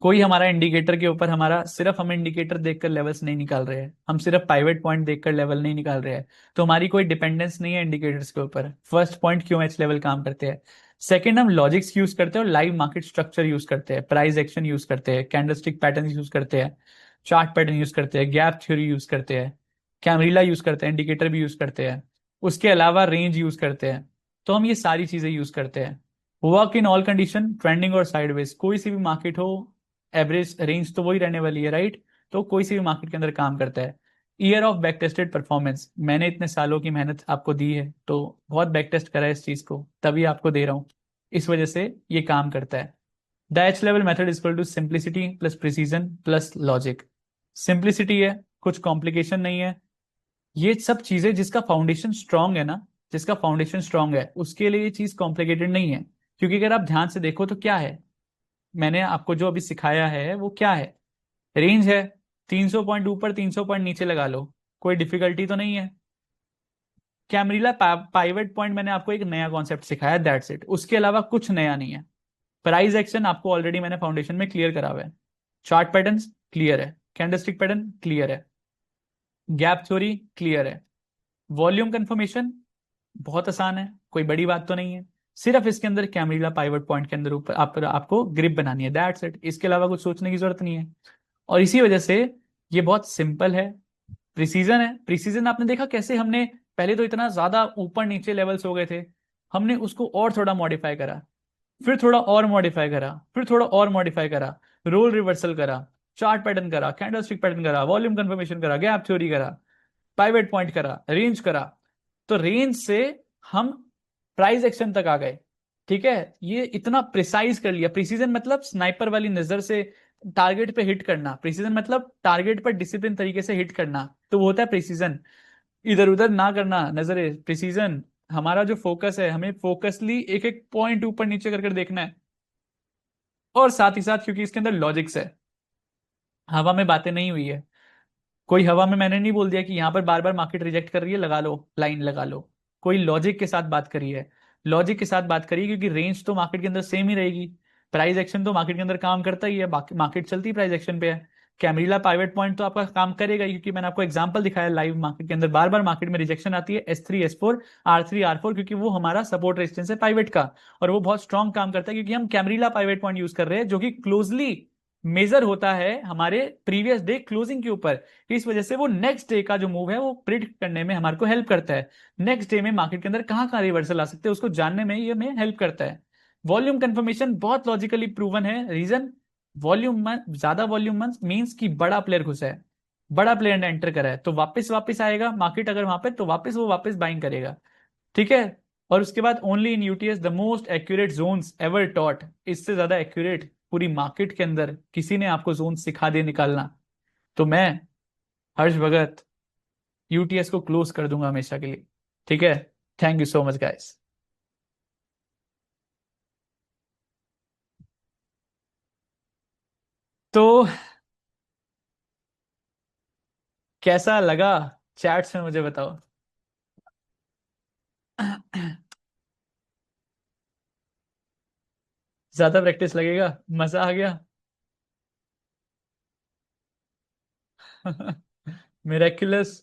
कोई हमारा इंडिकेटर के ऊपर हमारा सिर्फ हम इंडिकेटर देखकर लेवल्स नहीं निकाल रहे हैं, हम सिर्फ पाइवेट पॉइंट देखकर लेवल नहीं निकाल रहे हैं, तो हमारी कोई डिपेंडेंस नहीं है इंडिकेटर्स के ऊपर। फर्स्ट पॉइंट, क्यों एच लेवल काम करते हैं। सेकंड, हम लॉजिक्स यूज करते हैं और लाइव मार्केट स्ट्रक्चर यूज करते हैं, प्राइस एक्शन यूज करते हैं, कैंडलस्टिक पैटर्न यूज करते हैं, चार्ट पैटर्न यूज करते हैं, गैप थ्योरी यूज करते हैं, कैमरीला यूज करते हैं, इंडिकेटर भी यूज करते हैं, उसके अलावा रेंज यूज करते हैं। तो हम ये सारी चीजें यूज करते हैं। Work in all condition, trending और साइडवेज, कोई सी भी मार्केट हो, एवरेज रेंज तो वही रहने वाली है, राइट। तो कोई सी भी मार्केट के अंदर काम करता है। Year of back tested performance, मैंने इतने सालों की मेहनत आपको दी है, तो बहुत बैक टेस्ट करा है इस चीज को, तभी आपको दे रहा हूँ। इस वजह से ये काम करता है। The H level method is equal to simplicity plus precision plus logic. Simplicity है, कुछ कॉम्प्लिकेशन नहीं है। ये सब चीजें, जिसका फाउंडेशन स्ट्रांग है ना, जिसका फाउंडेशन स्ट्रांग है उसके लिए ये चीज कॉम्प्लिकेटेड नहीं है। क्योंकि अगर आप ध्यान से देखो तो क्या है, मैंने आपको जो अभी सिखाया है वो क्या है? रेंज है, 300 पॉइंट ऊपर 300 पॉइंट नीचे लगा लो, कोई डिफिकल्टी तो नहीं है। कैमरीला पाइवट पॉइंट मैंने आपको एक नया कॉन्सेप्ट सिखाया, दैट्स इट, उसके अलावा कुछ नया नहीं है। प्राइस एक्शन आपको ऑलरेडी मैंने फाउंडेशन में क्लियर करा हुआ है। चार्ट पैटर्न्स क्लियर है, कैंडलस्टिक पैटर्न क्लियर है, गैप थ्योरी क्लियर है, वॉल्यूम कंफर्मेशन बहुत आसान है, कोई बड़ी बात तो नहीं है। सिर्फ इसके अंदर कैमरीला पाइवट पॉइंट के अंदर ऊपर आपको ग्रिप बनानी है, दैट्स इट, इसके अलावा कुछ सोचने की जरूरत नहीं है। और इसी वजह से ये बहुत सिंपल है। प्रिसीजन है, प्रिसीजन आपने देखा कैसे हमने पहले तो इतना ज्यादा ऊपर नीचे लेवल्स हो गए थे, हमने उसको और थोड़ा मॉडिफाई करा, फिर थोड़ा और मॉडिफाई करा, फिर थोड़ा और मॉडिफाई करा, रोल रिवर्सल करा, चार्ट पैटर्न करा, कैंडलस्टिक पैटर्न करा, वॉल्यूम कंफर्मेशन करा, गैप थ्योरी करा, पाइवेट पॉइंट करा, रेंज करा। तो रेंज से हम प्राइस एक्शन तक आ गए। ठीक है, ये इतना प्रिसाइज कर लिया। प्रिसीजन मतलब स्नाइपर वाली नजर से टारगेट पे हिट करना, प्रिसीजन मतलब टारगेट पर डिसिप्लिन तरीके से हिट करना, तो वो होता है प्रिसीजन। इधर उधर ना करना नजरें, प्रिसीजन। हमारा जो फोकस है, हमें फोकसली एक एक पॉइंट ऊपर नीचे कर कर देखना है। और साथ ही साथ क्योंकि इसके अंदर लॉजिक्स है, हवा में बातें नहीं हुई है। कोई हवा में मैंने नहीं बोल दिया कि यहाँ पर बार बार मार्केट रिजेक्ट कर रही है, लगा लो लाइन लगा लो। कोई लॉजिक के साथ बात करी है, लॉजिक के साथ बात करी है, क्योंकि रेंज तो मार्केट के अंदर सेम ही रहेगी। प्राइस एक्शन तो मार्केट के अंदर काम करता ही है, बाकी मार्केट चलती प्राइस एक्शन पे है। कैमरीला पाइवेट पॉइंट तो आपका काम करेगा ही, क्योंकि मैंने आपको एग्जांपल दिखाया लाइव, मार्केट के अंदर बार बार मार्केट में रिजेक्शन आती है, S3 S4 R3 R4, क्योंकि वो हमारा सपोर्ट रेजिस्टेंस है पाइवेट का। और वो बहुत स्ट्रॉन्ग काम करता है, क्योंकि हम कैमरीला पाइवेट पॉइंट यूज कर रहे हैं, जो कि क्लोजली मेजर होता है हमारे प्रीवियस डे क्लोजिंग के ऊपर। इस वजह से वो नेक्स्ट डे का जो मूव है वो प्रिडिक्ट करने में हमारे को हेल्प करता है। नेक्स्ट डे में मार्केट के अंदर कहाँ कहाँ रिवर्सल आ सकते हैं उसको जानने में ये हमें हेल्प करता है। वॉल्यूम कंफर्मेशन बहुत लॉजिकली प्रूवन है। रीजन, वॉल्यूम ज्यादा वॉल्यूम मींस कि बड़ा प्लेयर घुसा है, बड़ा प्लेयर ने एंटर करा है, तो वापस वापस आएगा मार्केट, अगर वहां पे तो वापस वो वापस बाइंग करेगा। ठीक है। और उसके बाद only in UTS the most accurate zones ever taught, इससे ज्यादा एक्यूरेट पूरी मार्केट के अंदर किसी ने आपको जोन सिखा दे निकालना, तो मैं हर्ष भगत यूटीएस को क्लोज कर दूंगा हमेशा के लिए। ठीक है। Thank you so much guys. तो कैसा लगा चैट्स में, मुझे बताओ। ज्यादा प्रैक्टिस लगेगा, मजा आ गया। मिरेक्युलस।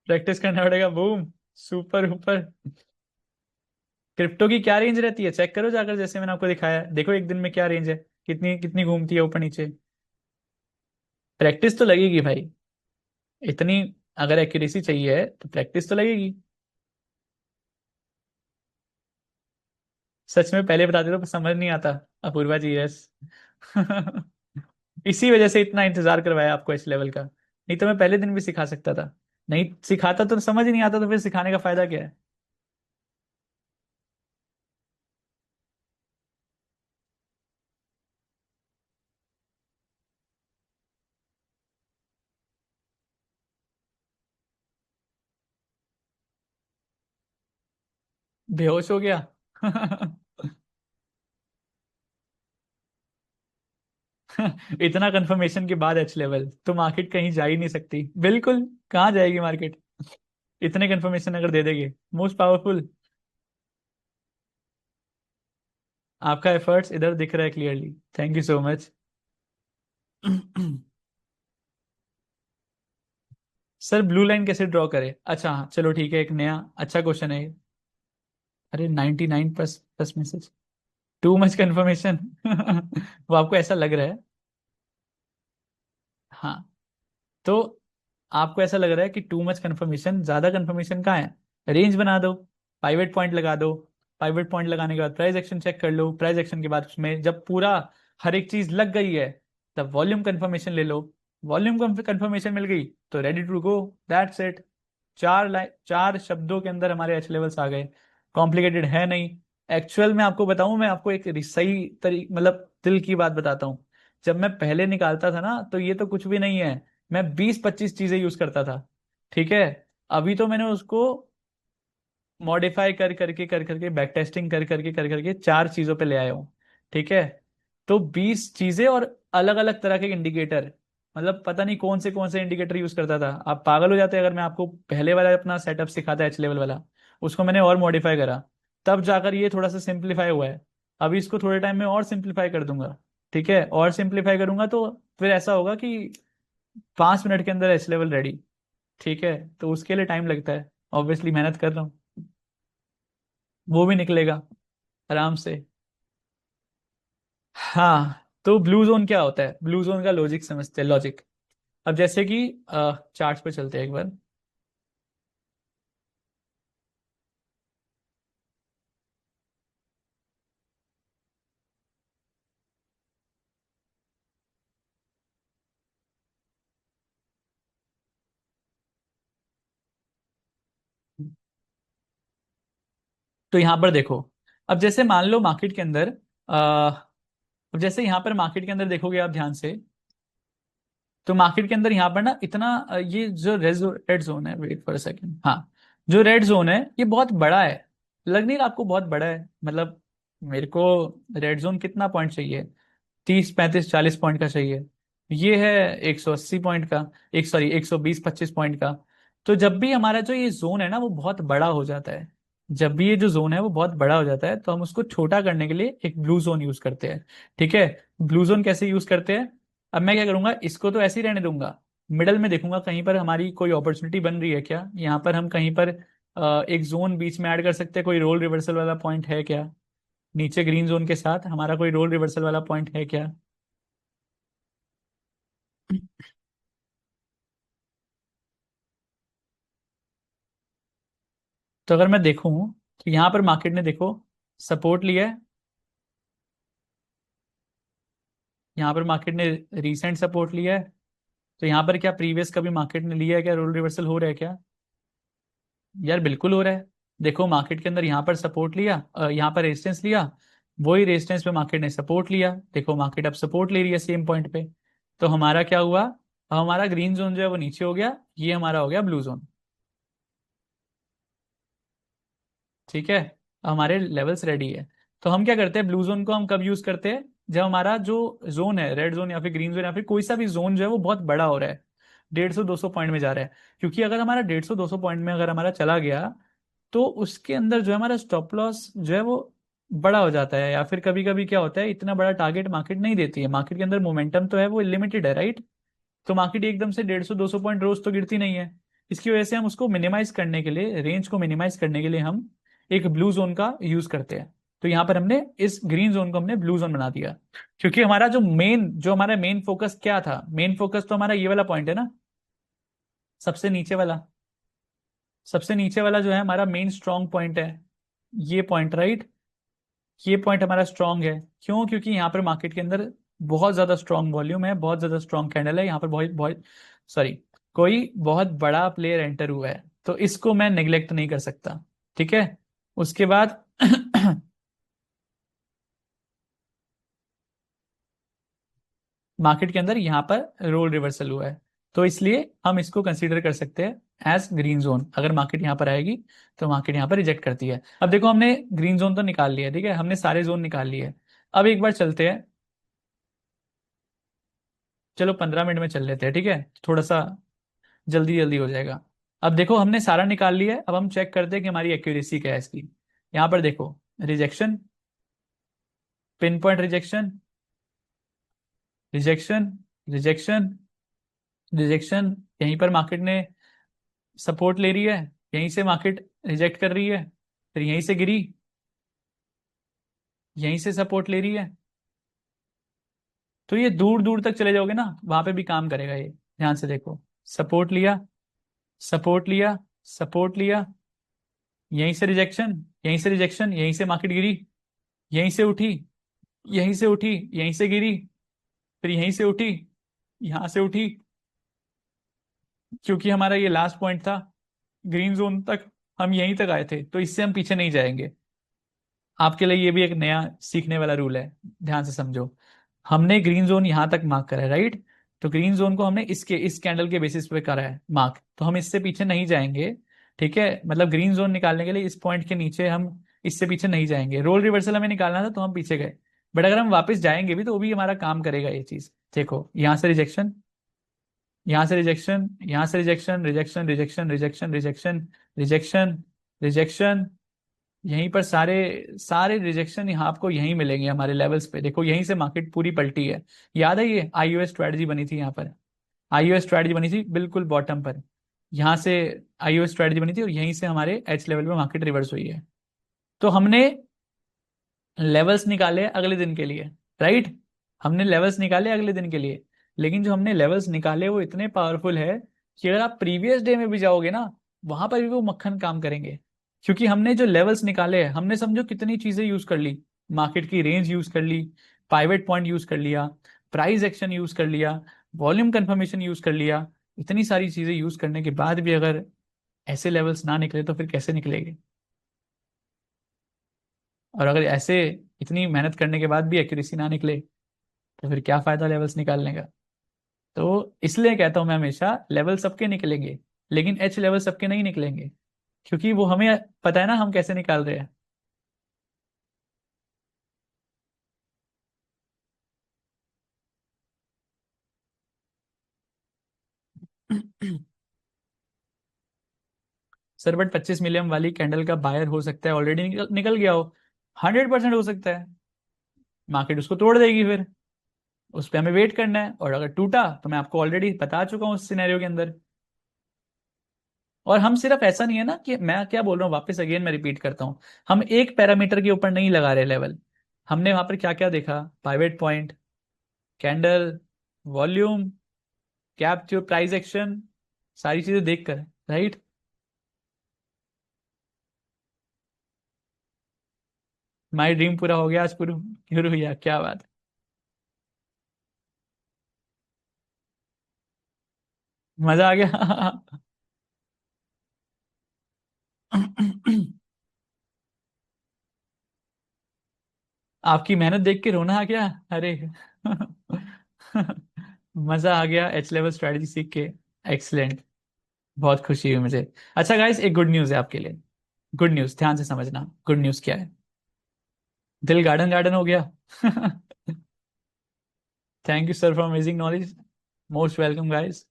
प्रैक्टिस करना पड़ेगा, बूम, सुपर ऊपर। क्रिप्टो की क्या रेंज रहती है चेक करो जाकर, जैसे मैंने आपको दिखाया है, देखो एक दिन में क्या रेंज है, कितनी कितनी घूमती है ऊपर नीचे। प्रैक्टिस तो लगेगी भाई, इतनी अगर एक्यूरेसी चाहिए तो प्रैक्टिस तो लगेगी। सच में पहले बताते तो समझ नहीं आता। अपूर्वा जी, यस। इसी वजह से इतना इंतजार करवाया आपको इस लेवल का, नहीं तो मैं पहले दिन भी सिखा सकता था। नहीं सिखाता तो समझ ही नहीं आता, तो फिर सिखाने का फायदा क्या है। बेहोश हो गया। इतना कंफर्मेशन के बाद एच लेवल तो मार्केट कहीं जा ही नहीं सकती, बिल्कुल। कहाँ जाएगी मार्केट, इतने कंफर्मेशन अगर दे देंगे। Most powerful. आपका एफर्ट्स इधर दिख रहा है clearly, thank you so much. Sir blue line कैसे ड्रॉ करे, अच्छा हाँ चलो ठीक है, एक नया अच्छा क्वेश्चन है ये। अरे 99 plus plus message, too much confirmation. वो आपको ऐसा लग रहा है। हाँ, तो आपको ऐसा लग रहा है कि टू मच कंफर्मेशन, ज्यादा कंफर्मेशन कहाँ है, रेंज बना दो, पाइवेट पॉइंट लगा दो। पाइवेट पॉइंट लगाने के बाद प्राइस एक्शन चेक कर लो, प्राइस एक्शन के बाद उसमें जब पूरा हर एक चीज लग गई है, तब वॉल्यूम कंफर्मेशन ले लो। वॉल्यूम कंफर्मेशन मिल गई तो ready to go, that's it. चार लाइन, चार शब्दों के अंदर हमारे एच लेवल्स आ गए। कॉम्प्लिकेटेड है नहीं। एक्चुअल में आपको बताऊं, मैं आपको एक सही तरी मतलब दिल की बात बताता हूँ। जब मैं पहले निकालता था ना, तो ये तो कुछ भी नहीं है, मैं 20-25 चीजें यूज करता था। ठीक है। अभी तो मैंने उसको मॉडिफाई कर करके बैक टेस्टिंग कर करके चार चीजों पे ले आया हूँ। ठीक है। तो 20 चीजें और अलग अलग तरह के इंडिकेटर, मतलब पता नहीं कौन से इंडिकेटर यूज करता था। आप पागल हो जाते अगर मैं आपको पहले वाला अपना सेटअप सिखाता एच लेवल वाला। उसको मैंने और मॉडिफाई करा, तब जाकर ये थोड़ा सा सिंप्लीफाई हुआ है। अभी इसको थोड़े टाइम में और सिंप्लीफाई कर दूंगा। ठीक है, और सिंप्लीफाई करूंगा तो फिर ऐसा होगा कि 5 मिनट के अंदर एच लेवल रेडी। ठीक है, तो उसके लिए टाइम लगता है, ऑब्वियसली मेहनत कर रहा हूँ। वो भी निकलेगा आराम से। हाँ, तो ब्लू जोन क्या होता है, ब्लू जोन का लॉजिक समझते हैं, लॉजिक। अब जैसे कि चार्ट पे चलते हैं एक बार। तो यहाँ पर देखो, अब जैसे मान लो मार्केट के अंदर अब जैसे यहाँ पर मार्केट के अंदर देखोगे आप ध्यान से, तो मार्केट के अंदर यहाँ पर ना इतना ये जो रेड जोन है, वेट फॉर अ सेकंड, हाँ, जो रेड जोन है ये बहुत बड़ा है। लग नहीं रहा आपको बहुत बड़ा है? मतलब मेरे को रेड जोन कितना पॉइंट चाहिए, 30 35 40 पॉइंट का चाहिए। ये है 180 पॉइंट का, एक सॉरी 120 25 पॉइंट का। तो जब भी हमारा जो ये जोन है ना वो बहुत बड़ा हो जाता है, जब भी ये जो जोन है वो बहुत बड़ा हो जाता है, तो हम उसको छोटा करने के लिए एक ब्लू जोन यूज करते हैं। ठीक है, ब्लू जोन कैसे यूज करते हैं? अब मैं क्या करूंगा, इसको तो ऐसे ही रहने दूंगा। मिडल में देखूंगा कहीं पर हमारी कोई अपॉर्चुनिटी बन रही है क्या, यहाँ पर हम कहीं पर एक जोन बीच में ऐड कर सकते हैं, कोई रोल रिवर्सल वाला पॉइंट है क्या? नीचे ग्रीन जोन के साथ हमारा कोई रोल रिवर्सल वाला पॉइंट है क्या? तो अगर मैं देखूं तो यहाँ पर मार्केट ने देखो सपोर्ट लिया है, यहाँ पर मार्केट ने रीसेंट सपोर्ट लिया है। तो यहाँ पर क्या प्रीवियस कभी मार्केट ने लिया है क्या, रोल रिवर्सल हो रहा है क्या? यार बिल्कुल हो रहा है। देखो मार्केट के अंदर यहाँ पर सपोर्ट लिया, यहाँ पर रेजिस्टेंस लिया, वही रेजिस्टेंस पे मार्केट ने सपोर्ट लिया, देखो मार्केट अब सपोर्ट ले रही है सेम पॉइंट पे। तो हमारा क्या हुआ, अब हमारा ग्रीन जोन जो है वो नीचे हो गया, ये हमारा हो गया ब्लू जोन। ठीक है, हमारे लेवल्स रेडी है। तो हम क्या करते हैं, ब्लू जोन को हम कब यूज करते हैं, जब हमारा जो जोन है, रेड जोन या फिर ग्रीन जोन या फिर कोई सा भी जोन जो है वो बहुत बड़ा हो रहा है, 150 200 पॉइंट में जा रहा है। क्योंकि अगर हमारा 150 200 पॉइंट में अगर हमारा चला गया, तो उसके अंदर जो है हमारा स्टॉप लॉस जो है वो बड़ा हो जाता है। या फिर कभी कभी क्या होता है, इतना बड़ा टारगेट मार्केट नहीं देती है, मार्केट के अंदर मोमेंटम तो है वो लिमिटेड है, राइट? तो मार्केट एकदम से 150 200 पॉइंट रोज तो गिरती नहीं है। इसकी वजह से हम उसको मिनिमाइज करने के लिए, रेंज को मिनिमाइज करने के लिए हम एक ब्लू जोन का यूज करते हैं। तो यहाँ पर हमने इस ग्रीन जोन को हमने ब्लू जोन बना दिया। क्योंकि हमारा मेन फोकस क्या था, मेन फोकस तो हमारा ये वाला पॉइंट है ना, सबसे नीचे वाला। सबसे नीचे वाला जो है हमारा मेन स्ट्रॉन्ग पॉइंट है, ये पॉइंट, राइट? ये पॉइंट हमारा स्ट्रॉन्ग है। क्यों? क्योंकि यहाँ पर मार्केट के अंदर बहुत ज्यादा स्ट्रॉन्ग वॉल्यूम है, बहुत ज्यादा स्ट्रॉन्ग कैंडल है, यहाँ पर बहुत बहुत सॉरी, कोई बहुत बड़ा प्लेयर एंटर हुआ है, तो इसको मैं नेग्लेक्ट नहीं कर सकता। ठीक है, उसके बाद मार्केट के अंदर यहाँ पर रोल रिवर्सल हुआ है, तो इसलिए हम इसको कंसीडर कर सकते हैं एज ग्रीन जोन। अगर मार्केट यहाँ पर आएगी तो मार्केट यहाँ पर रिजेक्ट करती है। अब देखो हमने ग्रीन जोन तो निकाल लिया, ठीक है, हमने सारे जोन निकाल लिए। अब एक बार चलते हैं, चलो 15 मिनट में चल लेते हैं, ठीक है, थोड़ा सा जल्दी जल्दी हो जाएगा। अब देखो हमने सारा निकाल लिया है, अब हम चेक करते हैं कि हमारी एक्यूरेसी क्या है इसकी। यहाँ पर देखो, rejection, pin point rejection, rejection, rejection, rejection, यहीं पर मार्केट ने सपोर्ट ले रही है, यहीं से मार्केट रिजेक्ट कर रही है, फिर यहीं से गिरी, यहीं से सपोर्ट ले रही है। तो ये दूर दूर तक चले जाओगे ना, वहां पे भी काम करेगा ये। ध्यान से देखो, सपोर्ट लिया, सपोर्ट लिया, सपोर्ट लिया, यहीं से रिजेक्शन, यहीं से रिजेक्शन, यहीं से मार्केट गिरी, यहीं से उठी, यहीं से उठी, यहीं से गिरी, फिर यहीं से उठी, यहां से उठी। क्योंकि हमारा ये लास्ट पॉइंट था ग्रीन जोन तक, हम यहीं तक आए थे, तो इससे हम पीछे नहीं जाएंगे। आपके लिए ये भी एक नया सीखने वाला रूल है, ध्यान से समझो। हमने ग्रीन जोन यहां तक मार्क करा है, राइट? तो ग्रीन जोन को हमने इसके इस कैंडल के बेसिस पे करा है मार्क, तो हम इससे पीछे नहीं जाएंगे। ठीक है, मतलब ग्रीन जोन निकालने के लिए इस पॉइंट के नीचे हम इससे पीछे नहीं जाएंगे। रोल रिवर्सल हमें निकालना था तो हम पीछे गए, बट अगर हम वापस जाएंगे भी तो वो भी हमारा काम करेगा ये चीज। देखो यहाँ से रिजेक्शन, यहाँ से रिजेक्शन, यहाँ से rejection, rejection rejection rejection rejection rejection rejection. यहीं पर सारे सारे रिजेक्शन यहाँ आपको यहीं मिलेंगे हमारे लेवल्स पे। देखो यहीं से मार्केट पूरी पलटी है। याद है ये आईओएस स्ट्रेटजी बनी थी यहाँ पर, आईओएस स्ट्रेटजी बनी थी बिल्कुल बॉटम पर। यहाँ से आईओएस स्ट्रेटजी बनी थी और यहीं से हमारे एच लेवल पे मार्केट रिवर्स हुई है। तो हमने लेवल्स निकाले अगले दिन के लिए, राइट। हमने लेवल्स निकाले अगले दिन के लिए, लेकिन जो हमने लेवल्स निकाले वो इतने पावरफुल है कि अगर आप प्रीवियस डे में भी जाओगे ना, वहां पर भी वो मक्खन काम करेंगे। क्योंकि हमने जो लेवल्स निकाले हैं, हमने समझो कितनी चीजें यूज कर ली। मार्केट की रेंज यूज कर ली, पाइवेट पॉइंट यूज कर लिया, प्राइस एक्शन यूज कर लिया, वॉल्यूम कंफर्मेशन यूज कर लिया। इतनी सारी चीजें यूज करने के बाद भी अगर ऐसे लेवल्स ना निकले तो फिर कैसे निकलेंगे। और अगर ऐसे इतनी मेहनत करने के बाद भी एक्यूरेसी ना निकले तो फिर क्या फायदा लेवल्स निकालने का। तो इसलिए कहता हूं मैं हमेशा लेवल सबके निकलेंगे, लेकिन एच लेवल सबके नहीं निकलेंगे। क्योंकि वो हमें पता है ना हम कैसे निकाल रहे हैं। सर बट 25 मिलियन वाली कैंडल का बायर हो सकता है ऑलरेडी निकल गया हो। 100% हो सकता है। मार्केट उसको तोड़ देगी फिर, उस पर हमें वेट करना है। और अगर टूटा तो मैं आपको ऑलरेडी बता चुका हूँ उस सिनेरियो के अंदर। और हम सिर्फ ऐसा नहीं है ना कि मैं क्या बोल रहा हूँ, वापस अगेन मैं रिपीट करता हूँ। हम एक पैरामीटर के ऊपर नहीं लगा रहे लेवल। हमने वहां पर क्या क्या देखा, pivot point, candle, volume, capture, price action, सारी चीजें देखकर, राइट। माई ड्रीम पूरा हो गया आज, पूरा शुरू हुआ, क्या बात है। मजा आ गया। आपकी मेहनत देख के रोना आ गया, अरे। मजा आ गया एच लेवल स्ट्रेटजी सीख के। एक्सलेंट, बहुत खुशी हुई मुझे। अच्छा गाइस, एक गुड न्यूज है आपके लिए। गुड न्यूज, ध्यान से समझना, गुड न्यूज क्या है। दिल गार्डन गार्डन हो गया। Thank you sir for amazing knowledge. Most welcome guys.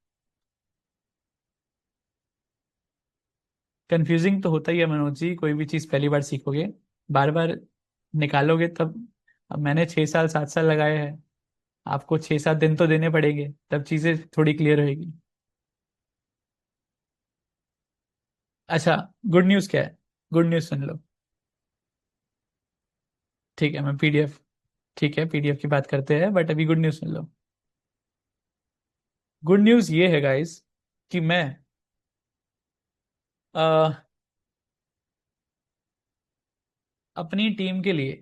Confusing तो होता ही है मनोज जी, कोई भी चीज पहली बार सीखोगे, बार बार निकालोगे तब। अब मैंने 6 साल 7 साल लगाए हैं, आपको 6 7 दिन तो देने पड़ेंगे, तब चीजें थोड़ी क्लियर होगी। अच्छा, गुड न्यूज क्या है, गुड न्यूज सुन लो। ठीक है, मैं पीडीएफ, ठीक है पीडीएफ की बात करते हैं, बट अभी गुड न्यूज सुन लो। गुड न्यूज ये है गाइस कि मैं अ, अपनी टीम के लिए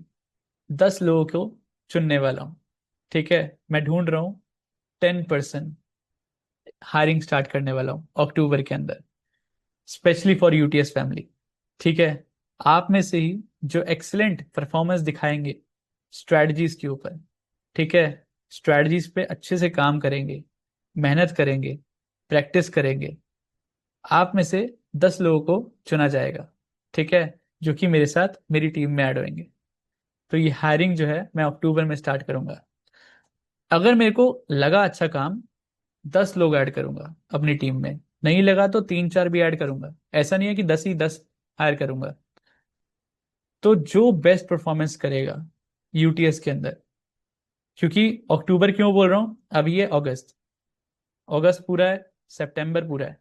10 लोगों को चुनने वाला हूँ। ठीक है, मैं ढूंढ रहा हूँ 10% हायरिंग स्टार्ट करने वाला हूँ अक्टूबर के अंदर, स्पेशली फॉर यूटीएस फैमिली। ठीक है, आप में से ही जो एक्सीलेंट परफॉर्मेंस दिखाएंगे स्ट्रेटजीज के ऊपर, ठीक है, स्ट्रेटजीज पे अच्छे से काम करेंगे, मेहनत करेंगे, प्रैक्टिस करेंगे, आप में से 10 लोगों को चुना जाएगा। ठीक है, जो कि मेरे साथ मेरी टीम में ऐड होंगे। तो ये हायरिंग जो है मैं अक्टूबर में स्टार्ट करूंगा। अगर मेरे को लगा अच्छा काम, 10 लोग ऐड करूंगा अपनी टीम में। नहीं लगा तो 3 4 भी ऐड करूंगा, ऐसा नहीं है कि 10 ही 10 हायर करूंगा। तो जो बेस्ट परफॉर्मेंस करेगा यूटीएस के अंदर, क्योंकि अक्टूबर क्यों बोल रहा हूँ, अभी ये अगस्त, अगस्त पूरा है, सितंबर पूरा है,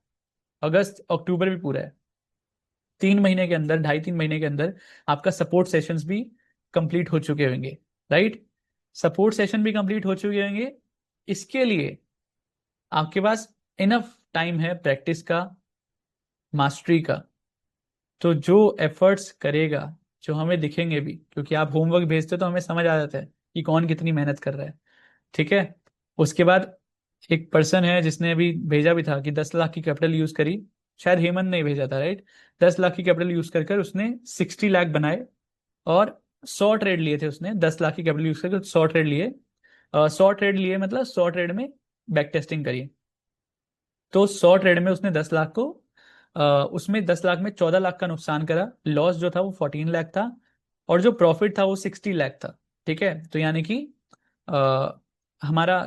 अगस्त अक्टूबर भी पूरा है। 3 महीने के अंदर, 2.5 3 महीने के अंदर आपका सपोर्ट सेशंस भी कंप्लीट हो चुके होंगे, राइट। सपोर्ट सेशन भी कंप्लीट हो चुके होंगे। इसके लिए आपके पास इनफ टाइम है प्रैक्टिस का, मास्टरी का। तो जो एफर्ट्स करेगा, जो हमें दिखेंगे भी, क्योंकि आप होमवर्क भेजते हो तो हमें समझ आ जाता है कि कौन कितनी मेहनत कर रहा है। ठीक है, उसके बाद एक पर्सन है जिसने अभी भेजा भी था कि 10 लाख की कैपिटल यूज करी, शायद हेमंत ने भेजा था, राइट। 10 लाख की कैपिटल यूज कर कर उसने 60 लाख बनाए। और 100 ट्रेड लिए थे उसने, 10 लाख की कैपिटल यूज करके 100 ट्रेड लिए। 100 ट्रेड लिए मतलब 100 ट्रेड में बैक टेस्टिंग करी। तो 100 ट्रेड में उसने 10 लाख को, उसमें 10 लाख में 14 लाख का नुकसान करा। लॉस जो था वो 14 लाख था, और जो प्रॉफिट था वो 60 लाख था। ठीक है, तो यानी कि अ, हमारा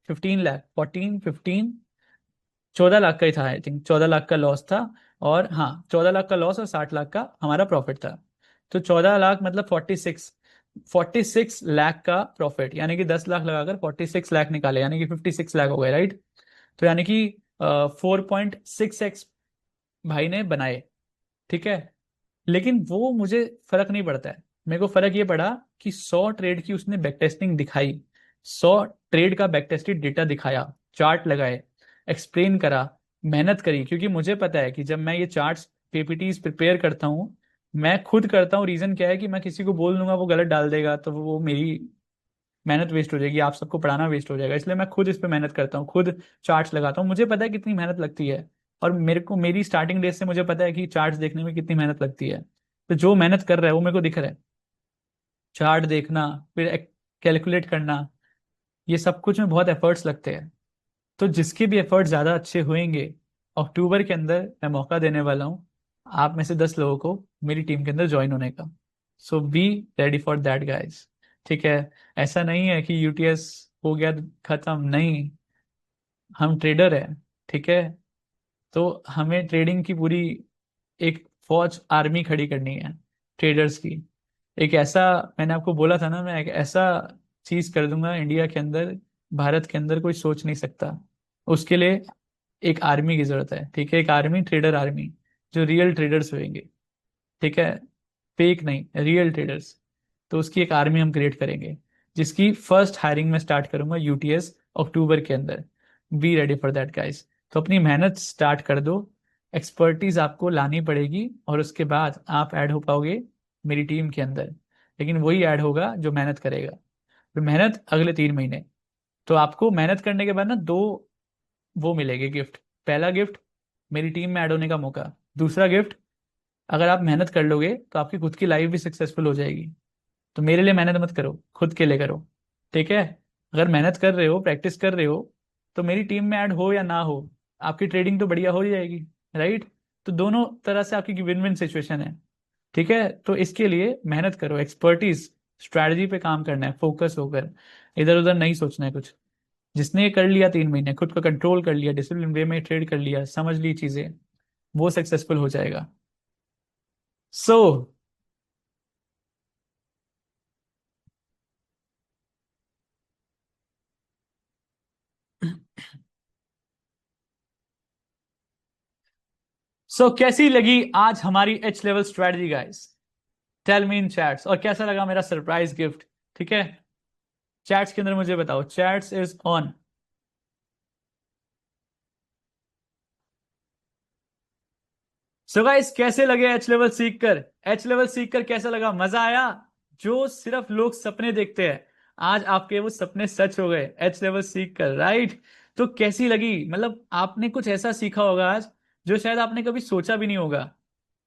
15 लाख, 14, 15, 14 लाख का ही था आई थिंक, 14 लाख का लॉस था। और हाँ, 14 लाख का लॉस और 60 लाख का हमारा प्रॉफिट था। तो 14 लाख मतलब 46 लाख का प्रॉफिट, यानी कि 10 लाख लगाकर 46 लाख निकाले, यानी कि 56 लाख हो गए, राइट। तो यानी कि 4.6x भाई ने बनाए, ठीक है। लेकिन वो मुझे फर्क नहीं पड़ता है। मेरे को फर्क ये पड़ा कि 100 ट्रेड की उसने बैक टेस्टिंग दिखाई, 100 ट्रेड का बैक टेस्टेड डेटा दिखाया, चार्ट लगाए, एक्सप्लेन करा, मेहनत करी। क्योंकि मुझे पता है कि जब मैं ये चार्ट्स पीपीटीज प्रिपेयर करता हूँ, मैं खुद करता हूँ, रीजन क्या है कि मैं किसी को बोल दूंगा वो गलत डाल देगा तो वो मेरी मेहनत वेस्ट हो जाएगी, आप सबको पढ़ाना वेस्ट हो जाएगा। इसलिए मैं खुद इस पे मेहनत करता हूँ, खुद चार्ट्स लगाता हूँ। मुझे पता है कितनी मेहनत लगती है, और मेरे को मेरी स्टार्टिंग डेज से मुझे पता है कि चार्ट्स देखने में कितनी मेहनत लगती है। तो जो मेहनत कर रहा है वो मेरे को दिख रहा है। चार्ट देखना, फिर कैलकुलेट करना, ये सब कुछ में बहुत एफर्ट्स लगते हैं। तो जिसके भी एफर्ट ज्यादा अच्छे होंगे, अक्टूबर के अंदर मैं मौका देने वाला हूँ आप में से 10 लोगों को मेरी टीम के अंदर ज्वाइन होने का। So be ready for that guys, ठीक है। ऐसा नहीं है कि यूटीएस हो गया खत्म, नहीं। हम ट्रेडर हैं, ठीक है। तो हमें ट्रेडिंग की पूरी एक फौज, आर्मी खड़ी करनी है ट्रेडर्स की। एक ऐसा, मैंने आपको बोला था ना, मैं एक ऐसा चीज कर दूंगा इंडिया के अंदर, भारत के अंदर कोई सोच नहीं सकता। उसके लिए एक आर्मी की जरूरत है, ठीक है। एक आर्मी, ट्रेडर आर्मी, जो रियल ट्रेडर्स होंगे, ठीक है। फेक नहीं, रियल ट्रेडर्स। तो उसकी एक आर्मी हम क्रिएट करेंगे, जिसकी फर्स्ट हायरिंग में स्टार्ट करूंगा यूटीएस अक्टूबर के अंदर। B ready for that guys. तो अपनी मेहनत स्टार्ट कर दो, एक्सपर्टीज आपको लानी पड़ेगी, और उसके बाद आप ऐड हो पाओगे मेरी टीम के अंदर। लेकिन वही ऐड होगा जो मेहनत करेगा। फिर मेहनत अगले 3 महीने। तो आपको मेहनत करने के बाद ना दो वो मिलेंगे गिफ्ट। पहला गिफ्ट, मेरी टीम में ऐड होने का मौका। दूसरा गिफ्ट, अगर आप मेहनत कर लोगे तो आपकी खुद की लाइफ भी सक्सेसफुल हो जाएगी। तो मेरे लिए मेहनत मत करो, खुद के लिए करो, ठीक है। अगर मेहनत कर रहे हो, प्रैक्टिस कर रहे हो, तो मेरी टीम में ऐड हो या ना हो, आपकी ट्रेडिंग तो बढ़िया हो ही जाएगी, राइट। तो दोनों तरह से आपकी विन विन सिचुएशन है, ठीक है। तो इसके लिए मेहनत करो, एक्सपर्टीज, स्ट्रैटेजी पे काम करना है, फोकस होकर, इधर उधर नहीं सोचना है कुछ। जिसने ये कर लिया 3 महीने, खुद को कंट्रोल कर लिया, डिसिप्लिन वे में ट्रेड कर लिया, समझ ली चीजें, वो सक्सेसफुल हो जाएगा। सो कैसी लगी आज हमारी H level strategy guys? Tell me in chats, और कैसा लगा मेरा सरप्राइज गिफ्ट, ठीक है। चैट्स के अंदर मुझे बताओ, chats is on. So guys, कैसे लगे एच लेवल सीख कर? एच लेवल सीख कर कैसा लगा, मजा आया? जो सिर्फ लोग सपने देखते हैं, आज आपके वो सपने सच हो गए एच लेवल सीख कर, राइट। तो कैसी लगी? मतलब आपने कुछ ऐसा सीखा होगा आज जो शायद आपने कभी सोचा भी नहीं होगा।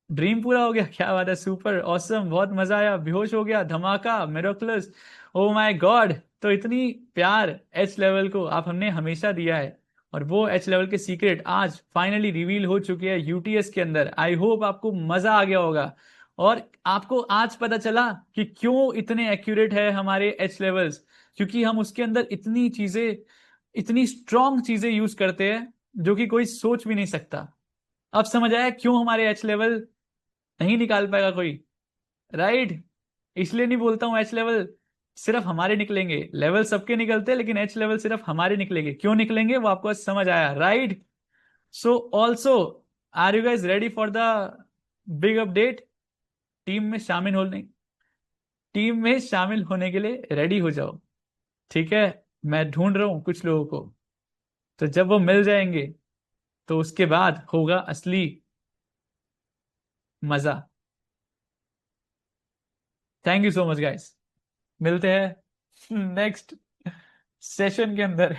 ड्रीम पूरा हो गया, क्या बात है, सुपर ऑसम, बहुत मजा आया, बेहोश हो गया, धमाका, मिरेकलस, ओ माय गॉड। तो इतनी प्यार एच लेवल को आप हमने हमेशा दिया है, और वो एच लेवल के सीक्रेट आज फाइनली रिवील हो चुके हैं यूटीएस के अंदर। आई होप आपको मजा आ गया होगा, और आपको आज पता चला कि क्यों इतने एक्यूरेट है हमारे एच लेवल्स। क्योंकि हम उसके अंदर इतनी चीजें, इतनी स्ट्रॉन्ग चीजें यूज करते हैं जो कि कोई सोच भी नहीं सकता। अब समझ आया क्यों हमारे एच लेवल नहीं निकाल पाएगा कोई, राइट। इसलिए नहीं बोलता हूं एच लेवल सिर्फ हमारे निकलेंगे, लेवल सबके निकलते हैं, लेकिन एच लेवल सिर्फ हमारे निकलेंगे। क्यों निकलेंगे वो आपको आज समझ आया, right. So also, are you guys ready for the big update? Team में शामिल होने टीम में शामिल होने के लिए रेडी हो जाओ, ठीक है। मैं ढूंढ रहा हूं कुछ लोगों को, तो जब वो मिल जाएंगे तो उसके बाद होगा असली मजा। Thank you so much guys, मिलते हैं नेक्स्ट सेशन के अंदर।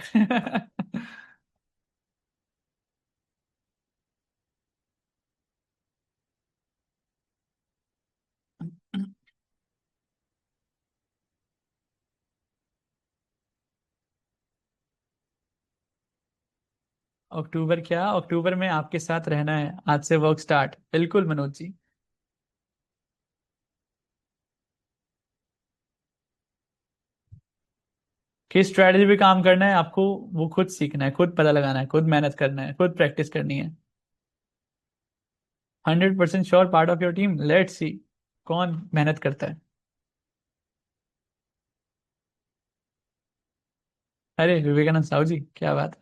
अक्टूबर क्या, अक्टूबर में आपके साथ रहना है, आज से वर्क स्टार्ट, बिल्कुल मनोज जी। किस स्ट्रैटेजी पे काम करना है आपको, वो खुद सीखना है, खुद पता लगाना है, खुद मेहनत करना है, खुद प्रैक्टिस करनी है। 100% sure part of your team, let's see कौन मेहनत करता है। अरे विवेकानंद साहू जी, क्या बात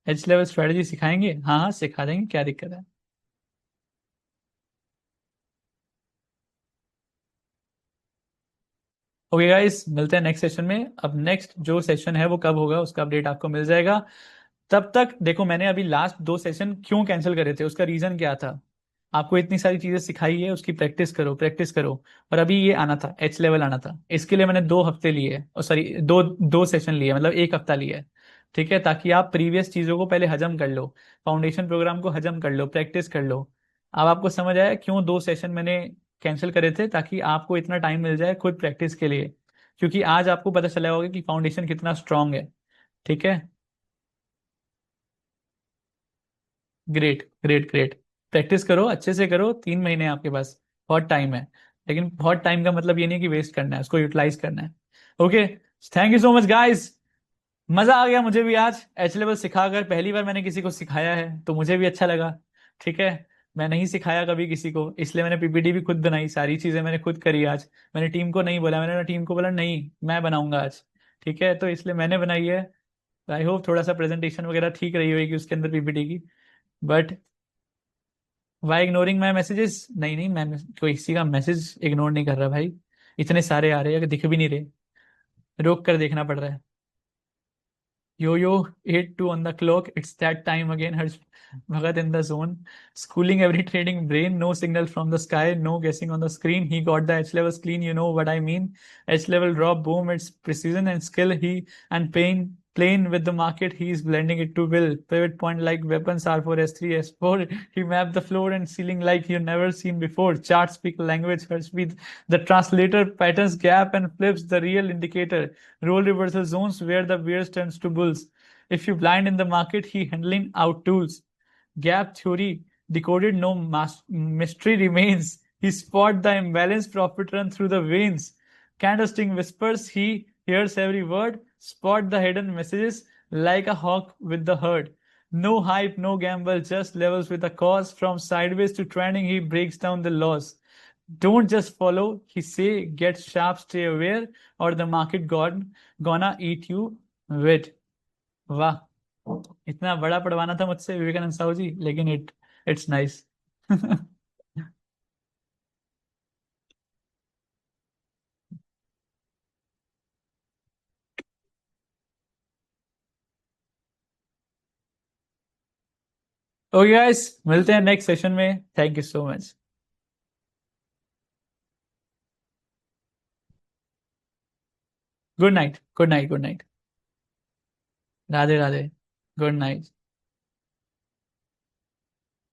है। एच लेवल स्ट्रेटेजी सिखाएंगे, हाँ हाँ सिखा देंगे, क्या दिक्कत है। ओके गाइस, मिलते हैं नेक्स्ट सेशन में। अब नेक्स्ट जो सेशन है वो कब होगा उसका अपडेट आपको मिल जाएगा। तब तक देखो, मैंने अभी लास्ट दो सेशन क्यों कैंसिल करे थे, उसका रीजन क्या था। आपको इतनी सारी चीजें सिखाई है, उसकी प्रैक्टिस करो, प्रैक्टिस करो। और अभी ये आना था, एच लेवल आना था, इसके लिए मैंने 2 हफ्ते लिए, और सॉरी दो दो सेशन लिए, मतलब 1 हफ्ता लिया है। ठीक है, ताकि आप प्रीवियस चीजों को पहले हजम कर लो, फाउंडेशन प्रोग्राम को हजम कर लो, प्रैक्टिस कर लो। अब आपको समझ आया क्यों 2 सेशन मैंने कैंसिल करे थे, ताकि आपको इतना टाइम मिल जाए खुद प्रैक्टिस के लिए। क्योंकि आज आपको पता चला होगा कि फाउंडेशन कितना स्ट्रांग है। ठीक है। Great great great. प्रैक्टिस करो, अच्छे से करो, 3 महीने आपके पास, बहुत टाइम है। लेकिन बहुत टाइम का मतलब ये नहीं कि वेस्ट करना है, उसको यूटिलाइज करना है। Okay. Thank you so much guys. मजा आ गया मुझे भी आज एच लेवल सिखाकर, पहली बार मैंने किसी को सिखाया है तो मुझे भी अच्छा लगा। ठीक है। मैं नहीं सिखाया कभी किसी को, इसलिए मैंने पीपीटी भी खुद बनाई, सारी चीजें मैंने खुद करी आज। मैंने टीम को नहीं बोला, मैंने टीम को बोला नहीं मैं बनाऊंगा आज। ठीक है, तो इसलिए मैंने बनाई है। आई होप थोड़ा सा प्रेजेंटेशन वगैरह ठीक रही होगी उसके अंदर पीपीटी की। But why ignoring my messages, नहीं नहीं, मैं कोई किसी का मैसेज इग्नोर नहीं कर रहा भाई। इतने सारे आ रहे हैं कि दिख भी नहीं रहे, रोक कर देखना पड़ रहा है। Yo yo, 8-2 on the clock. It's that time again. Harsh Bhagat in the zone. Schooling every trading brain. No signal from the sky. No guessing on the screen. He got the H levels clean. You know what I mean. H level drop. Boom. It's precision and skill. He and pain. Playing with the market, he is blending it to will. Pivot point like weapons R4, S3, S4. He mapped the floor and ceiling like you never seen before. Chart speak language. Her speed. The translator patterns gap and flips the real indicator. Role reversal zones where the bears turns to bulls. If you blind in the market, he handling out tools. Gap theory decoded, no mystery remains. He spot the imbalance, profit run through the veins. Candlestick whispers, he hears every word. Spot the hidden messages like a hawk with the herd. No hype, no gamble, just levels with a cause. From sideways to trending, he breaks down the laws. Don't just follow, he say, get sharp, stay aware, or the market gonna eat you with. वाह, इतना बड़ा पढ़वाना था मुझसे विवेकानंद साहू जी, लेकिन इट्स नाइस। ओके गाइस, मिलते हैं नेक्स्ट सेशन में, thank you so much. Good night, good night, good night. Radhe Radhe. Good night.